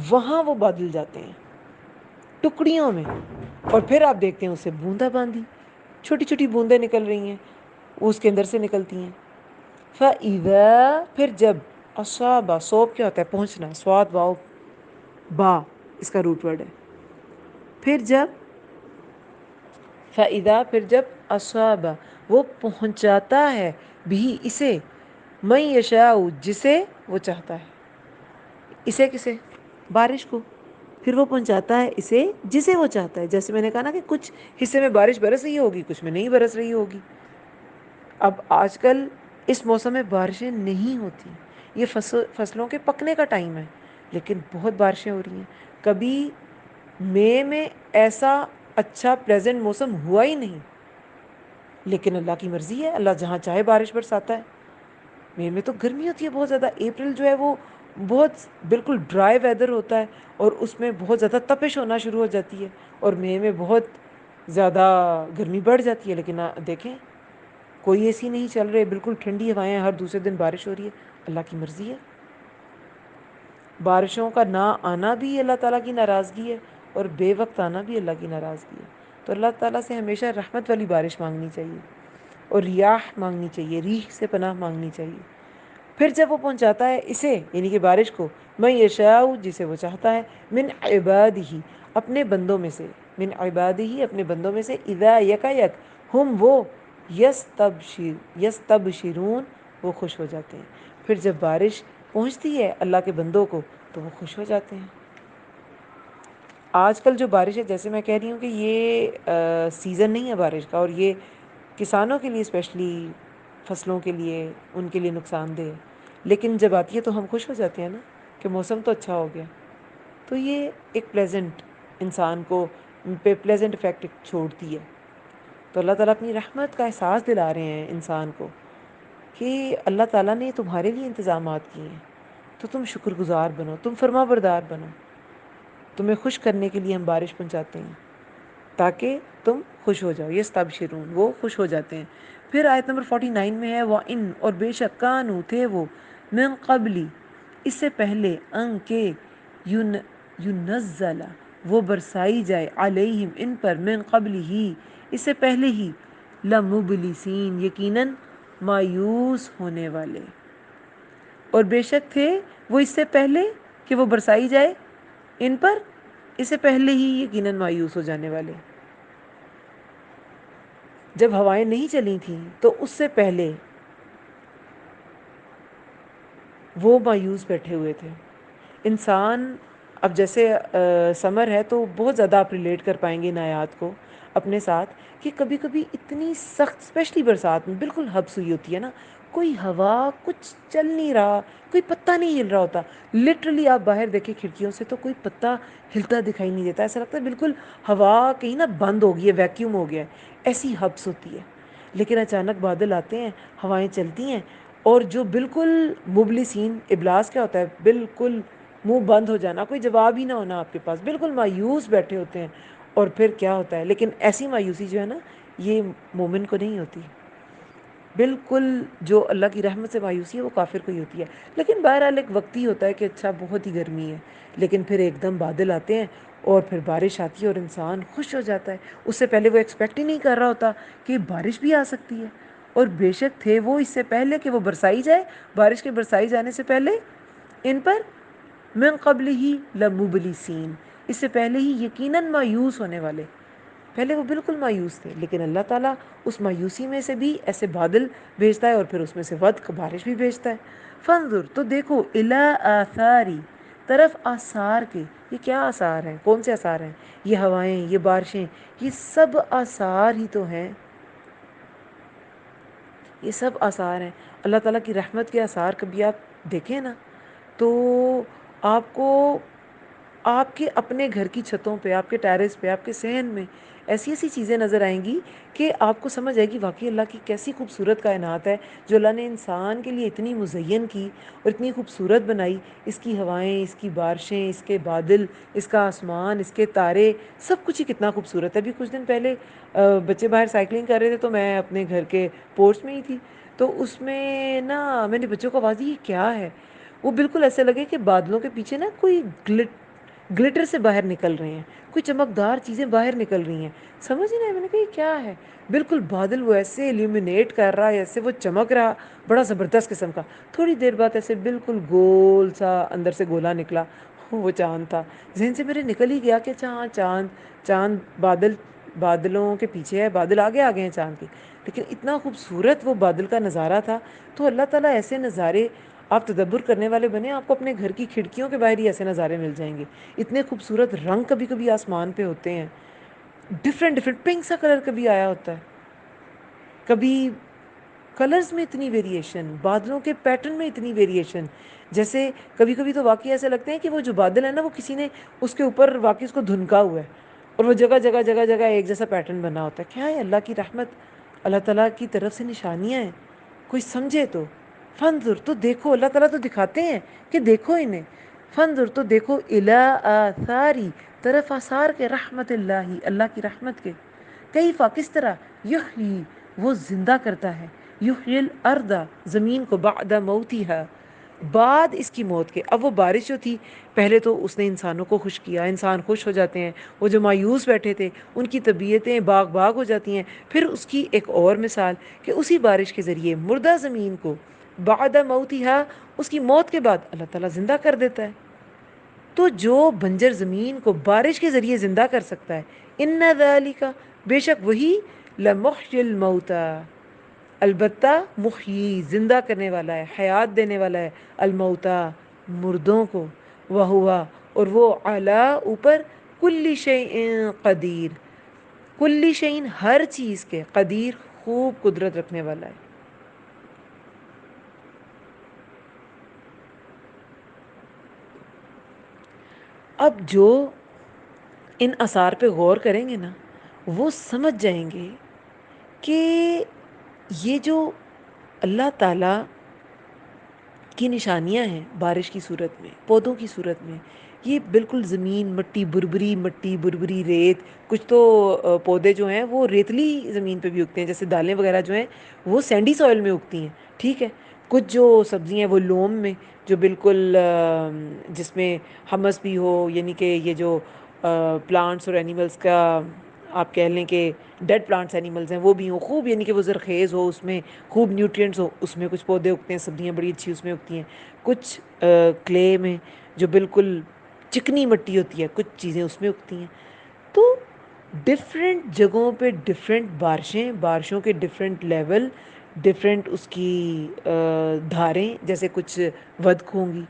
وہاں وہ بادل جاتے ہیں ٹکڑیوں میں. اور پھر آپ دیکھتے ہیں اسے بوندا باندی، چھوٹی چھوٹی بوندیں نکل رہی ہیں، وہ اس کے اندر سے نکلتی ہیں. فَإِذَا، پھر جب، اصاب، صوب کیا ہوتا ہے؟ پہنچنا، سواد واؤ با اس کا روٹ ورڈ ہے. پھر جب، فَإِذَا، پھر جب، اصاب، وہ پہنچاتا ہے، بھی اسے، من یشاء، جسے وہ چاہتا ہے. اسے کسے؟ بارش کو. پھر وہ پہنچاتا ہے اسے جسے وہ چاہتا ہے. جیسے میں نے کہا نا کہ کچھ حصے میں بارش برس رہی ہوگی، کچھ میں نہیں برس رہی ہوگی. اب آج کل اس موسم میں بارشیں نہیں ہوتی. یہ فصلوں کے پکنے کا ٹائم ہے لیکن بہت بارشیں ہو رہی ہیں. کبھی مئی میں ایسا اچھا پلیزنٹ موسم ہوا ہی نہیں. لیکن اللہ کی مرضی ہے، اللہ جہاں چاہے بارش برساتا ہے. مئی میں تو گرمی ہوتی ہے بہت زیادہ. اپریل جو ہے وہ بہت بالکل ڈرائی ویدر ہوتا ہے اور اس میں بہت زیادہ تپش ہونا شروع ہو جاتی ہے. اور مئی میں بہت زیادہ گرمی بڑھ جاتی ہے. لیکن دیکھیں کوئی اے سی نہیں چل رہے، بالکل ٹھنڈی ہوائیں، ہر دوسرے دن بارش ہو رہی ہے. اللہ کی مرضی ہے. بارشوں کا نہ آنا بھی اللہ تعالیٰ کی ناراضگی ہے اور بے وقت آنا بھی اللہ کی ناراضگی ہے. تو اللہ تعالیٰ سے ہمیشہ رحمت والی بارش مانگنی چاہیے اور ریاح مانگنی چاہیے، ریح سے پناہ مانگنی چاہیے. پھر جب وہ پہنچاتا ہے اسے، یعنی کہ بارش کو، من یشاء، جسے وہ چاہتا ہے، من عبادہ، اپنے بندوں میں سے، من عبادہ، اپنے بندوں میں سے، اذا، یکایک، ہم، وہ، یستبشرون، وہ خوش ہو جاتے ہیں. پھر جب بارش پہنچتی ہے اللہ کے بندوں کو تو وہ خوش ہو جاتے ہیں. آج کل جو بارش ہے، جیسے میں کہہ رہی ہوں کہ یہ سیزن نہیں ہے بارش کا، اور یہ کسانوں کے لیے اسپیشلی، فصلوں کے لیے، ان کے لیے نقصان دہ ہے. لیکن جب آتی ہے تو ہم خوش ہو جاتے ہیں نا کہ موسم تو اچھا ہو گیا. تو یہ ایک پلیزنٹ، انسان کو پہ پلیزنٹ افیکٹ چھوڑتی ہے. تو اللہ تعالیٰ اپنی رحمت کا احساس دلا رہے ہیں انسان کو کہ اللہ تعالیٰ نے تمہارے لیے انتظامات کیے ہیں، تو تم شکر گزار بنو، تم فرما بردار بنو. تمہیں خوش کرنے کے لیے ہم بارش پہنچاتے ہیں تاکہ تم خوش ہو جاؤ، یستبشرون، وہ خوش ہو جاتے ہیں۔ پھر آیت نمبر 49 میں ہے وَإِن، اور بے شک کانو تھے وہ، من قبلی، اس سے پہلے، ان کے، ینزل، وہ برسائی جائے، علیہم، ان پر، من قبل ہی، اس سے پہلے ہی، لمبلسین، یقیناً مایوس ہونے والے، اور بے شک تھے وہ اس سے پہلے کہ وہ برسائی جائے ان پر، اس سے پہلے ہی یقیناً مایوس ہو جانے والے۔ جب ہوائیں نہیں چلی تھیں تو اس سے پہلے وہ مایوس بیٹھے ہوئے تھے۔ انسان اب جیسے سمر ہے تو بہت زیادہ آپ ریلیٹ کر پائیں گے ان آیات کو اپنے ساتھ، کہ کبھی کبھی اتنی سخت، اسپیشلی برسات میں بالکل حبس ہوئی ہوتی ہے نا، کوئی ہوا، کچھ چل نہیں رہا، کوئی پتا نہیں ہل رہا ہوتا، لٹرلی آپ باہر دیکھیں کھڑکیوں سے تو کوئی پتا ہلتا دکھائی نہیں دیتا، ایسا لگتا ہے بالکل ہوا کہیں نہ بند ہو گئی ہے، ویکیوم ہو گیا ہے، ایسی حبس ہوتی ہے۔ لیکن اچانک بادل آتے ہیں، ہوائیں چلتی ہیں، اور جو بالکل مبلسین، ابلاس کیا ہوتا ہے، بالکل منہ بند ہو جانا، کوئی جواب ہی نہ ہونا آپ کے پاس، بالکل مایوس بیٹھے ہوتے ہیں، اور پھر کیا ہوتا ہے، لیکن ایسی مایوسی جو ہے نا یہ مومن کو نہیں ہوتی، بالکل جو اللہ کی رحمت سے مایوسی ہے وہ کافر کو ہی ہوتی ہے۔ لیکن بہرحال ایک وقتی ہوتا ہے کہ اچھا بہت ہی گرمی ہے، لیکن پھر ایک دم بادل آتے ہیں اور پھر بارش آتی ہے اور انسان خوش ہو جاتا ہے، اس سے پہلے وہ ایکسپیکٹ ہی نہیں کر رہا ہوتا کہ بارش بھی آ سکتی ہے، اور بے شک تھے وہ اس سے پہلے کہ وہ برسائی جائے، بارش کے برسائی جانے سے پہلے ان پر، من قبل ہی لمبلسین، اس سے پہلے ہی یقیناً مایوس ہونے والے، پہلے وہ بالکل مایوس تھے، لیکن اللہ تعالیٰ اس مایوسی میں سے بھی ایسے بادل بھیجتا ہے اور پھر اس میں سے ودق، بارش بھی بھیجتا ہے۔ فانظر، تو دیکھو، الی آثاری، طرف آثار کے، یہ کیا آثار ہیں، کون سے آثار ہیں، یہ ہوائیں، یہ بارشیں، یہ سب آثار ہی تو ہیں، یہ سب آثار ہیں اللہ تعالیٰ کی رحمت کے آثار۔ کبھی آپ دیکھیں نا تو آپ کو آپ کے اپنے گھر کی چھتوں پہ، آپ کے ٹیرس پہ، آپ کے صحن میں ایسی ایسی چیزیں نظر آئیں گی کہ آپ کو سمجھ آئے گی واقعی اللہ کی کیسی خوبصورت کائنات ہے، جو اللہ نے انسان کے لیے اتنی مزین کی اور اتنی خوبصورت بنائی، اس کی ہوائیں، اس کی بارشیں، اس کے بادل، اس کا آسمان، اس کے تارے، سب کچھ ہی کتنا خوبصورت ہے۔ ابھی کچھ دن پہلے بچے باہر سائیکلنگ کر رہے تھے تو میں اپنے گھر کے پورچ میں ہی تھی، تو اس میں نا میں نے بچوں کو آواز دی، یہ کیا ہے؟ وہ بالکل ایسے لگے کہ بادلوں کے پیچھے نا کوئی گلٹر سے باہر نکل رہے ہیں، کوئی چمکدار چیزیں باہر نکل رہی ہیں، سمجھ نہیں آیا، میں نے کہا یہ کیا ہے؟ بالکل بادل وہ ایسے ایلیومینیٹ کر رہا ہے، ایسے وہ چمک رہا، بڑا زبردست قسم کا۔ تھوڑی دیر بعد ایسے بالکل گول سا اندر سے گولا نکلا، وہ چاند تھا۔ ذہن سے میرے نکل ہی گیا کہ اچھا ہاں چاند، چاند بادلوں کے پیچھے ہے، بادل آگے آگے ہیں چاند کے، لیکن اتنا خوبصورت وہ بادل کا نظارہ تھا۔ تو اللہ تعالیٰ ایسے نظارے، آپ تدبر کرنے والے بنیں، آپ کو اپنے گھر کی کھڑکیوں کے باہر ہی ایسے نظارے مل جائیں گے۔ اتنے خوبصورت رنگ کبھی کبھی آسمان پہ ہوتے ہیں، ڈفرینٹ ڈفرینٹ، پنک سا کلر کبھی آیا ہوتا ہے، کبھی کلرز میں اتنی ویریشن، بادلوں کے پیٹرن میں اتنی ویریشن، جیسے کبھی کبھی تو واقعی ایسے لگتے ہیں کہ وہ جو بادل ہے نا وہ کسی نے اس کے اوپر واقعی اس کو دھنکا ہوا ہے، اور وہ جگہ جگہ جگہ جگہ ایک جیسا پیٹرن بنا ہوتا ہے۔ کیا ہے اللہ کی رحمت، اللہ تعالیٰ کی طرف سے نشانیاں ہیں، کوئی سمجھے تو۔ فنظر، تو دیکھو، اللہ تعالیٰ تو دکھاتے ہیں کہ دیکھو انہیں۔ فنظر، تو دیکھو، الی آثاری، طرف آثار کے، رحمت اللہ، اللہ کی رحمت کے، کیفا، کس طرح، یحیی، وہ زندہ کرتا ہے، یحیی الارض، زمین کو، بعد موتیہا، بعد اس کی موت کے۔ اب وہ بارش جو تھی پہلے تو اس نے انسانوں کو خوش کیا، انسان خوش ہو جاتے ہیں، وہ جو مایوس بیٹھے تھے ان کی طبیعتیں باغ باغ ہو جاتی ہیں۔ پھر اس کی ایک اور مثال کہ اسی بارش کے ذریعے مردہ زمین کو، بعد موتیہا، اس کی موت کے بعد اللہ تعالیٰ زندہ کر دیتا ہے۔ تو جو بنجر زمین کو بارش کے ذریعے زندہ کر سکتا ہے، ان ذالک، بے شک وہی، لمحی الموتیٰ، البتہ محیی، زندہ کرنے والا ہے، حیات دینے والا ہے، الموتیٰ، مردوں کو، وہوا، اور وہ، علی، اوپر، کل شیء قدیر، کل شیء، ہر چیز کے، قدیر، خوب قدرت رکھنے والا ہے۔ اب جو ان آثار پہ غور کریں گے نا وہ سمجھ جائیں گے کہ یہ جو اللہ تعالیٰ کی نشانیاں ہیں، بارش کی صورت میں، پودوں کی صورت میں، یہ بالکل زمین مٹی بربری ریت. کچھ تو پودے جو ہیں وہ ریتلی زمین پہ بھی اگتے ہیں، جیسے دالیں وغیرہ جو ہیں وہ سینڈی سوئل میں اگتی ہیں، ٹھیک ہے. کچھ جو سبزیاں ہیں وہ لوم میں، جو بالکل جس میں ہمس بھی ہو، یعنی کہ یہ جو پلانٹس اور اینیملس کا آپ کہہ لیں کہ ڈیڈ پلانٹس اینیملز ہیں وہ بھی ہوں خوب، یعنی کہ وہ زرخیز ہو، اس میں خوب نیوٹرینٹس ہو، اس میں کچھ پودے اگتے ہیں، سبزیاں بڑی اچھی اس میں اگتی ہیں. کچھ کلے میں جو بالکل چکنی مٹی ہوتی ہے، کچھ چیزیں اس میں اگتی ہیں. تو ڈفرینٹ جگہوں پہ ڈفرینٹ بارشیں، بارشوں کے ڈفرینٹ لیول، ڈفرینٹ اس کی دھاریں، جیسے کچھ ودک ہوں گی.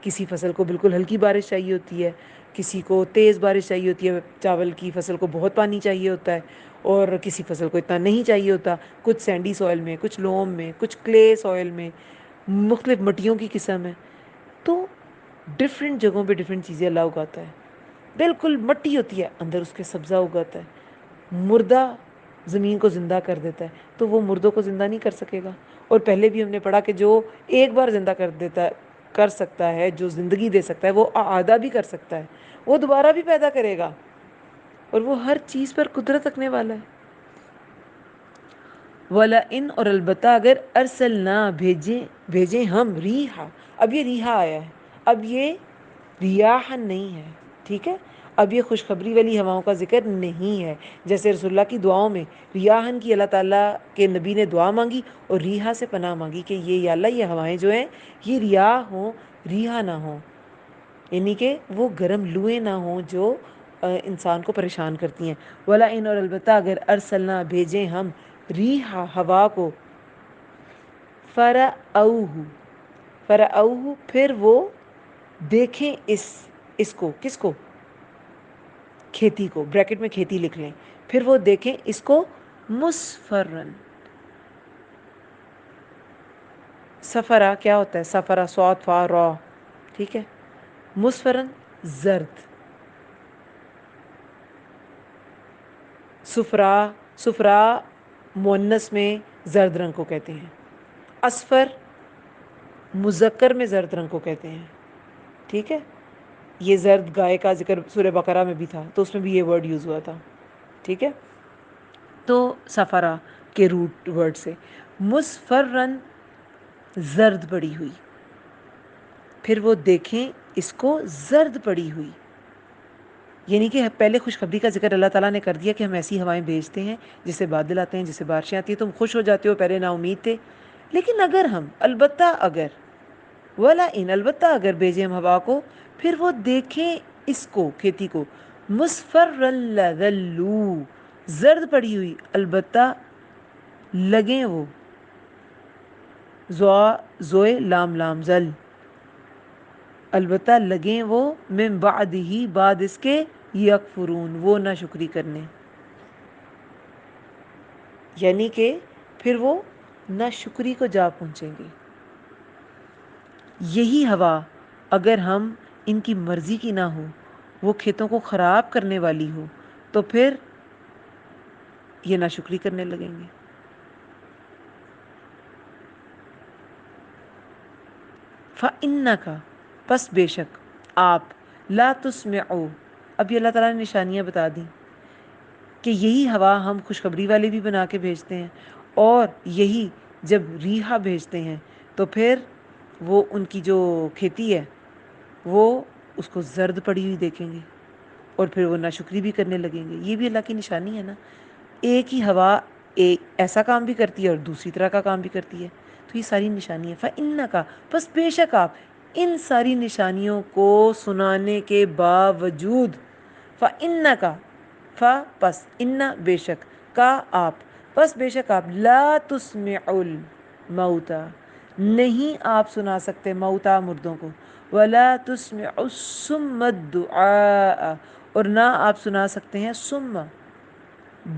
کسی فصل کو بالکل ہلکی بارش چاہیے ہوتی ہے، کسی کو تیز بارش چاہیے ہوتی ہے، چاول کی فصل کو بہت پانی چاہیے ہوتا ہے، اور کسی فصل کو اتنا نہیں چاہیے ہوتا. کچھ سینڈی سوئل میں، کچھ لوم میں، کچھ کلے سوئل میں، مختلف مٹیوں کی قسم ہے. تو ڈفرینٹ جگہوں پہ ڈفرینٹ چیزیں اللہ اگاتا ہے. بالکل مٹی ہوتی ہے، اندر اس کے سبزہ اگاتا ہے. مردہ زمین کو زندہ کر دیتا ہے، تو وہ مردوں کو زندہ نہیں کر سکے گا. اور پہلے بھی ہم نے پڑھا کہ جو ایک بار زندہ کر دیتا ہے، کر سکتا ہے، جو زندگی دے سکتا ہے، وہ اعادہ بھی کر سکتا ہے، وہ دوبارہ بھی پیدا کرے گا، اور وہ ہر چیز پر قدرت رکھنے والا ہے. وَلَئِنْ اور البتہ اگر ارسلنا بھیجیں ہم ریحا. اب یہ ریحا آیا ہے، اب یہ ریاح نہیں ہے، ٹھیک ہے. اب یہ خوشخبری والی ہواؤں کا ذکر نہیں ہے. جیسے رسول اللہ کی دعاؤں میں ریاحن کی اللہ تعالیٰ کے نبی نے دعا مانگی اور ریحا سے پناہ مانگی کہ یہ یا اللہ، یہ ہوائیں جو ہیں یہ ریاح ہوں، ریحا نہ ہوں، یعنی کہ وہ گرم لوئیں نہ ہوں جو انسان کو پریشان کرتی ہیں. وَلَئِنْ اور البتہ اگر ارسلنا بھیجیں ہم ریحا ہوا کو، فرعوہ پھر وہ دیکھیں اس کو، کس کو؟ کھیتی کو. بریکٹ میں کھیتی لکھ لیں. پھر وہ دیکھیں اس کو مصفرن. سفرا کیا ہوتا ہے؟ سفرا صاد فا را، ٹھیک ہے. مصفرن زرد. سفرا مؤنث میں زرد رنگ کو کہتے ہیں. اصفر مذکر میں زرد رنگ کو کہتے ہیں، ٹھیک ہے. یہ زرد گائے کا ذکر سورہ بقرہ میں بھی تھا، تو اس میں بھی یہ ورڈ یوز ہوا تھا، ٹھیک ہے. تو سفرا کے روٹ ورڈ سے مصفرن زرد پڑی ہوئی. پھر وہ دیکھیں اس کو زرد پڑی ہوئی، یعنی کہ پہلے خوشخبری کا ذکر اللہ تعالیٰ نے کر دیا کہ ہم ایسی ہوائیں بھیجتے ہیں جس سے بادل آتے ہیں، جس سے بارشیں آتی ہیں، تم خوش ہو جاتے ہو، پہلے نا امید تھے. لیکن اگر ہم البتہ اگر بھیجیں ہم ہوا کو، پھر وہ دیکھیں اس کو، کھیتی کو، مصفرن لظلوا زرد پڑی ہوئی، البتہ لگیں وہ، زوئے لام لام زل، البتہ لگیں وہ، من بعد ہی بعد اس کے، یکفرون وہ نہ شکری کرنے، یعنی کہ پھر وہ نہ شکری کو جا پہنچیں گے. یہی ہوا اگر ہم ان کی مرضی کی نہ ہو، وہ کھیتوں کو خراب کرنے والی ہو، تو پھر یہ ناشکری کرنے لگیں گے. فَإِنَّكَ پس بے شک آپ، لا تسمعوا اب یہ اللہ تعالیٰ نے نشانیاں بتا دیں کہ یہی ہوا ہم خوشخبری والے بھی بنا کے بھیجتے ہیں، اور یہی جب ریحا بھیجتے ہیں تو پھر وہ ان کی جو کھیتی ہے وہ اس کو زرد پڑی ہوئی دیکھیں گے، اور پھر وہ ناشکری بھی کرنے لگیں گے. یہ بھی اللہ کی نشانی ہے نا. ایک ہی ہوا ایک ایسا کام بھی کرتی ہے اور دوسری طرح کا کام بھی کرتی ہے. تو یہ ساری نشانی ہے. فَإِنَّكَ پس بے شک آپ ان ساری نشانیوں کو سنانے کے باوجود، فَإِنَّكَ پس ان بے شک کا آپ، پس بے شک آپ، لا تسمع الموتى نہیں آپ سنا سکتے موتا مردوں کو، ولا تسمع الصم الدعاء اور نہ آپ سنا سکتے ہیں سم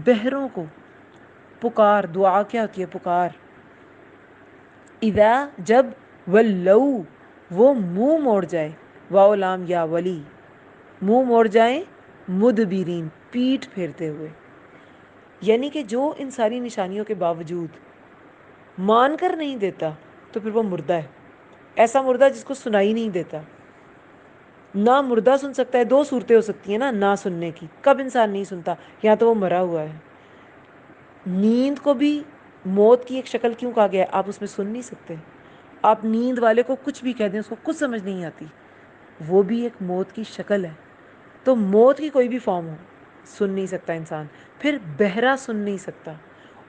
بہروں کو پکار. دعا کیا ہوتی ہے؟ پکار. اذا جب، ولو وہ منہ موڑ جائے، واو لام یا ولی منہ موڑ جائیں، مدبرین پیٹھ پھیرتے ہوئے، یعنی کہ جو ان ساری نشانیوں کے باوجود مان کر نہیں دیتا تو پھر وہ مردہ ہے. ایسا مردہ جس کو سنائی نہیں دیتا. نہ مردہ سن سکتا ہے، دو صورتیں ہو سکتی ہیں نا نہ سننے کی، کب انسان نہیں سنتا؟ یا تو وہ مرا ہوا ہے۔ نیند کو بھی موت کی ایک شکل کیوں کہا گیا ہے؟ آپ اس میں سن نہیں سکتے، آپ نیند والے کو کچھ بھی کہہ دیں اس کو کچھ سمجھ نہیں آتی، وہ بھی ایک موت کی شکل ہے۔ تو موت کی کوئی بھی فارم ہو، سن نہیں سکتا انسان۔ پھر بہرا سن نہیں سکتا،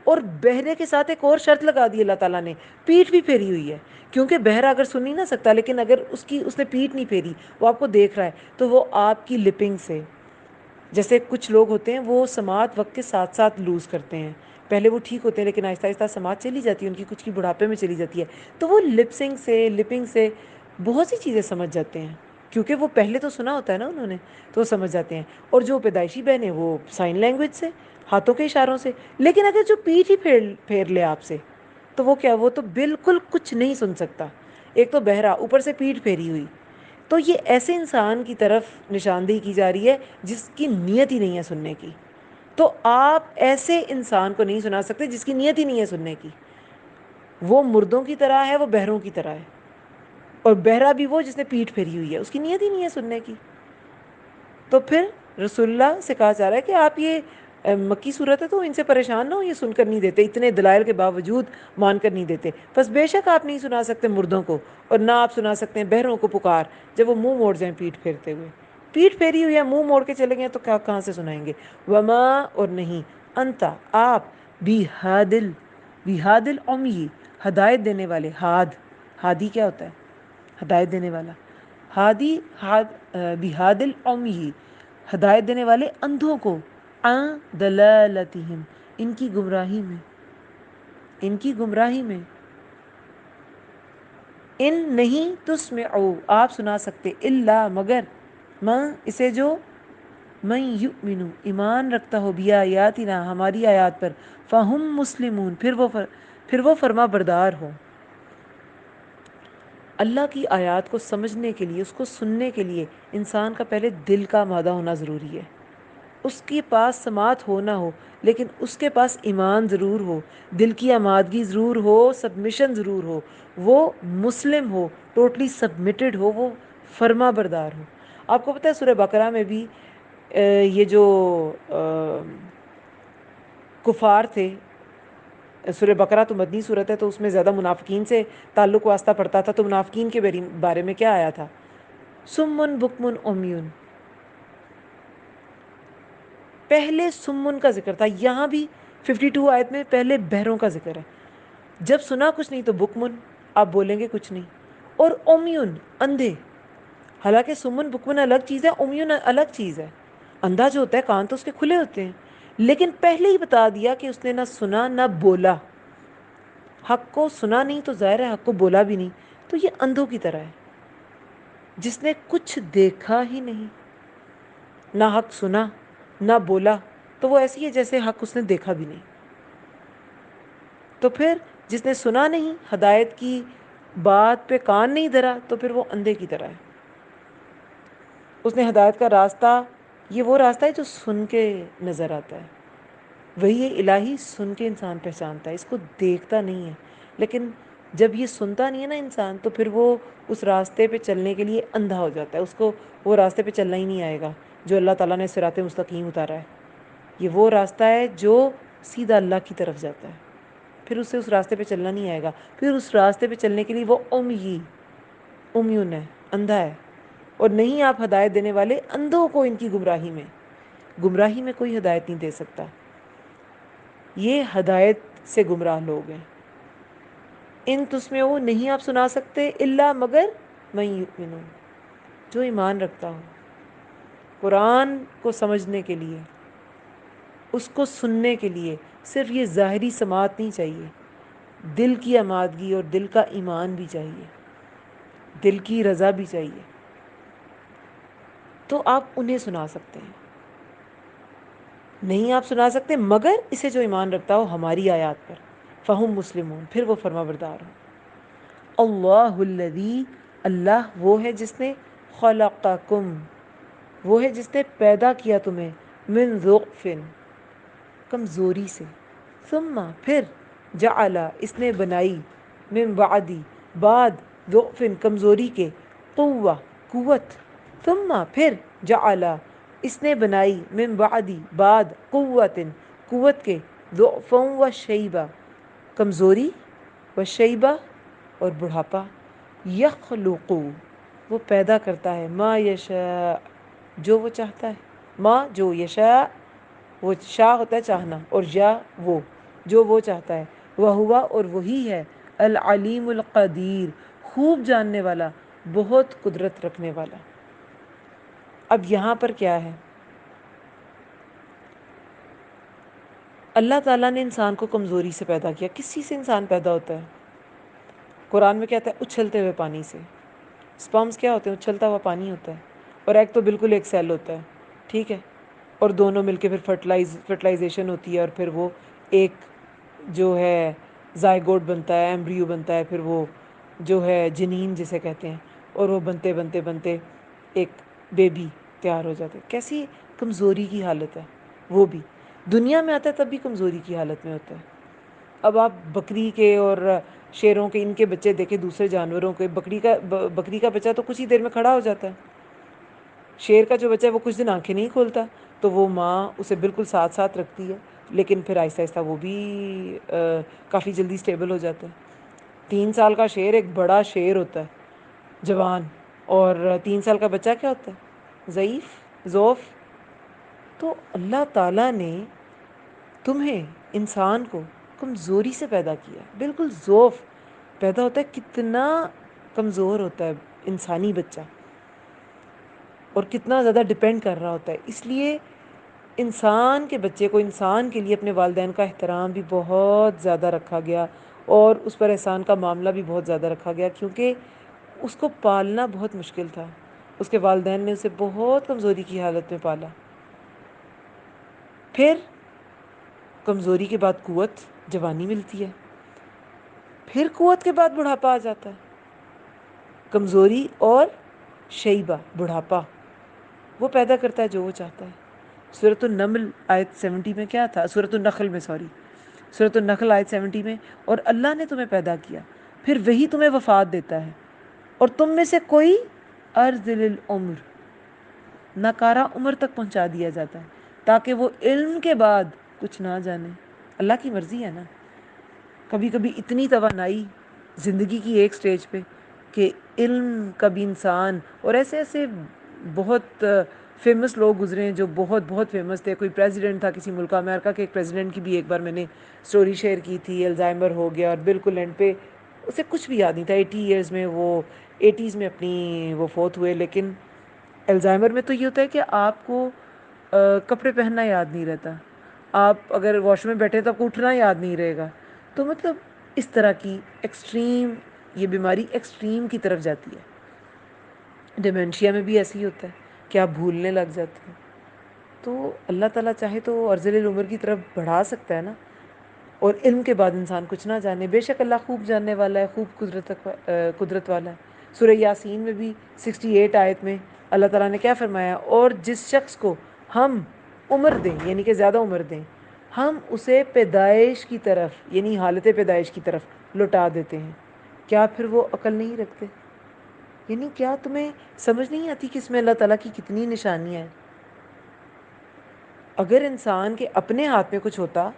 اور بہرے کے ساتھ ایک اور شرط لگا دی اللہ تعالیٰ نے، پیٹھ بھی پھیری ہوئی ہے، کیونکہ بہرا اگر سن نہیں نہ سکتا، لیکن اگر اس نے پیٹھ نہیں پھیری، وہ آپ کو دیکھ رہا ہے، تو وہ آپ کی لپنگ سے، جیسے کچھ لوگ ہوتے ہیں وہ سماعت وقت کے ساتھ ساتھ لوز کرتے ہیں، پہلے وہ ٹھیک ہوتے ہیں لیکن آہستہ آہستہ سماعت چلی جاتی ہے ان کی، کچھ کی بڑھاپے میں چلی جاتی ہے، تو وہ لپنگ سے بہت سی چیزیں سمجھ جاتے ہیں، کیونکہ وہ پہلے تو سنا ہوتا ہے نا انہوں نے، تو وہ سمجھ جاتے ہیں۔ اور جو پیدائشی بہن ہے وہ سائن لینگویج سے، ہاتھوں کے اشاروں سے۔ لیکن اگر جو پیٹھ ہی پھیر لے آپ سے، تو وہ کیا، وہ تو بالکل کچھ نہیں سن سکتا، ایک تو بہرا، اوپر سے پیٹھ پھیری ہوئی۔ تو یہ ایسے انسان کی طرف نشاندہی کی جا رہی ہے جس کی نیت ہی نہیں ہے سننے کی۔ تو آپ ایسے انسان کو نہیں سنا سکتے جس کی نیت ہی نہیں ہے سننے کی، وہ مردوں کی طرح ہے، وہ بہروں کی طرح ہے، اور بہرا بھی وہ جس نے پیٹھ پھیری ہوئی ہے، اس کی نیت ہی نہیں ہے سننے کی۔ تو پھر رسول اللہ سے کہا جا رہا ہے کہ آپ یہ مکی صورت ہے تو ان سے پریشان نہ ہو، یہ سن کر نہیں دیتے، اتنے دلائل کے باوجود مان کر نہیں دیتے، بس بے شک آپ نہیں سنا سکتے مردوں کو، اور نہ آپ سنا سکتے ہیں بہروں کو پکار جب وہ منہ موڑ جائیں پیٹھ پھیرتے ہوئے۔ پیٹھ پھیری ہوئی ہے، منہ موڑ کے چلے گئے تو کہاں سے سنائیں گے؟ وما، اور نہیں، انتا، آپ، بہادل امی، ہدایت دینے والے، ہادی کیا ہوتا ہے؟ ہدایت دینے والا، بہادل امی، ہدایت دینے والے اندھوں کو، عن دلالتہم، ان کی گمراہی میں، ان کی گمراہی میں، ان نہیں تسمعوا، آپ سنا سکتے، الا مگر، من اسے جو، من یؤمن ایمان رکھتا ہو، بیایاتنا ہماری آیات پر، فہم مسلمون پھر وہ فرما بردار ہو۔ اللہ کی آیات کو سمجھنے کے لیے، اس کو سننے کے لیے انسان کا پہلے دل کا آمادہ ہونا ضروری ہے، اس کے پاس سماعت ہو نہ ہو لیکن اس کے پاس ایمان ضرور ہو، دل کی آمادگی ضرور ہو، سبمیشن ضرور ہو، وہ مسلم ہو، ٹوٹلی سبمٹڈ ہو، وہ فرما بردار ہو۔ آپ کو پتہ ہے سورہ بقرہ میں بھی یہ جو کفار تھے، سورہ بقرہ تو مدنی صورت ہے تو اس میں زیادہ منافقین سے تعلق واسطہ پڑتا تھا، تو منافقین کے بارے میں کیا آیا تھا؟ سمن بکمن امیون، پہلے سمن کا ذکر تھا، یہاں بھی 52 آیت میں پہلے بہروں کا ذکر ہے۔ جب سنا کچھ نہیں تو بکمن، آپ بولیں گے کچھ نہیں، اور امیون، اندھے۔ حالانکہ سمن بکمن الگ چیز ہے، امیون الگ چیز ہے۔ اندھا جو ہوتا ہے کان تو اس کے کھلے ہوتے ہیں، لیکن پہلے ہی بتا دیا کہ اس نے نہ سنا نہ بولا، حق کو سنا نہیں تو ظاہر ہے حق کو بولا بھی نہیں، تو یہ اندھوں کی طرح ہے، جس نے کچھ دیکھا ہی نہیں، نہ حق سنا نہ بولا، تو وہ ایسی ہے جیسے حق اس نے دیکھا بھی نہیں۔ تو پھر جس نے سنا نہیں، ہدایت کی بات پہ کان نہیں دھرا، تو پھر وہ اندھے کی طرح ہے۔ اس نے ہدایت کا راستہ، یہ وہ راستہ ہے جو سن کے نظر آتا ہے، وہی الہی سن کے انسان پہچانتا ہے، اس کو دیکھتا نہیں ہے۔ لیکن جب یہ سنتا نہیں ہے نا انسان، تو پھر وہ اس راستے پہ چلنے کے لیے اندھا ہو جاتا ہے، اس کو وہ راستے پہ چلنا ہی نہیں آئے گا جو اللہ تعالیٰ نے صراط مستقیم اتارا ہے۔ یہ وہ راستہ ہے جو سیدھا اللہ کی طرف جاتا ہے، پھر اسے اس راستے پہ چلنا نہیں آئے گا، پھر اس راستے پہ چلنے کے لیے وہ امیون ہے، اندھا ہے، اور نہیں آپ ہدایت دینے والے اندھوں کو ان کی گمراہی میں کوئی ہدایت نہیں دے سکتا، یہ ہدایت سے گمراہ لوگ ہیں۔ ان تسمعوا، نہیں آپ سنا سکتے، الا مگر، من یؤمن، جو ایمان رکھتا ہو، قرآن کو سمجھنے کے لیے، اس کو سننے کے لیے صرف یہ ظاہری سماعت نہیں چاہیے، دل کی آمادگی اور دل کا ایمان بھی چاہیے، دل کی رضا بھی چاہیے، تو آپ انہیں سنا سکتے ہیں۔ نہیں آپ سنا سکتے مگر اسے جو ایمان رکھتا ہو ہماری آیات پر، فہم مسلمون، پھر وہ فرما بردار ہو۔ اللہ الذی، اللہ وہ ہے جس نے، خلقکم، وہ ہے جس نے پیدا کیا تمہیں، من ضعف، کمزوری سے، ثم، پھر، جعل، اس نے بنائی، من بعد، بعد، ضعف، کمزوری کے، قوہ، قوت، ثم پھر جعل اس نے بنائی من بعدی بعد قوت قوت کے ضعفا و شیبہ کمزوری و شیبہ اور بڑھاپا یخلق وہ پیدا کرتا ہے ما یشاء جو وہ چاہتا ہے ما جو یشاء وہ شاء ہوتا ہے چاہنا اور یا وہ جو وہ چاہتا ہے وہ ہوا اور وہی ہے العلیم القدیر خوب جاننے والا بہت قدرت رکھنے والا۔ اب یہاں پر کیا ہے، اللہ تعالیٰ نے انسان کو کمزوری سے پیدا کیا۔ کس چیز سے انسان پیدا ہوتا ہے؟ قرآن میں کہتا ہے اچھلتے ہوئے پانی سے۔ سپرمز کیا ہوتے ہیں؟ اچھلتا ہوا پانی ہوتا ہے، اور ایک تو بالکل ایک سیل ہوتا ہے، ٹھیک ہے، اور دونوں مل کے پھر فرٹیلائزیشن ہوتی ہے، اور پھر وہ ایک جو ہے زائگوٹ بنتا ہے، ایمبریو بنتا ہے، پھر وہ جو ہے جنین جسے کہتے ہیں، اور وہ بنتے بنتے بنتے ایک بیبی تیار ہو جاتا ہے۔ کیسی کمزوری کی حالت ہے، وہ بھی دنیا میں آتا ہے تب بھی کمزوری کی حالت میں ہوتا ہے۔ اب آپ بکری کے اور شیروں کے ان کے بچے دیکھیں، دوسرے جانوروں کے، بکری کا بچہ تو کچھ ہی دیر میں کھڑا ہو جاتا ہے، شیر کا جو بچہ ہے وہ کچھ دن آنکھیں نہیں کھولتا، تو وہ ماں اسے بالکل ساتھ ساتھ رکھتی ہے، لیکن پھر آہستہ آہستہ وہ بھی کافی جلدی سٹیبل ہو جاتا ہے۔ 3 سال کا شیر ایک بڑا شیر ہوتا ہے، جوان، اور 3 سال کا بچہ کیا ہوتا ہے؟ ضعیف، ضعف۔ تو اللہ تعالیٰ نے تمہیں، انسان کو، کمزوری سے پیدا کیا، بالکل ضعف پیدا ہوتا ہے۔ کتنا کمزور ہوتا ہے انسانی بچہ، اور کتنا زیادہ ڈپینڈ کر رہا ہوتا ہے۔ اس لیے انسان کے بچے کو، انسان کے لیے اپنے والدین کا احترام بھی بہت زیادہ رکھا گیا، اور اس پر احسان کا معاملہ بھی بہت زیادہ رکھا گیا، کیونکہ اس کو پالنا بہت مشکل تھا۔ اس کے والدین نے اسے بہت کمزوری کی حالت میں پالا۔ پھر کمزوری کے بعد قوت، جوانی ملتی ہے، پھر قوت کے بعد بڑھاپا آ جاتا ہے۔ کمزوری اور شیبہ، بڑھاپا، وہ پیدا کرتا ہے جو وہ چاہتا ہے۔ سورۃ النمل آیت 70 میں کیا تھا؟ سورۃ النخل میں، سورۃ النخل آیت 70 میں، اور اللہ نے تمہیں پیدا کیا، پھر وہی تمہیں وفات دیتا ہے، اور تم میں سے کوئی ارذل العمر، ناکارہ عمر تک پہنچا دیا جاتا ہے، تاکہ وہ علم کے بعد کچھ نہ جانے۔ اللہ کی مرضی ہے نا۔ کبھی کبھی اتنی توانائی زندگی کی ایک سٹیج پہ کہ علم کا بھی انسان، اور ایسے ایسے بہت فیمس لوگ گزرے ہیں جو بہت بہت فیمس تھے۔ کوئی پریزیڈنٹ تھا کسی ملک کا، امریکہ کے ایک پریزیڈنٹ کی بھی ایک بار میں نے سٹوری شیئر کی تھی، الزائمر ہو گیا، اور بالکل اینڈ پہ اسے کچھ بھی یاد نہیں تھا۔ 80 ایئرز میں، وہ 80s میں اپنی وہ فوت ہوئے۔ لیکن الزائمر میں تو یہ ہوتا ہے کہ آپ کو کپڑے پہننا یاد نہیں رہتا، آپ اگر واش روم میں بیٹھے تو آپ کو اٹھنا یاد نہیں رہے گا۔ تو مطلب اس طرح کی ایکسٹریم، یہ بیماری ایکسٹریم کی طرف جاتی ہے۔ ڈیمنشیا میں بھی ایسے ہی ہوتا ہے کہ آپ بھولنے لگ جاتے ہیں۔ تو اللہ تعالیٰ چاہے تو ارذل العمر کی طرف بڑھا سکتا ہے نا، اور علم کے بعد انسان کچھ نہ جانے۔ بے شک اللہ خوب جاننے والا ہے، خوب قدرت والا ہے۔ سورہ یاسین میں بھی 68 آیت میں اللہ تعالیٰ نے کیا فرمایا؟ اور جس شخص کو ہم عمر دیں، یعنی کہ زیادہ عمر دیں، ہم اسے پیدائش کی طرف، یعنی حالت پیدائش کی طرف لوٹا دیتے ہیں۔ کیا پھر وہ عقل نہیں رکھتے؟ یعنی کیا تمہیں سمجھ نہیں آتی کہ اس میں اللہ تعالیٰ کی کتنی نشانیاں ہیں؟ اگر انسان کے اپنے ہاتھ میں کچھ ہوتا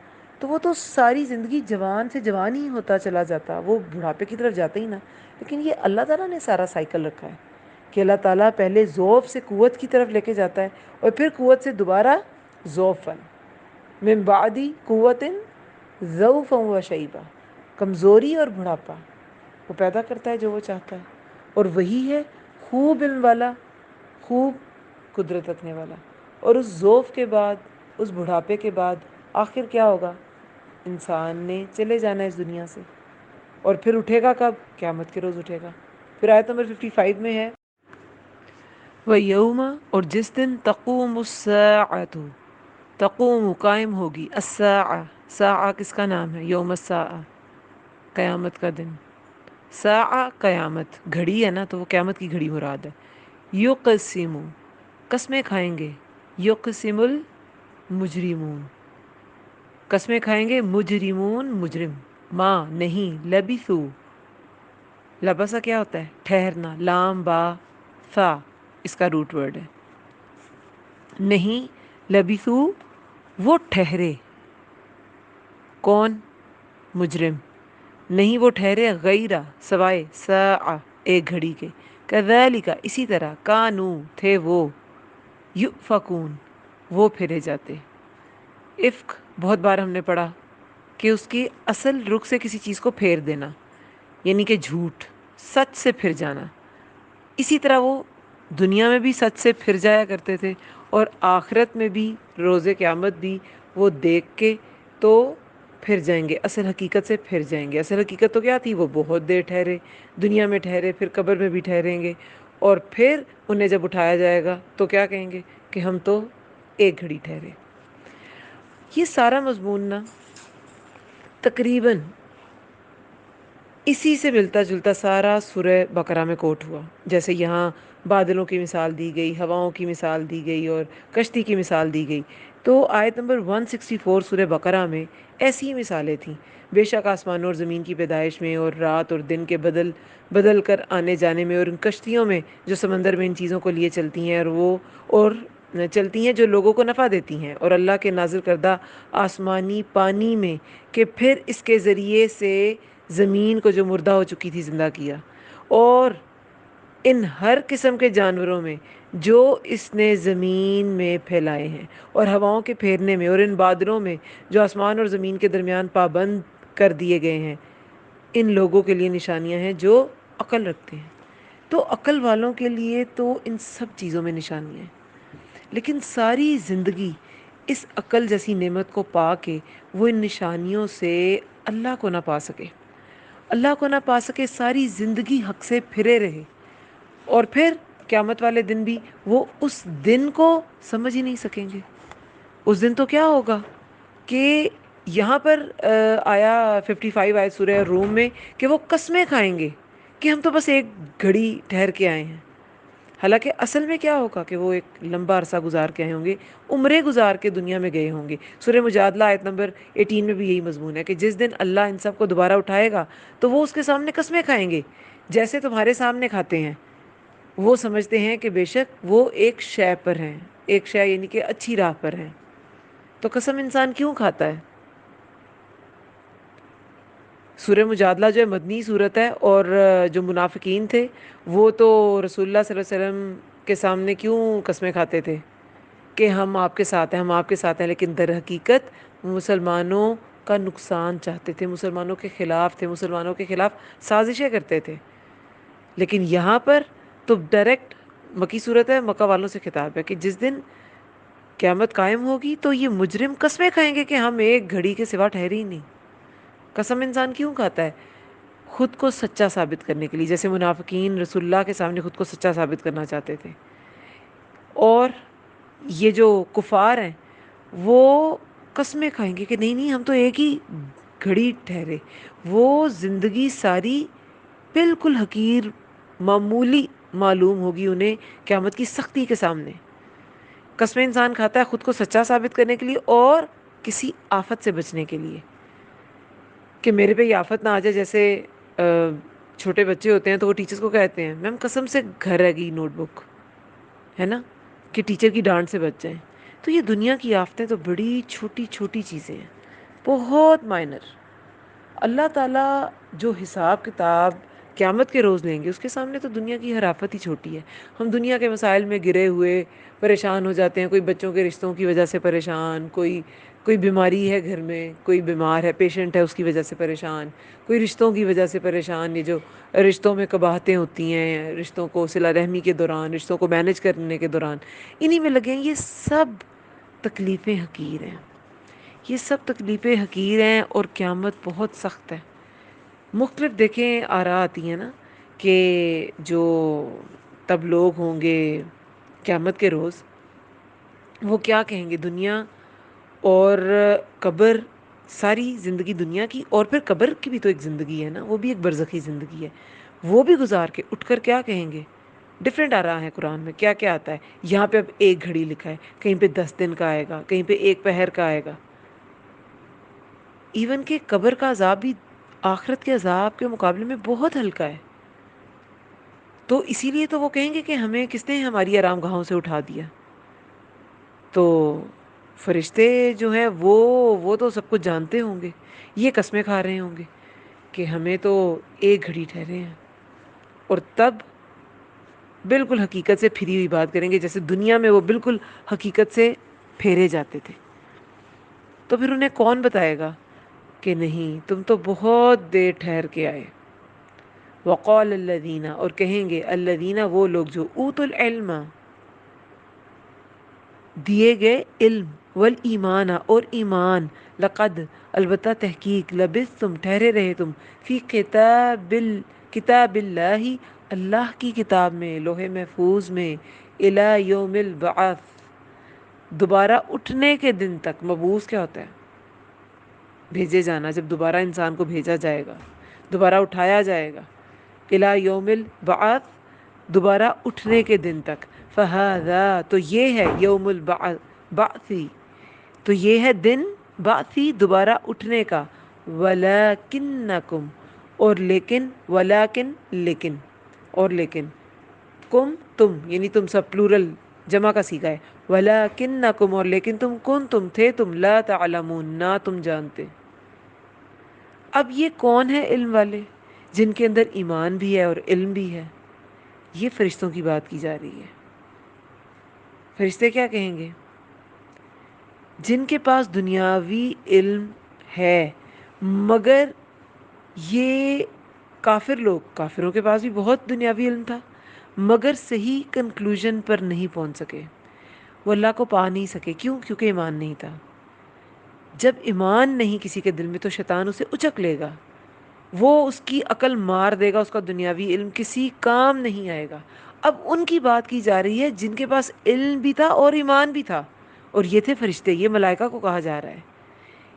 تو وہ تو ساری زندگی جوان سے جوان ہی ہوتا چلا جاتا، وہ بڑھاپے کی طرف جاتا ہی نہ۔ لیکن یہ اللہ تعالیٰ نے سارا سائیکل رکھا ہے کہ اللہ تعالیٰ پہلے ضعف سے قوت کی طرف لے کے جاتا ہے، اور پھر قوت سے دوبارہ ضعفاً، من بعدی قوت ضعفا و شیبہ، کمزوری اور بڑھاپا وہ پیدا کرتا ہے جو وہ چاہتا ہے، اور وہی ہے خوب علم والا، خوب قدرت رکھنے والا۔ اور اس ضعف کے بعد، اس بڑھاپے کے بعد آخر کیا ہوگا؟ انسان نے چلے جانا ہے اس دنیا سے، اور پھر اٹھے گا کب؟ قیامت کے روز اٹھے گا۔ پھر آیت نمبر 55 میں ہے وَيَوْمَ، اور جس دن تقوم الساعۃ، تقوم قائم ہوگی، الساعہ، ساعہ کس کا نام ہے؟ یوم الساعہ، قیامت کا دن۔ ساعہ قیامت، گھڑی ہے نا، تو وہ قیامت کی گھڑی مراد ہے۔ یقسم، قسمیں کھائیں گے، یقسم المجرمون، قسمیں کھائیں گے مجرمون، مجرم، ماں نہیں، لبثو، لبسا کیا ہوتا ہے؟ ٹھہرنا، لام با ثا، اس کا روٹ ورڈ ہے. نہیں لبثوا وہ ٹھہرے. کون؟ مجرم. نہیں وہ ٹھہرے غیرہ سوائے ساعہ ایک گھڑی کے. کذالک اسی طرح کانوا تھے وہ یؤفکون وہ پھیرے جاتے. افک بہت بار ہم نے پڑھا کہ اس کی اصل رخ سے کسی چیز کو پھیر دینا، یعنی کہ جھوٹ، سچ سے پھر جانا. اسی طرح وہ دنیا میں بھی سچ سے پھر جایا کرتے تھے، اور آخرت میں بھی روز قیامت بھی وہ دیکھ کے تو پھر جائیں گے، اصل حقیقت سے پھر جائیں گے. اصل حقیقت تو کیا تھی؟ وہ بہت دیر ٹھہرے، دنیا میں ٹھہرے، پھر قبر میں بھی ٹھہریں گے، اور پھر انہیں جب اٹھایا جائے گا تو کیا کہیں گے کہ ہم تو ایک گھڑی ٹھہرے. یہ سارا مضمون نا تقریباً اسی سے ملتا جلتا سارا سورہ بقرہ میں کوٹ ہوا. جیسے یہاں بادلوں کی مثال دی گئی، ہواؤں کی مثال دی گئی، اور کشتی کی مثال دی گئی، تو آیت نمبر 164 سورہ بقرہ میں ایسی ہی مثالیں تھیں. بے شک آسمانوں اور زمین کی پیدائش میں، اور رات اور دن کے بدل کر آنے جانے میں، اور ان کشتیوں میں جو سمندر میں ان چیزوں کو لیے چلتی ہیں، اور چلتی ہیں جو لوگوں کو نفع دیتی ہیں، اور اللہ کے نازل کردہ آسمانی پانی میں کہ پھر اس کے ذریعے سے زمین کو جو مردہ ہو چکی تھی زندہ کیا، اور ان ہر قسم کے جانوروں میں جو اس نے زمین میں پھیلائے ہیں، اور ہواؤں کے پھیرنے میں، اور ان بادلوں میں جو آسمان اور زمین کے درمیان پابند کر دیے گئے ہیں. ان لوگوں کے لیے نشانیاں ہیں جو عقل رکھتے ہیں. تو عقل والوں کے لیے تو ان سب چیزوں میں نشانیاں ہیں، لیکن ساری زندگی اس عقل جیسی نعمت کو پا کے وہ ان نشانیوں سے اللہ کو نہ پا سکے، اللہ کو نہ پا سکے، ساری زندگی حق سے پھرے رہے، اور پھر قیامت والے دن بھی وہ اس دن کو سمجھ ہی نہیں سکیں گے. اس دن تو کیا ہوگا کہ یہاں پر آیا 55 آئے سورہ روم میں کہ وہ قسمیں کھائیں گے کہ ہم تو بس ایک گھڑی ٹھہر کے آئے ہیں. حالانکہ اصل میں کیا ہوگا کہ وہ ایک لمبا عرصہ گزار کے آئے ہوں گے، عمریں گزار کے دنیا میں گئے ہوں گے. سورہ مجادلہ آیت نمبر 18 میں بھی یہی مضمون ہے کہ جس دن اللہ ان سب کو دوبارہ اٹھائے گا تو وہ اس کے سامنے قسمیں کھائیں گے جیسے تمہارے سامنے کھاتے ہیں. وہ سمجھتے ہیں کہ بے شک وہ ایک شے پر ہیں، ایک شے یعنی کہ اچھی راہ پر ہیں. تو قسم انسان کیوں کھاتا ہے؟ سورہ مجادلہ جو ہے مدنی صورت ہے، اور جو منافقین تھے وہ تو رسول اللہ صلی اللہ علیہ وسلم کے سامنے کیوں قسمیں کھاتے تھے کہ ہم آپ کے ساتھ ہیں، ہم آپ کے ساتھ ہیں، لیکن در حقیقت مسلمانوں کا نقصان چاہتے تھے، مسلمانوں کے خلاف تھے، مسلمانوں کے خلاف سازشیں کرتے تھے. لیکن یہاں پر تو ڈائریکٹ مکی صورت ہے، مکہ والوں سے خطاب ہے کہ جس دن قیامت قائم ہوگی تو یہ مجرم قسمیں کھائیں گے کہ ہم ایک گھڑی کے سوا ٹھہرے ہی نہیں. قسم انسان کیوں کھاتا ہے؟ خود کو سچا ثابت کرنے کے لیے، جیسے منافقین رسول اللہ کے سامنے خود کو سچا ثابت کرنا چاہتے تھے. اور یہ جو کفار ہیں وہ قسمیں کھائیں گے کہ نہیں نہیں ہم تو ایک ہی گھڑی ٹھہرے. وہ زندگی ساری بالکل حقیر معمولی معلوم ہوگی انہیں قیامت کی سختی کے سامنے. قسمیں انسان کھاتا ہے خود کو سچا ثابت کرنے کے لیے اور کسی آفت سے بچنے کے لیے کہ میرے پہ یہ آفت نہ آ جائے. جیسے چھوٹے بچے ہوتے ہیں تو وہ ٹیچرز کو کہتے ہیں میم قسم سے گھر رہ گئی نوٹ بک، ہے نا، کہ ٹیچر کی ڈانٹ سے بچ جائیں. تو یہ دنیا کی آفتیں تو بڑی چھوٹی چھوٹی چیزیں ہیں، بہت مائنر. اللہ تعالیٰ جو حساب کتاب قیامت کے روز لیں گے اس کے سامنے تو دنیا کی ہر آفت ہی چھوٹی ہے. ہم دنیا کے مسائل میں گرے ہوئے پریشان ہو جاتے ہیں، کوئی بچوں کے رشتوں کی وجہ سے پریشان، کوئی بیماری ہے گھر میں، کوئی بیمار ہے، پیشنٹ ہے، اس کی وجہ سے پریشان، کوئی رشتوں کی وجہ سے پریشان. یہ جو رشتوں میں قباہتیں ہوتی ہیں، رشتوں کو صلہ رحمی کے دوران، رشتوں کو مینج کرنے کے دوران، انہی میں لگیں. یہ سب تکلیفیں حقیر ہیں، یہ سب تکلیفیں حقیر ہیں، اور قیامت بہت سخت ہے. مختلف دیکھیں آراء آتی ہیں نا کہ جو تب لوگ ہوں گے قیامت کے روز وہ کیا کہیں گے، دنیا اور قبر، ساری زندگی دنیا کی اور پھر قبر کی بھی تو ایک زندگی ہے نا، وہ بھی ایک برزخی زندگی ہے، وہ بھی گزار کے اٹھ کر کیا کہیں گے. ڈفرینٹ آ رہا ہے قرآن میں کیا کیا آتا ہے. یہاں پہ اب ایک گھڑی لکھا ہے، کہیں پہ 10 دن کا آئے گا، کہیں پہ ایک پہر کا آئے گا. ایون کہ قبر کا عذاب بھی آخرت کے عذاب کے مقابلے میں بہت ہلکا ہے. تو اسی لیے تو وہ کہیں گے کہ ہمیں کس نے ہماری آرام گاہوں سے اٹھا دیا. تو فرشتے جو ہیں وہ تو سب کچھ جانتے ہوں گے، یہ قسمیں کھا رہے ہوں گے کہ ہمیں تو ایک گھڑی ٹھہرے ہیں، اور تب بالکل حقیقت سے پھری ہوئی بات کریں گے، جیسے دنیا میں وہ بالکل حقیقت سے پھیرے جاتے تھے. تو پھر انہیں کون بتائے گا کہ نہیں تم تو بہت دیر ٹھہر کے آئے. وقال الذین، اور کہیں گے الذین وہ لوگ جو اوتوا العلم دیے گئے علم، والایمان اور ایمان، لقد البتہ تحقیق، لبثتم ٹھہرے رہے تم، فی کتاب اللہ اللہ کی کتاب میں، لوح محفوظ میں، الی یوم البعث دوبارہ اٹھنے کے دن تک. مبعوث کیا ہوتا ہے؟ بھیجے جانا. جب دوبارہ انسان کو بھیجا جائے گا، دوبارہ اٹھایا جائے گا، الی یوم البعث دوبارہ اٹھنے کے دن تک. فہذا تو یہ ہے یوم البعثی، تو یہ ہے دن بعثی دوبارہ اٹھنے کا. ولیکنکم اور لیکن، لیکن کم تم، یعنی تم سب پلورل جمع کا صیغہ ہے. ولیکنکم اور لیکن تم، کنتم تھے تم، لا تعلمون نہ تم جانتے. اب یہ کون ہے علم والے؟ جن کے اندر ایمان بھی ہے اور علم بھی ہے. یہ فرشتوں کی بات کی جا رہی ہے. فرشتے کیا کہیں گے؟ جن کے پاس دنیاوی علم ہے، مگر یہ کافر لوگ، کافروں کے پاس بھی بہت دنیاوی علم تھا، مگر صحیح کنکلوژن پر نہیں پہنچ سکے، وہ اللہ کو پا نہیں سکے. کیوں؟ کیونکہ ایمان نہیں تھا. جب ایمان نہیں کسی کے دل میں تو شیطان اسے اچک لے گا، وہ اس کی عقل مار دے گا، اس کا دنیاوی علم کسی کام نہیں آئے گا. اب ان کی بات کی جا رہی ہے جن کے پاس علم بھی تھا اور ایمان بھی تھا، اور یہ تھے فرشتے. یہ ملائکہ کو کہا جا رہا ہے.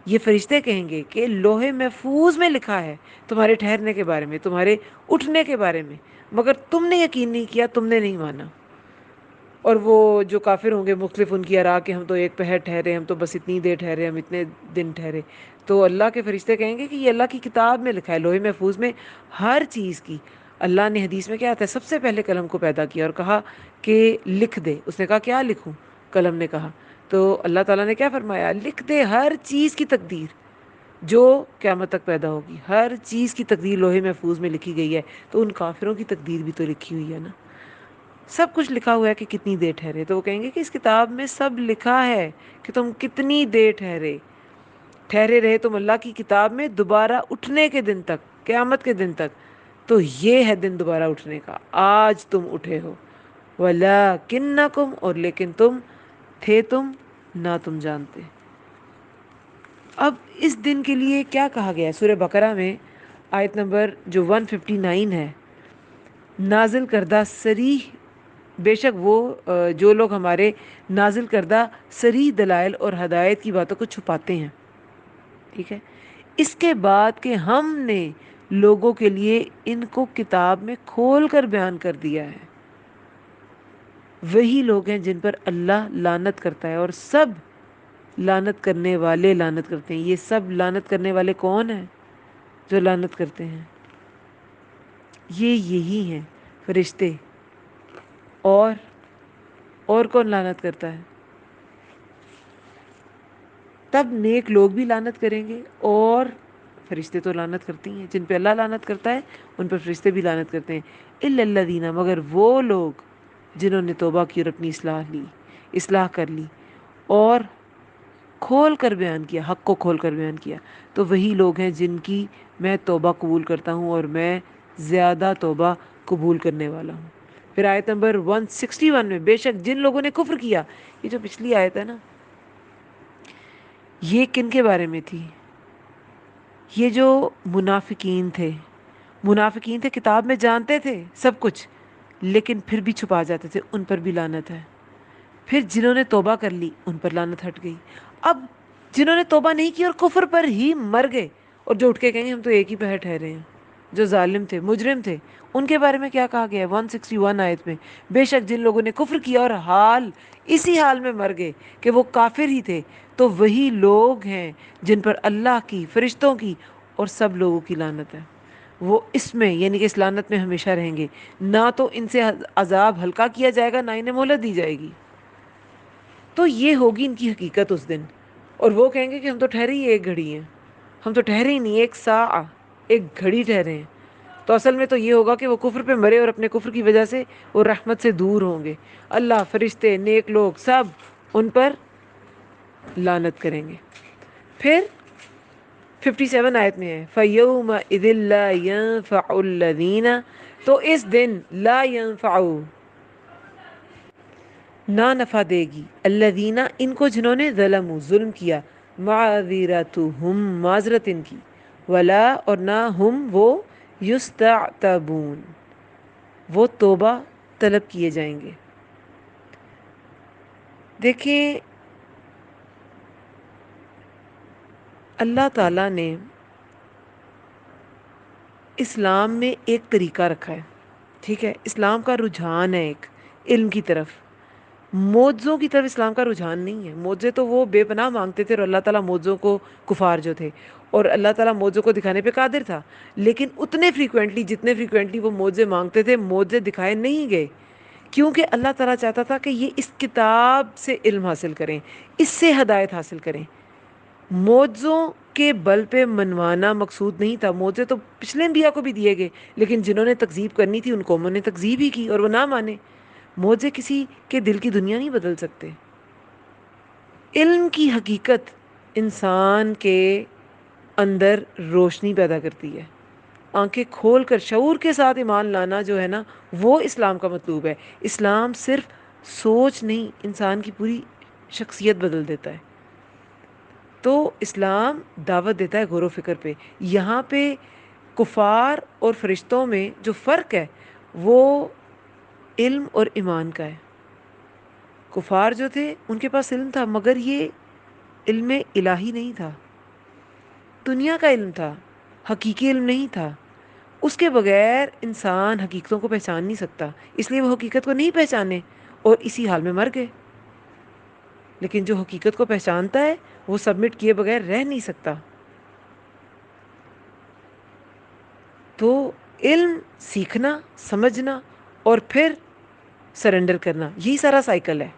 یہ فرشتے کہیں گے کہ لوح محفوظ میں لکھا ہے تمہارے ٹھہرنے کے بارے میں، تمہارے اٹھنے کے بارے میں، مگر تم نے یقین نہیں کیا، تم نے نہیں مانا. اور وہ جو کافر ہوں گے مختلف ان کی آراء کہ ہم تو ایک پہر ٹھہرے، ہم تو بس اتنی دیر ٹھہرے، ہم اتنے دن ٹھہرے. تو اللہ کے فرشتے کہیں گے کہ یہ اللہ کی کتاب میں لکھا ہے، لوح محفوظ میں ہر چیز کی. اللہ نے حدیث میں کیا آتا ہے، سب سے پہلے قلم کو پیدا کیا اور کہا کہ لکھ دے. اس نے کہا کیا لکھوں؟ قلم نے کہا. تو اللہ تعالیٰ نے کیا فرمایا؟ لکھ دے ہر چیز کی تقدیر جو قیامت تک پیدا ہوگی. ہر چیز کی تقدیر لوح محفوظ میں لکھی گئی ہے. تو ان کافروں کی تقدیر بھی تو لکھی ہوئی ہے نا، سب کچھ لکھا ہوا ہے کہ کتنی دیر ٹھہرے. تو وہ کہیں گے کہ اس کتاب میں سب لکھا ہے کہ تم کتنی دیر ٹھہرے رہے تم اللہ کی کتاب میں دوبارہ اٹھنے کے دن تک، قیامت کے دن تک. تو یہ ہے دن دوبارہ اٹھنے کا، آج تم اٹھے ہو. وَلَٰكِنَّكُمْ اور لیکن تم نہ تم جانتے. اب اس دن کے لیے کیا کہا گیا ہے؟ سورہ بقرہ میں آیت نمبر جو 159 ہے، نازل کردہ صریح، بے شک وہ جو لوگ ہمارے نازل کردہ صریح دلائل اور ہدایت کی باتوں کو چھپاتے ہیں. ٹھیک ہے، اس کے بعد کہ ہم نے لوگوں کے لیے ان کو کتاب میں کھول کر بیان کر دیا ہے، وہی لوگ ہیں جن پر اللہ لعنت کرتا ہے، اور سب لعنت کرنے والے لعنت کرتے ہیں. یہ سب لعنت کرنے والے کون ہیں جو لعنت کرتے ہیں؟ یہی ہیں فرشتے. اور کون لعنت کرتا ہے؟ تب نیک لوگ بھی لعنت کریں گے، اور فرشتے تو لعنت کرتی ہیں. جن پہ اللہ لعنت کرتا ہے ان پر فرشتے بھی لعنت کرتے ہیں. الا الذین مگر وہ لوگ جنہوں نے توبہ کی اور اپنی اصلاح کر لی اور کھول کر بیان کیا، حق کو کھول کر بیان کیا. تو وہی لوگ ہیں جن کی میں توبہ قبول کرتا ہوں، اور میں زیادہ توبہ قبول کرنے والا ہوں. پھر آیت نمبر 161 میں بے شک جن لوگوں نے کفر کیا، یہ جو پچھلی آیت ہے نا، یہ کن کے بارے میں تھی؟ یہ جو منافقین تھے کتاب میں جانتے تھے سب کچھ، لیکن پھر بھی چھپا جاتے تھے، ان پر بھی لعنت ہے. پھر جنہوں نے توبہ کر لی ان پر لعنت ہٹ گئی. اب جنہوں نے توبہ نہیں کی اور کفر پر ہی مر گئے، اور جو اٹھ کے کہیں گے ہم تو ایک ہی پہر ٹھہرے ہیں، جو ظالم تھے، مجرم تھے، ان کے بارے میں کیا کہا گیا ہے 161 آیت میں؟ بے شک جن لوگوں نے کفر کیا اور اسی حال میں مر گئے کہ وہ کافر ہی تھے، تو وہی لوگ ہیں جن پر اللہ کی، فرشتوں کی اور سب لوگوں کی لعنت ہے. وہ اس میں یعنی کہ اس لعنت میں ہمیشہ رہیں گے، نہ تو ان سے عذاب ہلکا کیا جائے گا، نہ انہیں مہلت دی جائے گی۔ تو یہ ہوگی ان کی حقیقت اس دن، اور وہ کہیں گے کہ ہم تو ٹھہرے ہی ایک گھڑی ہیں، ہم تو ٹھہرے ہی نہیں، ایک ساعہ، ایک گھڑی ٹھہرے ہیں۔ تو اصل میں تو یہ ہوگا کہ وہ کفر پہ مرے اور اپنے کفر کی وجہ سے وہ رحمت سے دور ہوں گے، اللہ، فرشتے، نیک لوگ سب ان پر لعنت کریں گے۔ پھر 57 آیت میں ہے فَيَوْمَئِذٍ لَا يَنفَعُ الَّذِينَ، تو اس دن لا ينفع، نہ نفع دے گی، الذین، ان کو جنہوں نے ظلموا، ظلم کیا، معذرتہم، معذرت ان کی، ولا، اور نہ ہم وہ، یستعتبون، وہ توبہ طلب کیے جائیں گے۔ دیکھیں اللہ تعالیٰ نے اسلام میں ایک طریقہ رکھا ہے، ٹھیک ہے، اسلام کا رجحان ہے ایک علم کی طرف، معجزوں کی طرف اسلام کا رجحان نہیں ہے۔ معجزے تو وہ بے پناہ مانگتے تھے، اور اللہ تعالیٰ معجزوں کو، کفار جو تھے، اور اللہ تعالیٰ معجزوں کو دکھانے پہ قادر تھا، لیکن اتنے فریکوینٹلی جتنے فریکوینٹلی وہ معجزے مانگتے تھے، معجزے دکھائے نہیں گئے، کیونکہ اللہ تعالیٰ چاہتا تھا کہ یہ اس کتاب سے علم حاصل کریں، اس سے ہدایت حاصل کریں۔ معجزوں کے بل پہ منوانا مقصود نہیں تھا، معجزے تو پچھلے انبیاء کو بھی دیے گئے، لیکن جنہوں نے تکذیب کرنی تھی ان قوموں نے تکذیب ہی کی اور وہ نہ مانے۔ معجزے کسی کے دل کی دنیا نہیں بدل سکتے۔ علم کی حقیقت انسان کے اندر روشنی پیدا کرتی ہے، آنکھیں کھول کر شعور کے ساتھ ایمان لانا جو ہے نا، وہ اسلام کا مطلوب ہے۔ اسلام صرف سوچ نہیں، انسان کی پوری شخصیت بدل دیتا ہے۔ تو اسلام دعوت دیتا ہے غور و فکر پہ۔ یہاں پہ کفار اور فرشتوں میں جو فرق ہے وہ علم اور ایمان کا ہے۔ کفار جو تھے ان کے پاس علم تھا، مگر یہ علم الہی نہیں تھا، دنیا کا علم تھا، حقیقی علم نہیں تھا۔ اس کے بغیر انسان حقیقتوں کو پہچان نہیں سکتا، اس لیے وہ حقیقت کو نہیں پہچانے اور اسی حال میں مر گئے۔ لیکن جو حقیقت کو پہچانتا ہے وہ سبمٹ کیے بغیر رہ نہیں سکتا۔ تو علم سیکھنا، سمجھنا اور پھر سرنڈر کرنا، یہی سارا سائیکل ہے۔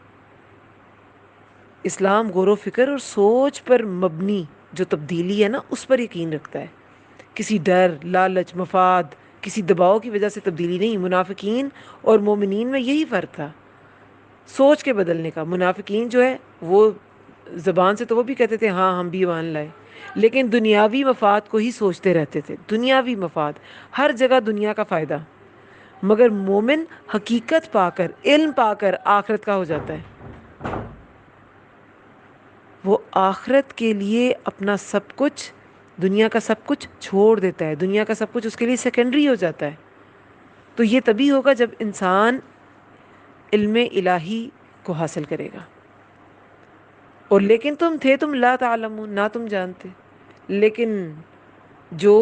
اسلام غور و فکر اور سوچ پر مبنی جو تبدیلی ہے نا، اس پر یقین رکھتا ہے، کسی ڈر، لالچ، مفاد، کسی دباؤ کی وجہ سے تبدیلی نہیں۔ منافقین اور مومنین میں یہی فرق تھا، سوچ کے بدلنے کا۔ منافقین جو ہے وہ زبان سے تو وہ بھی کہتے تھے ہاں ہم بھی ایمان لائے، لیکن دنیاوی مفاد کو ہی سوچتے رہتے تھے، دنیاوی مفاد، ہر جگہ دنیا کا فائدہ۔ مگر مومن حقیقت پا کر، علم پا کر آخرت کا ہو جاتا ہے، وہ آخرت کے لیے اپنا سب کچھ، دنیا کا سب کچھ چھوڑ دیتا ہے، دنیا کا سب کچھ اس کے لیے سیکنڈری ہو جاتا ہے۔ تو یہ تبھی ہوگا جب انسان علم الہی کو حاصل کرے گا۔ اور لیکن تم لا تعلمون، نہ تم جانتے، لیکن جو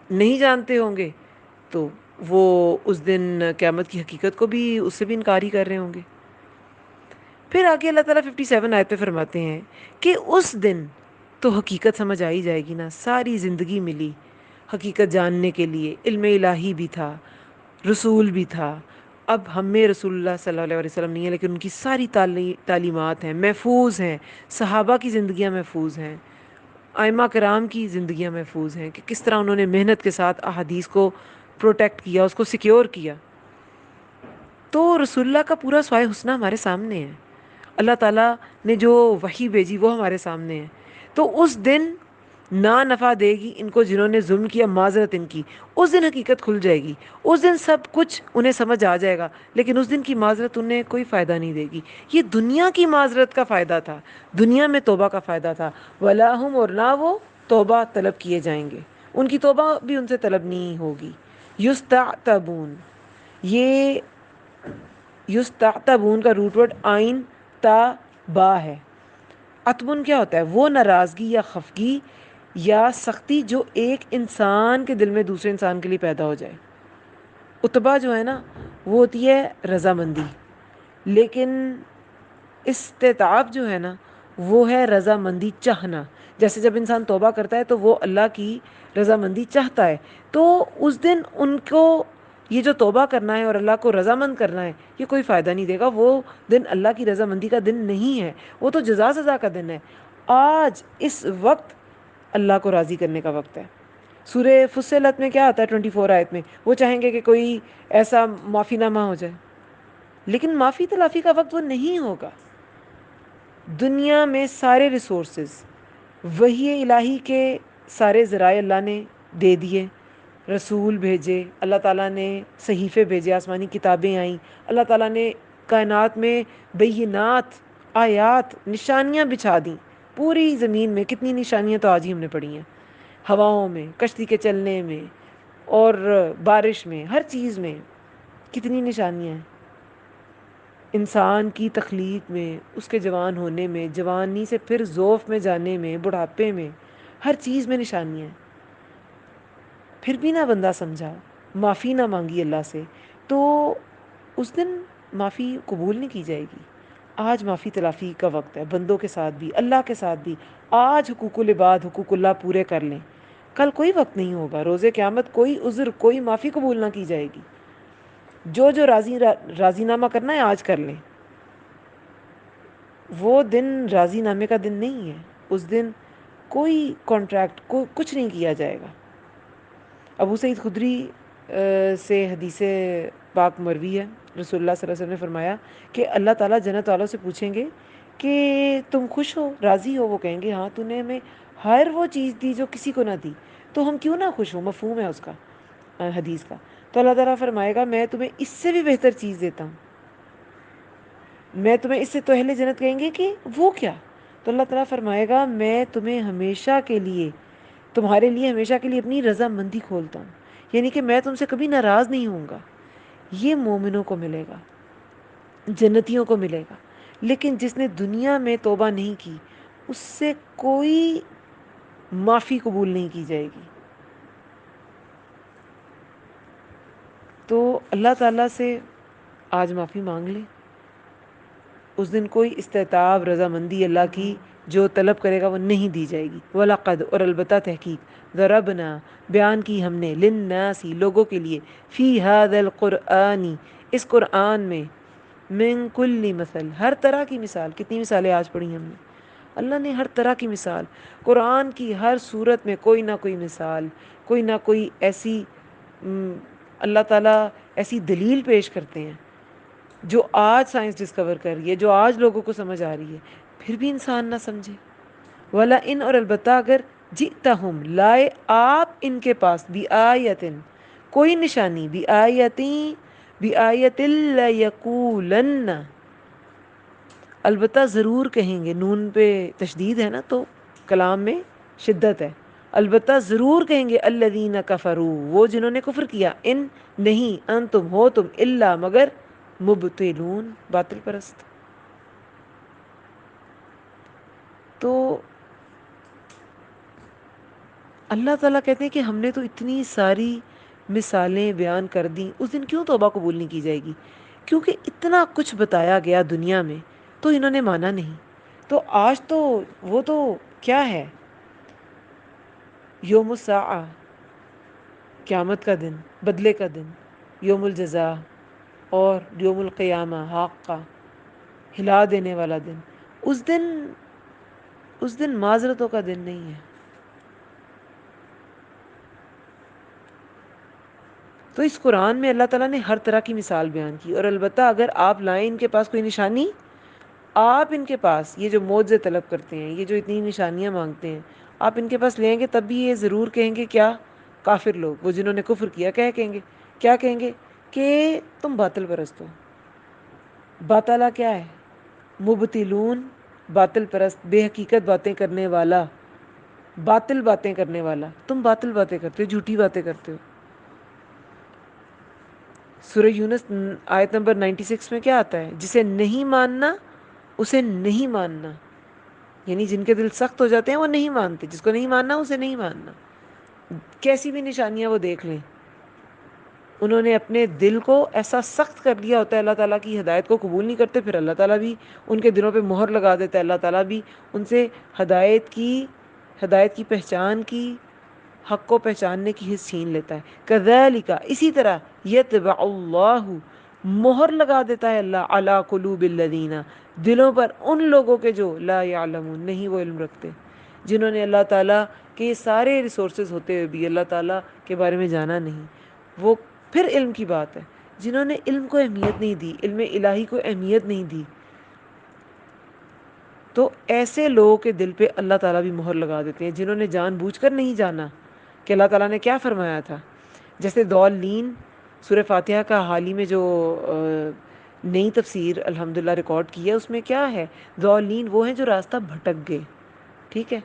نہیں جانتے ہوں گے تو وہ اس دن قیامت کی حقیقت کو بھی اس سے بھی انکار ہی کر رہے ہوں گے۔ پھر آگے اللہ تعالیٰ 57 آیت پہ فرماتے ہیں کہ اس دن تو حقیقت سمجھ آئی جائے گی نا، ساری زندگی ملی حقیقت جاننے کے لیے، علم الہی بھی تھا، رسول بھی تھا۔ اب ہم میں رسول اللہ صلی اللہ علیہ وسلم نہیں ہے، لیکن ان کی ساری تعلیمات ہیں، محفوظ ہیں، صحابہ کی زندگیاں محفوظ ہیں، ائمہ کرام کی زندگیاں محفوظ ہیں کہ کس طرح انہوں نے محنت کے ساتھ احادیث کو پروٹیکٹ کیا، اس کو سیکیور کیا۔ تو رسول اللہ کا پورا سوائے حسنہ ہمارے سامنے ہے، اللہ تعالیٰ نے جو وحی بھیجی وہ ہمارے سامنے ہے۔ تو اس دن نہ نفع دے گی ان کو جنہوں نے ظلم کیا، معذرت ان کی، اس دن حقیقت کھل جائے گی، اس دن سب کچھ انہیں سمجھ آ جائے گا، لیکن اس دن کی معذرت انہیں کوئی فائدہ نہیں دے گی۔ یہ دنیا کی معذرت کا فائدہ تھا، دنیا میں توبہ کا فائدہ تھا، ولا ہم، اور نہ وہ توبہ طلب کیے جائیں گے، ان کی توبہ بھی ان سے طلب نہیں ہوگی۔ یستعتبون، یہ یستعتبون کا روٹ ورڈ آئین تا با ہے۔ عتبن کیا ہوتا ہے؟ وہ ناراضگی یا خفگی یا سختی جو ایک انسان کے دل میں دوسرے انسان کے لیے پیدا ہو جائے۔ اتبا جو ہے نا وہ ہوتی ہے رضامندی، لیکن استطاعت جو ہے نا وہ ہے رضامندی چاہنا، جیسے جب انسان توبہ کرتا ہے تو وہ اللہ کی رضامندی چاہتا ہے، تو اس دن ان کو یہ جو توبہ کرنا ہے اور اللہ کو رضامند کرنا ہے یہ کوئی فائدہ نہیں دے گا. وہ دن اللہ کی رضامندی کا دن نہیں ہے، وہ تو جزا سزا کا دن ہے. آج اس وقت اللہ کو راضی کرنے کا وقت ہے. سورہ فصلت میں کیا آتا ہے 24 آیت میں؟ وہ چاہیں گے کہ کوئی ایسا معافی نامہ ہو جائے، لیکن معافی تلافی کا وقت وہ نہیں ہوگا. دنیا میں سارے ریسورسز وحی الہی کے سارے ذرائع اللہ نے دے دیے، رسول بھیجے، اللہ تعالیٰ نے صحیفے بھیجے، آسمانی کتابیں آئیں، اللہ تعالیٰ نے کائنات میں بینات، آیات، نشانیاں بچھا دیں. پوری زمین میں کتنی نشانیاں تو آج ہی ہم نے پڑھی ہیں، ہواؤں میں، کشتی کے چلنے میں اور بارش میں، ہر چیز میں کتنی نشانیاں ہیں. انسان کی تخلیق میں، اس کے جوان ہونے میں، جوانی سے پھر ذوف میں جانے میں، بڑھاپے میں، ہر چیز میں نشانیاں ہیں. پھر بھی نہ بندہ سمجھا، معافی نہ مانگی اللہ سے، تو اس دن معافی قبول نہیں کی جائے گی. آج معافی تلافی کا وقت ہے، بندوں کے ساتھ بھی، اللہ کے ساتھ بھی. آج حقوق العباد، حقوق اللہ پورے کر لیں. کل کوئی وقت نہیں ہوگا، روز قیامت کوئی عذر، کوئی معافی قبول نہ کی جائے گی. جو راضی نامہ کرنا ہے آج کر لیں. وہ دن راضی نامے کا دن نہیں ہے. اس دن کوئی کانٹریکٹ کچھ نہیں کیا جائے گا. ابو سعید خدری سے حدیث پاک مروی ہے، رسول اللہ صلی اللہ علیہ وسلم نے فرمایا کہ اللہ تعالیٰ جنت والوں سے پوچھیں گے کہ تم خوش ہو، راضی ہو؟ وہ کہیں گے ہاں، تو نے ہمیں ہر وہ چیز دی جو کسی کو نہ دی، تو ہم کیوں نہ خوش ہوں. مفہوم ہے اس کا، حدیث کا. تو اللہ تعالیٰ فرمائے گا میں تمہیں اس سے بھی بہتر چیز دیتا ہوں، میں تمہیں اس سے تو اہل جنت کہیں گے کہ وہ کیا؟ تو اللہ تعالیٰ فرمائے گا میں تمہیں ہمیشہ کے لیے، تمہارے لیے ہمیشہ کے لیے اپنی رضامندی کھولتا ہوں، یعنی کہ میں تم سے کبھی ناراض نہیں ہوں گا. یہ مومنوں کو ملے گا، جنتیوں کو ملے گا. لیکن جس نے دنیا میں توبہ نہیں کی اس سے کوئی معافی قبول نہیں کی جائے گی. تو اللہ تعالیٰ سے آج معافی مانگ لیں. اس دن کوئی استعتاب، رضامندی اللہ کی جو طلب کرے گا وہ نہیں دی جائے گی. وَلَقَدْ، اور البتہ تحقیق، ضَرَبْنَا، بیان کی ہم نے، لِلنَّاسِ، لوگوں کے لیے، فِي هَذَا الْقُرْآنِ، اس قرآن میں، مِن كُلِّ مثل، ہر طرح کی مثال. کتنی مثالیں آج پڑھی ہم نے؟ اللہ نے ہر طرح کی مثال، قرآن کی ہر صورت میں کوئی نہ کوئی مثال، کوئی نہ کوئی ایسی اللہ تعالیٰ ایسی دلیل پیش کرتے ہیں جو آج سائنس ڈسکور کر رہی ہے، جو آج لوگوں کو سمجھ آ رہی ہے، پھر بھی انسان نہ سمجھے. ولا ان، اور البتہ اگر جئتہم، لائے آپ ان کے پاس، بآیتن، کوئی نشانی، بآیت لیقولن، البتہ ضرور کہیں گے. نون پہ تشدید ہے نا تو کلام میں شدت ہے. البتہ ضرور کہیں گے الذین کفروا، وہ جنہوں نے کفر کیا، ان نہیں، انتم ہو تم، الا مگر، مبتلون، باطل پرست. تو اللہ تعالیٰ کہتے ہیں کہ ہم نے تو اتنی ساری مثالیں بیان کر دیں، اس دن کیوں توبہ قبول نہیں کی جائے گی؟ کیونکہ اتنا کچھ بتایا گیا دنیا میں تو انہوں نے مانا نہیں. تو آج تو وہ تو کیا ہے، یوم الساعہ، قیامت کا دن، بدلے کا دن، یوم الجزا، اور یوم القیامہ، حاقہ، ہلا دینے والا دن. اس دن معذرتوں کا دن نہیں ہے. تو اس قرآن میں اللہ تعالیٰ نے ہر طرح کی مثال بیان کی. اور البتہ اگر آپ لائیں ان کے پاس کوئی نشانی، آپ ان کے پاس یہ جو معجزے طلب کرتے ہیں، یہ جو اتنی نشانیاں مانگتے ہیں، آپ ان کے پاس لیں گے تب بھی یہ ضرور کہیں گے، کیا؟ کافر لوگ، وہ جنہوں نے کفر کیا، کہیں گے کیا؟ کہیں گے کہ تم باطل پرست ہو. باطلہ کیا ہے؟ مبتلون، باطل پرست، بے حقیقت باتیں کرنے والا، باطل باتیں کرنے والا. تم باطل باتیں کرتے ہو، جھوٹی باتیں کرتے ہو. سورہ یونس آیت نمبر 96 میں کیا آتا ہے؟ جسے نہیں ماننا اسے نہیں ماننا، یعنی جن کے دل سخت ہو جاتے ہیں وہ نہیں مانتے. جس کو نہیں ماننا اسے نہیں ماننا. کیسی بھی نشانیاں وہ دیکھ لیں، انہوں نے اپنے دل کو ایسا سخت کر لیا ہوتا ہے، اللہ تعالیٰ کی ہدایت کو قبول نہیں کرتے. پھر اللہ تعالیٰ بھی ان کے دلوں پہ مہر لگا دیتا ہے، اللہ تعالیٰ بھی ان سے ہدایت کی ہدایت کی پہچان کی، حق کو پہچاننے کی حص چھین لیتا ہے. کذالک، اسی طرح، یطبع اللہ، مہر لگا دیتا ہے اللہ، علی قلوب الذین، دلوں پر ان لوگوں کے جو لا یعلمون، نہیں وہ علم رکھتے، جنہوں نے اللہ تعالیٰ کے سارے ریسورسز ہوتے ہوئے بھی اللہ تعالیٰ کے بارے میں جانا نہیں. وہ پھر علم کی بات ہے، جنہوں نے علم کو اہمیت نہیں دی، علم الہی کو اہمیت نہیں دی، تو ایسے لوگوں کے دل پہ اللہ تعالیٰ بھی مہر لگا دیتے ہیں، جنہوں نے جان بوجھ کر نہیں جانا کہ اللہ تعالیٰ نے کیا فرمایا تھا. جیسے ضالین، سورہ فاتحہ کا حال ہی میں جو نئی تفسیر الحمدللہ ریکارڈ کی ہے، اس میں کیا ہے؟ ضالین وہ ہیں جو راستہ بھٹک گئے. ٹھیک ہے،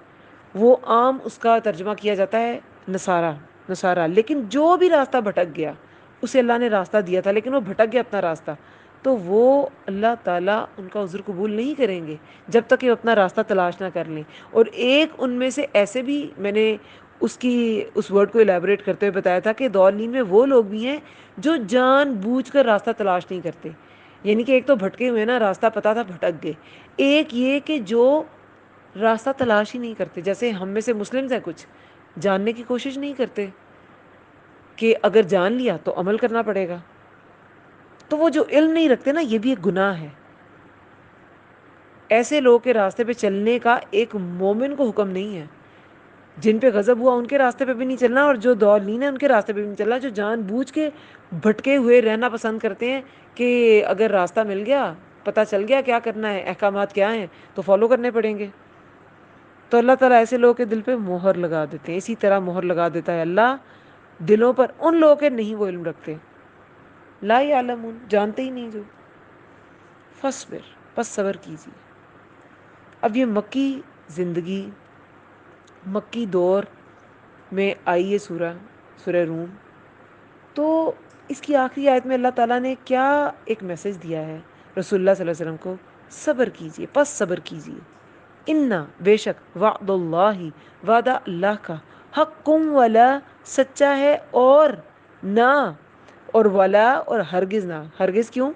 وہ عام اس کا ترجمہ کیا جاتا ہے نصارہ، لیکن جو بھی راستہ بھٹک گیا اسے اللہ نے راستہ دیا تھا لیکن وہ بھٹک گیا اپنا راستہ، تو وہ اللہ تعالیٰ ان کا عذر قبول نہیں کریں گے جب تک کہ وہ اپنا راستہ تلاش نہ کر لیں. اور ایک ان میں سے ایسے بھی میں نے اس ورڈ کو الیبوریٹ کرتے ہوئے بتایا تھا کہ ضالین میں وہ لوگ بھی ہیں جو جان بوجھ کر راستہ تلاش نہیں کرتے. یعنی کہ ایک تو بھٹکے ہوئے نا، راستہ پتہ تھا بھٹک گئے. ایک یہ کہ جو راستہ تلاش ہی نہیں کرتے، جیسے ہم میں سے مسلمز ہیں، کچھ جاننے کی کوشش نہیں کرتے کہ اگر جان لیا تو عمل کرنا پڑے گا. تو وہ جو علم نہیں رکھتے نا، یہ بھی ایک گناہ ہے. ایسے لوگ کے راستے پہ چلنے کا ایک مومن کو حکم نہیں ہے. جن پہ غضب ہوا ان کے راستے پہ بھی نہیں چلنا، اور جو ضالین ہیں ان کے راستے پہ بھی نہیں چلنا. جو جان بوجھ کے بھٹکے ہوئے رہنا پسند کرتے ہیں کہ اگر راستہ مل گیا، پتہ چل گیا کیا کرنا ہے، احکامات کیا ہیں، تو فالو کرنے پڑیں گے، تو اللہ تعالیٰ ایسے لوگوں کے دل پہ مہر لگا دیتے ہیں. اسی طرح مہر لگا دیتا ہے اللہ دلوں پر ان لوگوں کے نہیں وہ علم رکھتے، لا یعلمون، جانتے ہی نہیں جو. فاصبر، پس صبر کیجیے. اب یہ مکی زندگی، مکی دور میں آئی ہے سورہ روم. تو اس کی آخری آیت میں اللہ تعالیٰ نے کیا ایک میسج دیا ہے رسول اللہ صلی اللہ علیہ وسلم کو؟ صبر کیجیے، پس صبر کیجیے. انا، بے شک، وعد اللہ، وعدہ اللہ کا، حق ولا، سچا ہے، اور نہ، اور ولا، اور ہرگز نہ. ہرگز کیوں؟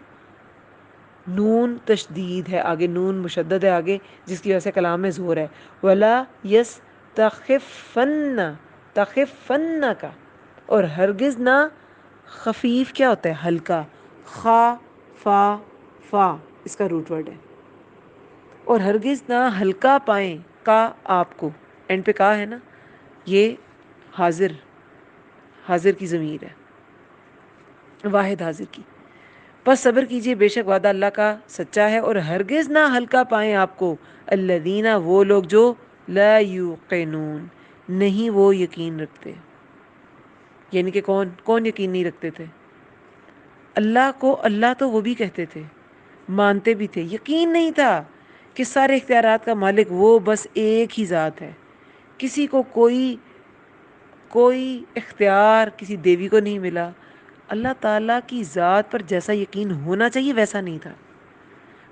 نون تشدید ہے آگے، نون مشدد ہے آگے، جس کی وجہ سے کلام میں زور ہے. ولا یس تخفن، تخفن کا، اور ہرگز نہ. خفیف کیا ہوتا ہے؟ ہلکا. خا، فا، فا اس کا روٹ ورڈ ہے. اور ہرگز نہ ہلکا پائیں کا آپ کو، اینڈ پہ کا ہے نا، یہ حاضر، حاضر کی ضمیر ہے، واحد حاضر کی. پس صبر کیجئے، بے شک وعدہ اللہ کا سچا ہے، اور ہرگز نہ ہلکا پائیں آپ کو الذین، وہ لوگ جو لا یوقنون، نہیں وہ یقین رکھتے. یعنی کہ کون یقین نہیں رکھتے تھے؟ اللہ کو اللہ تو وہ بھی کہتے تھے، مانتے بھی تھے، یقین نہیں تھا کہ سارے اختیارات کا مالک وہ بس ایک ہی ذات ہے. کسی کو کوئی اختیار کسی دیوی کو نہیں ملا. اللہ تعالیٰ کی ذات پر جیسا یقین ہونا چاہیے ویسا نہیں تھا.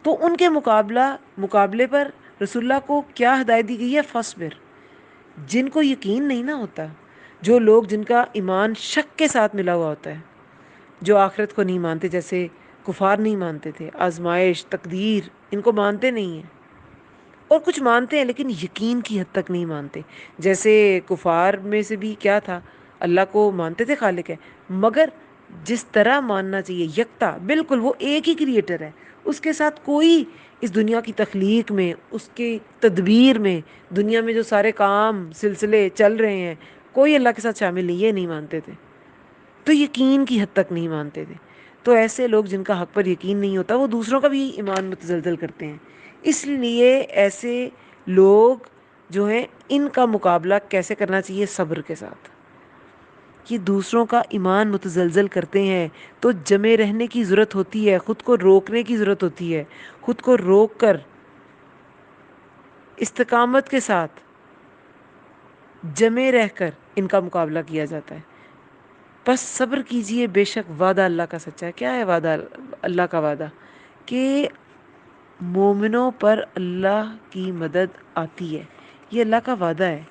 تو ان کے مقابلے پر رسول اللہ کو کیا ہدایت دی گئی ہے؟ فاصبر. جن کو یقین نہیں نہ ہوتا، جو لوگ جن کا ایمان شک کے ساتھ ملا ہوا ہوتا ہے، جو آخرت کو نہیں مانتے، جیسے کفار نہیں مانتے تھے، آزمائش، تقدیر، ان کو مانتے نہیں ہیں. اور کچھ مانتے ہیں لیکن یقین کی حد تک نہیں مانتے. جیسے کفار میں سے بھی کیا تھا؟ اللہ کو مانتے تھے خالق ہے، مگر جس طرح ماننا چاہیے، یکتا، بالکل وہ ایک ہی کریٹر ہے، اس کے ساتھ کوئی اس دنیا کی تخلیق میں، اس کی تدبیر میں، دنیا میں جو سارے کام سلسلے چل رہے ہیں، کوئی اللہ کے ساتھ شامل نہیں، یہ نہیں مانتے تھے. تو یقین کی حد تک نہیں مانتے تھے. تو ایسے لوگ جن کا حق پر یقین نہیں ہوتا، وہ دوسروں کا بھی ایمان متزلزل کرتے ہیں. اس لیے ایسے لوگ جو ہیں، ان کا مقابلہ کیسے کرنا چاہیے؟ صبر کے ساتھ. یہ دوسروں کا ایمان متزلزل کرتے ہیں تو جمے رہنے کی ضرورت ہوتی ہے، خود کو روکنے کی ضرورت ہوتی ہے. خود کو روک کر استقامت کے ساتھ جمے رہ کر ان کا مقابلہ کیا جاتا ہے. بس صبر کیجئے، بے شک وعدہ اللہ کا سچا ہے. کیا ہے وعدہ اللہ کا؟ وعدہ کہ مومنوں پر اللہ کی مدد آتی ہے، یہ اللہ کا وعدہ ہے.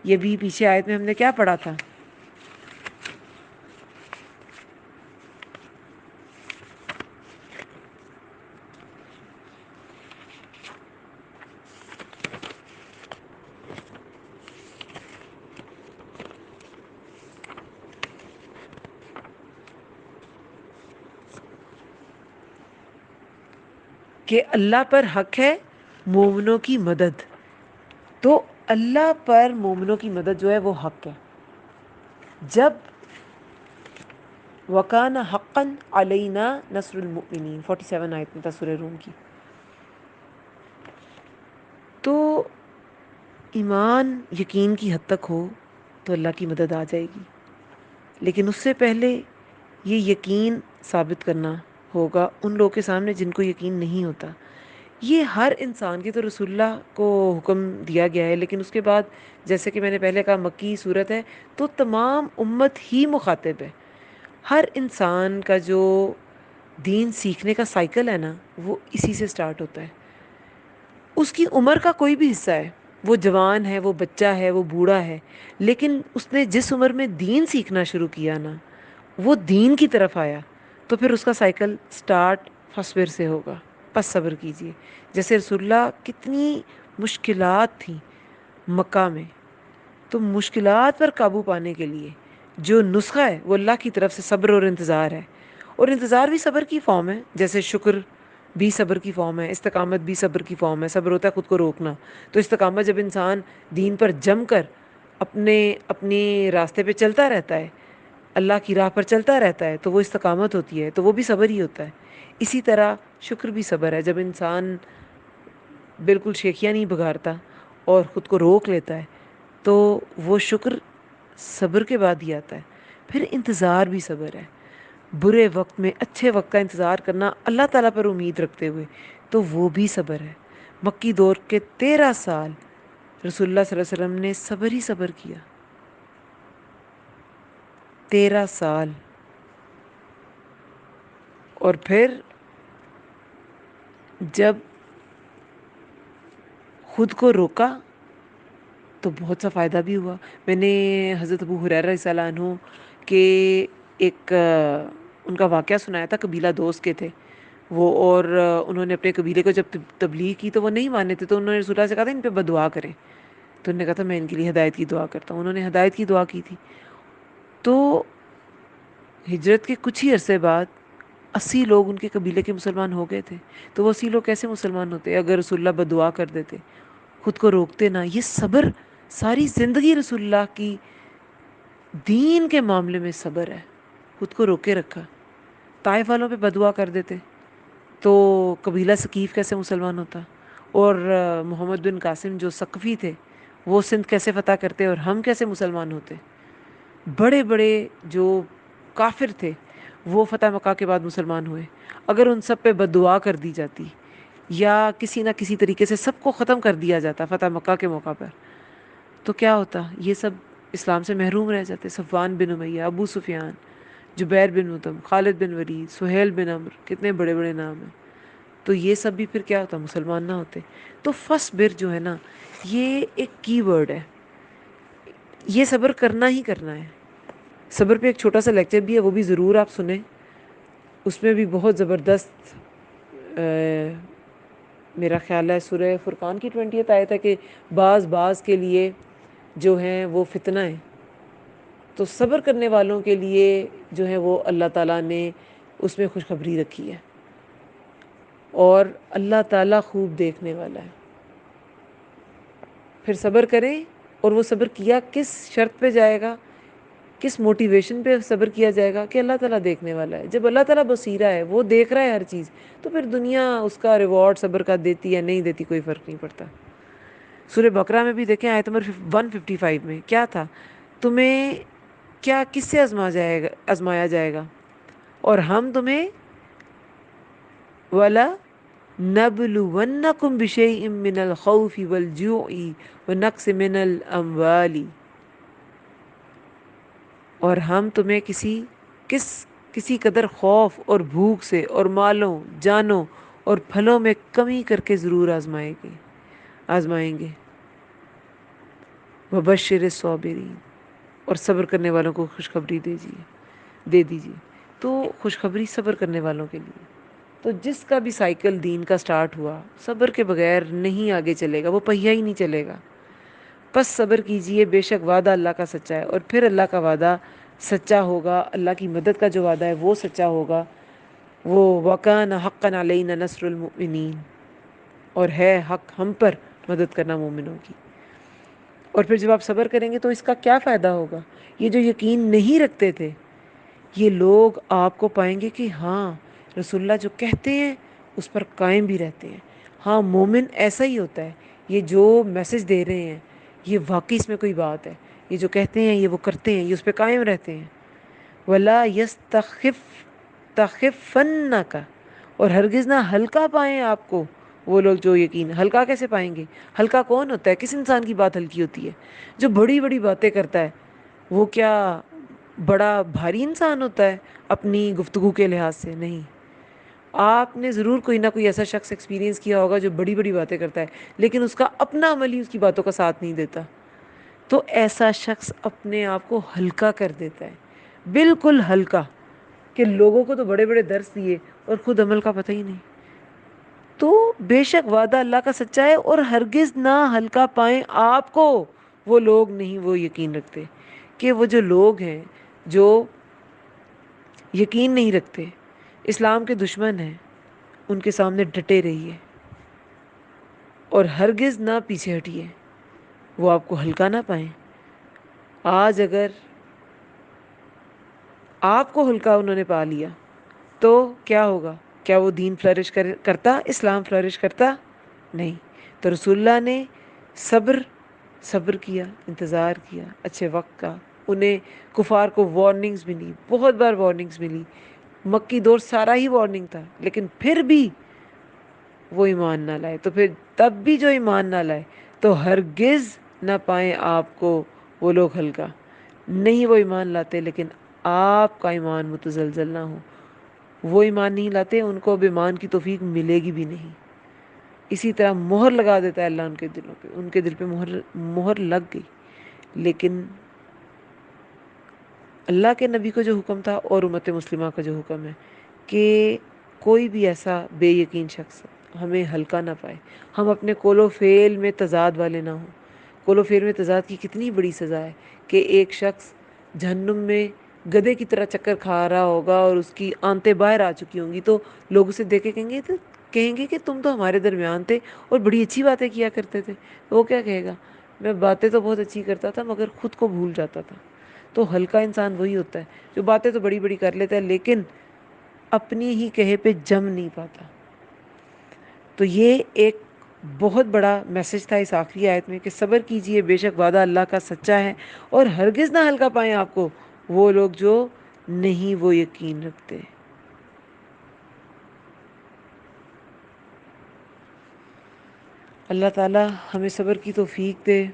یہ بھی پیچھے آیت میں ہم نے کیا پڑھا تھا؟ کہ اللہ پر حق ہے مومنوں کی مدد. تو اللہ پر مومنوں کی مدد جو ہے وہ حق ہے. جب وَكَانَ حَقًّا عَلَيْنَا نَصْرُ الْمُؤْمِنِينَ 47 آیت میں تھا سورہ روم کی. تو ایمان یقین کی حد تک ہو تو اللہ کی مدد آ جائے گی، لیکن اس سے پہلے یہ یقین ثابت کرنا ہوگا ان لوگوں کے سامنے جن کو یقین نہیں ہوتا. یہ ہر انسان کی، تو رسول اللہ کو حکم دیا گیا ہے، لیکن اس کے بعد جیسے کہ میں نے پہلے کہا مکی صورت ہے تو تمام امت ہی مخاطب ہے. ہر انسان کا جو دین سیکھنے کا سائیکل ہے نا وہ اسی سے سٹارٹ ہوتا ہے. اس کی عمر کا کوئی بھی حصہ ہے، وہ جوان ہے، وہ بچہ ہے، وہ بوڑھا ہے، لیکن اس نے جس عمر میں دین سیکھنا شروع کیا نا وہ دین کی طرف آیا تو پھر اس کا سائیکل سٹارٹ فصبر سے ہوگا. پس صبر کیجیے. جیسے رسول اللہ کتنی مشکلات تھیں مکہ میں، تو مشکلات پر قابو پانے کے لیے جو نسخہ ہے وہ اللہ کی طرف سے صبر اور انتظار ہے. اور انتظار بھی صبر کی فارم ہے، جیسے شکر بھی صبر کی فارم ہے، استقامت بھی صبر کی فارم ہے. صبر ہوتا ہے خود کو روکنا، تو استقامت جب انسان دین پر جم کر اپنے راستے پہ چلتا رہتا ہے، اللہ کی راہ پر چلتا رہتا ہے، تو وہ استقامت ہوتی ہے، تو وہ بھی صبر ہی ہوتا ہے. اسی طرح شکر بھی صبر ہے. جب انسان بالکل شیخیاں نہیں بگاڑتا اور خود کو روک لیتا ہے تو وہ شکر صبر کے بعد ہی آتا ہے. پھر انتظار بھی صبر ہے. برے وقت میں اچھے وقت کا انتظار کرنا اللہ تعالیٰ پر امید رکھتے ہوئے، تو وہ بھی صبر ہے. مکی دور کے 13 سال رسول اللہ صلی اللہ علیہ وسلم نے صبر ہی صبر کیا. 13 سال. اور پھر جب خود کو روکا تو بہت سا فائدہ بھی ہوا. میں نے حضرت ابو ہریرہ رضی اللہ عنہ کے ایک ان کا واقعہ سنایا تھا. قبیلہ دوست کے تھے وہ، اور انہوں نے اپنے قبیلے کو جب تبلیغ کی تو وہ نہیں مانے تھے، تو انہوں نے رسول اللہ سے کہا تھا ان پہ بدعا کریں. تو انہوں نے کہا تھا میں ان کے لیے ہدایت کی دعا کرتا ہوں. انہوں نے ہدایت کی دعا کی تھی. تو ہجرت کے کچھ ہی عرصے بعد 80 لوگ ان کے قبیلے کے مسلمان ہو گئے تھے. تو وہ 80 لوگ کیسے مسلمان ہوتے اگر رسول اللہ بدعا کر دیتے، خود کو روکتے نا. یہ صبر ساری زندگی رسول اللہ کی دین کے معاملے میں صبر ہے. خود کو روکے رکھا. طائف والوں پہ بدعا کر دیتے تو قبیلہ ثقیف کیسے مسلمان ہوتا، اور محمد بن قاسم جو ثقفی تھے وہ سندھ کیسے فتح کرتے اور ہم کیسے مسلمان ہوتے. بڑے بڑے جو کافر تھے وہ فتح مکہ کے بعد مسلمان ہوئے. اگر ان سب پہ بددعا کر دی جاتی یا کسی نہ کسی طریقے سے سب کو ختم کر دیا جاتا فتح مکہ کے موقع پر، تو کیا ہوتا؟ یہ سب اسلام سے محروم رہ جاتے. صفوان بن امیہ، ابو سفیان، جبیر بن مطعم، خالد بن ولید، سہیل بن عمرو، کتنے بڑے بڑے نام ہیں. تو یہ سب بھی پھر کیا ہوتا؟ مسلمان نہ ہوتے. تو فصبر جو ہے نا یہ ایک کی ورڈ ہے. یہ صبر کرنا ہی کرنا ہے. صبر پہ ایک چھوٹا سا لیکچر بھی ہے، وہ بھی ضرور آپ سنیں. اس میں بھی بہت زبردست میرا خیال ہے سورہ فرقان کی 20 آیت ہے کہ بعض کے لیے جو ہیں وہ فتنہ ہیں. تو صبر کرنے والوں کے لیے جو ہے وہ اللہ تعالیٰ نے اس میں خوشخبری رکھی ہے، اور اللہ تعالیٰ خوب دیکھنے والا ہے. پھر صبر کریں، اور وہ صبر کیا کس شرط پہ جائے گا، کس موٹیویشن پہ صبر کیا جائے گا؟ کہ اللہ تعالیٰ دیکھنے والا ہے. جب اللہ تعالیٰ بصیرہ ہے، وہ دیکھ رہا ہے ہر چیز، تو پھر دنیا اس کا ریوارڈ صبر کا دیتی یا نہیں دیتی کوئی فرق نہیں پڑتا. سورہ بقرہ میں بھی دیکھیں آیت نمبر 155 میں کیا تھا؟ تمہیں کیا کس سے آزمایا جائے گا؟ اور ہم تمہیں وَلَنَبْلُوَنَّكُمْ بِشَيْءٍ مِّنَ الْخَوْفِ وَالْجُوعِ وَنَقْصٍ مِّنَ الْأَمْوَالِ، اور ہم تمہیں کسی قدر خوف اور بھوک سے اور مالوں، جانوں اور پھلوں میں کمی کر کے ضرور آزمائیں گے. وَبَشِّرِ الصَّابِرِينَ، اور صبر کرنے والوں کو خوشخبری دے دیجیے. تو خوشخبری صبر کرنے والوں کے لیے. تو جس کا بھی سائیکل دین کا سٹارٹ ہوا صبر کے بغیر نہیں آگے چلے گا، وہ پہیہ ہی نہیں چلے گا. پس صبر کیجئے، بے شک وعدہ اللہ کا سچا ہے. اور پھر اللہ کا وعدہ سچا ہوگا، اللہ کی مدد کا جو وعدہ ہے وہ سچا ہوگا. وہ وَكَانَ حَقًّا عَلَيْنَا نَصْرُ الْمُؤْمِنِينَ، اور ہے حق ہم پر مدد کرنا مومنوں کی۔ اور پھر جب آپ صبر کریں گے تو اس کا کیا فائدہ ہوگا؟ یہ جو یقین نہیں رکھتے تھے یہ لوگ آپ کو پائیں گے کہ ہاں رسول اللہ جو کہتے ہیں اس پر قائم بھی رہتے ہیں۔ ہاں مومن ایسا ہی ہوتا ہے، یہ جو میسج دے رہے ہیں یہ واقعی اس میں کوئی بات ہے، یہ جو کہتے ہیں یہ وہ کرتے ہیں، یہ اس پہ قائم رہتے ہیں۔ وَلَا تَخِفَنَّكَ، اور ہرگز نہ ہلکا پائیں آپ کو وہ لوگ جو یقین۔ ہلکا کیسے پائیں گے؟ ہلکا کون ہوتا ہے؟ کس انسان کی بات ہلکی ہوتی ہے؟ جو بڑی بڑی باتیں کرتا ہے وہ کیا بڑا بھاری انسان ہوتا ہے اپنی گفتگو کے لحاظ سے؟ نہیں۔ آپ نے ضرور کوئی نہ کوئی ایسا شخص ایکسپیرینس کیا ہوگا جو بڑی بڑی باتیں کرتا ہے لیکن اس کا اپنا عمل ہی اس کی باتوں کا ساتھ نہیں دیتا، تو ایسا شخص اپنے آپ کو ہلکا کر دیتا ہے، بالکل ہلکا، کہ لوگوں کو تو بڑے بڑے درس دیے اور خود عمل کا پتہ ہی نہیں۔ تو بے شک وعدہ اللہ کا سچا ہے اور ہرگز نہ ہلکا پائیں آپ کو وہ لوگ نہیں وہ یقین رکھتے۔ کہ وہ جو لوگ ہیں جو یقین نہیں رکھتے، اسلام کے دشمن ہیں، ان کے سامنے ڈٹے رہیے اور ہرگز نہ پیچھے ہٹیے، وہ آپ کو ہلکا نہ پائیں۔ آج اگر آپ کو ہلکا انہوں نے پا لیا تو کیا ہوگا؟ کیا وہ دین فلرش کرتا؟ اسلام فلرش کرتا؟ نہیں۔ تو رسول اللہ نے صبر کیا، انتظار کیا اچھے وقت کا۔ انہیں کفار کو وارننگز ملی، بہت بار وارننگز ملی، مکی دور سارا ہی وارننگ تھا، لیکن پھر بھی وہ ایمان نہ لائے۔ تو پھر تب بھی جو ایمان نہ لائے تو ہرگز نہ پائیں آپ کو وہ لوگ ہلکا۔ نہیں وہ ایمان لاتے لیکن آپ کا ایمان متزلزل نہ ہو، وہ ایمان نہیں لاتے، ان کو اب ایمان کی توفیق ملے گی بھی نہیں۔ اسی طرح مہر لگا دیتا ہے اللہ ان کے دلوں پہ، ان کے دل پہ مہر لگ گئی۔ لیکن اللہ کے نبی کو جو حکم تھا اور امت مسلمہ کا جو حکم ہے کہ کوئی بھی ایسا بے یقین شخص ہمیں ہلکا نہ پائے، ہم اپنے قول و فعل میں تضاد والے نہ ہوں۔ قول و فعل میں تضاد کی کتنی بڑی سزا ہے کہ ایک شخص جہنم میں گدھے کی طرح چکر کھا رہا ہوگا اور اس کی آنتیں باہر آ چکی ہوں گی، تو لوگ اسے دیکھ کے کہیں گے کہ تم تو ہمارے درمیان تھے اور بڑی اچھی باتیں کیا کرتے تھے۔ وہ کیا کہے گا؟ میں باتیں تو بہت اچھی کرتا تھا مگر خود کو بھول جاتا تھا۔ تو ہلکا انسان وہی ہوتا ہے جو باتیں تو بڑی بڑی کر لیتا ہے لیکن اپنی ہی کہے پہ جم نہیں پاتا۔ تو یہ ایک بہت بڑا میسج تھا اس آخری آیت میں کہ صبر کیجئے، بے شک وعدہ اللہ کا سچا ہے، اور ہرگز نہ ہلکا پائیں آپ کو وہ لوگ جو نہیں وہ یقین رکھتے۔ اللہ تعالی ہمیں صبر کی توفیق دے،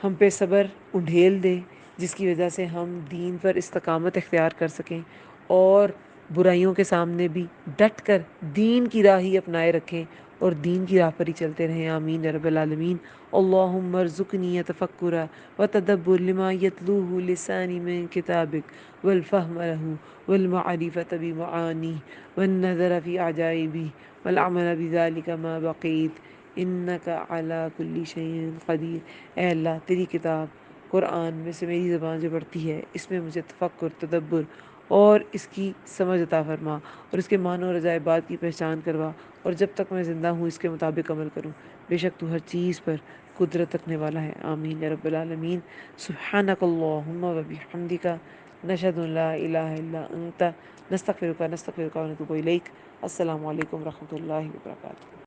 ہم پہ صبر انڈھیل دے جس کی وجہ سے ہم دین پر استقامت اختیار کر سکیں اور برائیوں کے سامنے بھی ڈٹ کر دین کی راہ ہی اپنائے رکھیں اور دین کی راہ پر ہی چلتے رہیں۔ آمین یا رب العالمین۔ اللہم ارزقنی تفکر و تدبر لما یتلوہ لسانی من کتابک والفہم لہ والمعرفة بمعانی والنظر فی عجائبی والعمل بذلک ما بقیت انک علی کل شیء قدیر۔ اے اللہ تیری کتاب قرآن میں سے میری زبان جو پڑھتی ہے اس میں مجھے تفکر، تدبر اور اس کی سمجھ عطا فرما اور اس کے معنی اور عجائبات کی پہچان کروا، اور جب تک میں زندہ ہوں اس کے مطابق عمل کروں۔ بے شک تو ہر چیز پر قدرت رکھنے والا ہے۔ آمین یا رب العالمین۔ سبحانک اللہم و بحمدک، نشہد ان لا الہ الا انت، نستغفرک و نتوب الیک۔ السلام علیکم و رحمۃ اللہ وبرکاتہ۔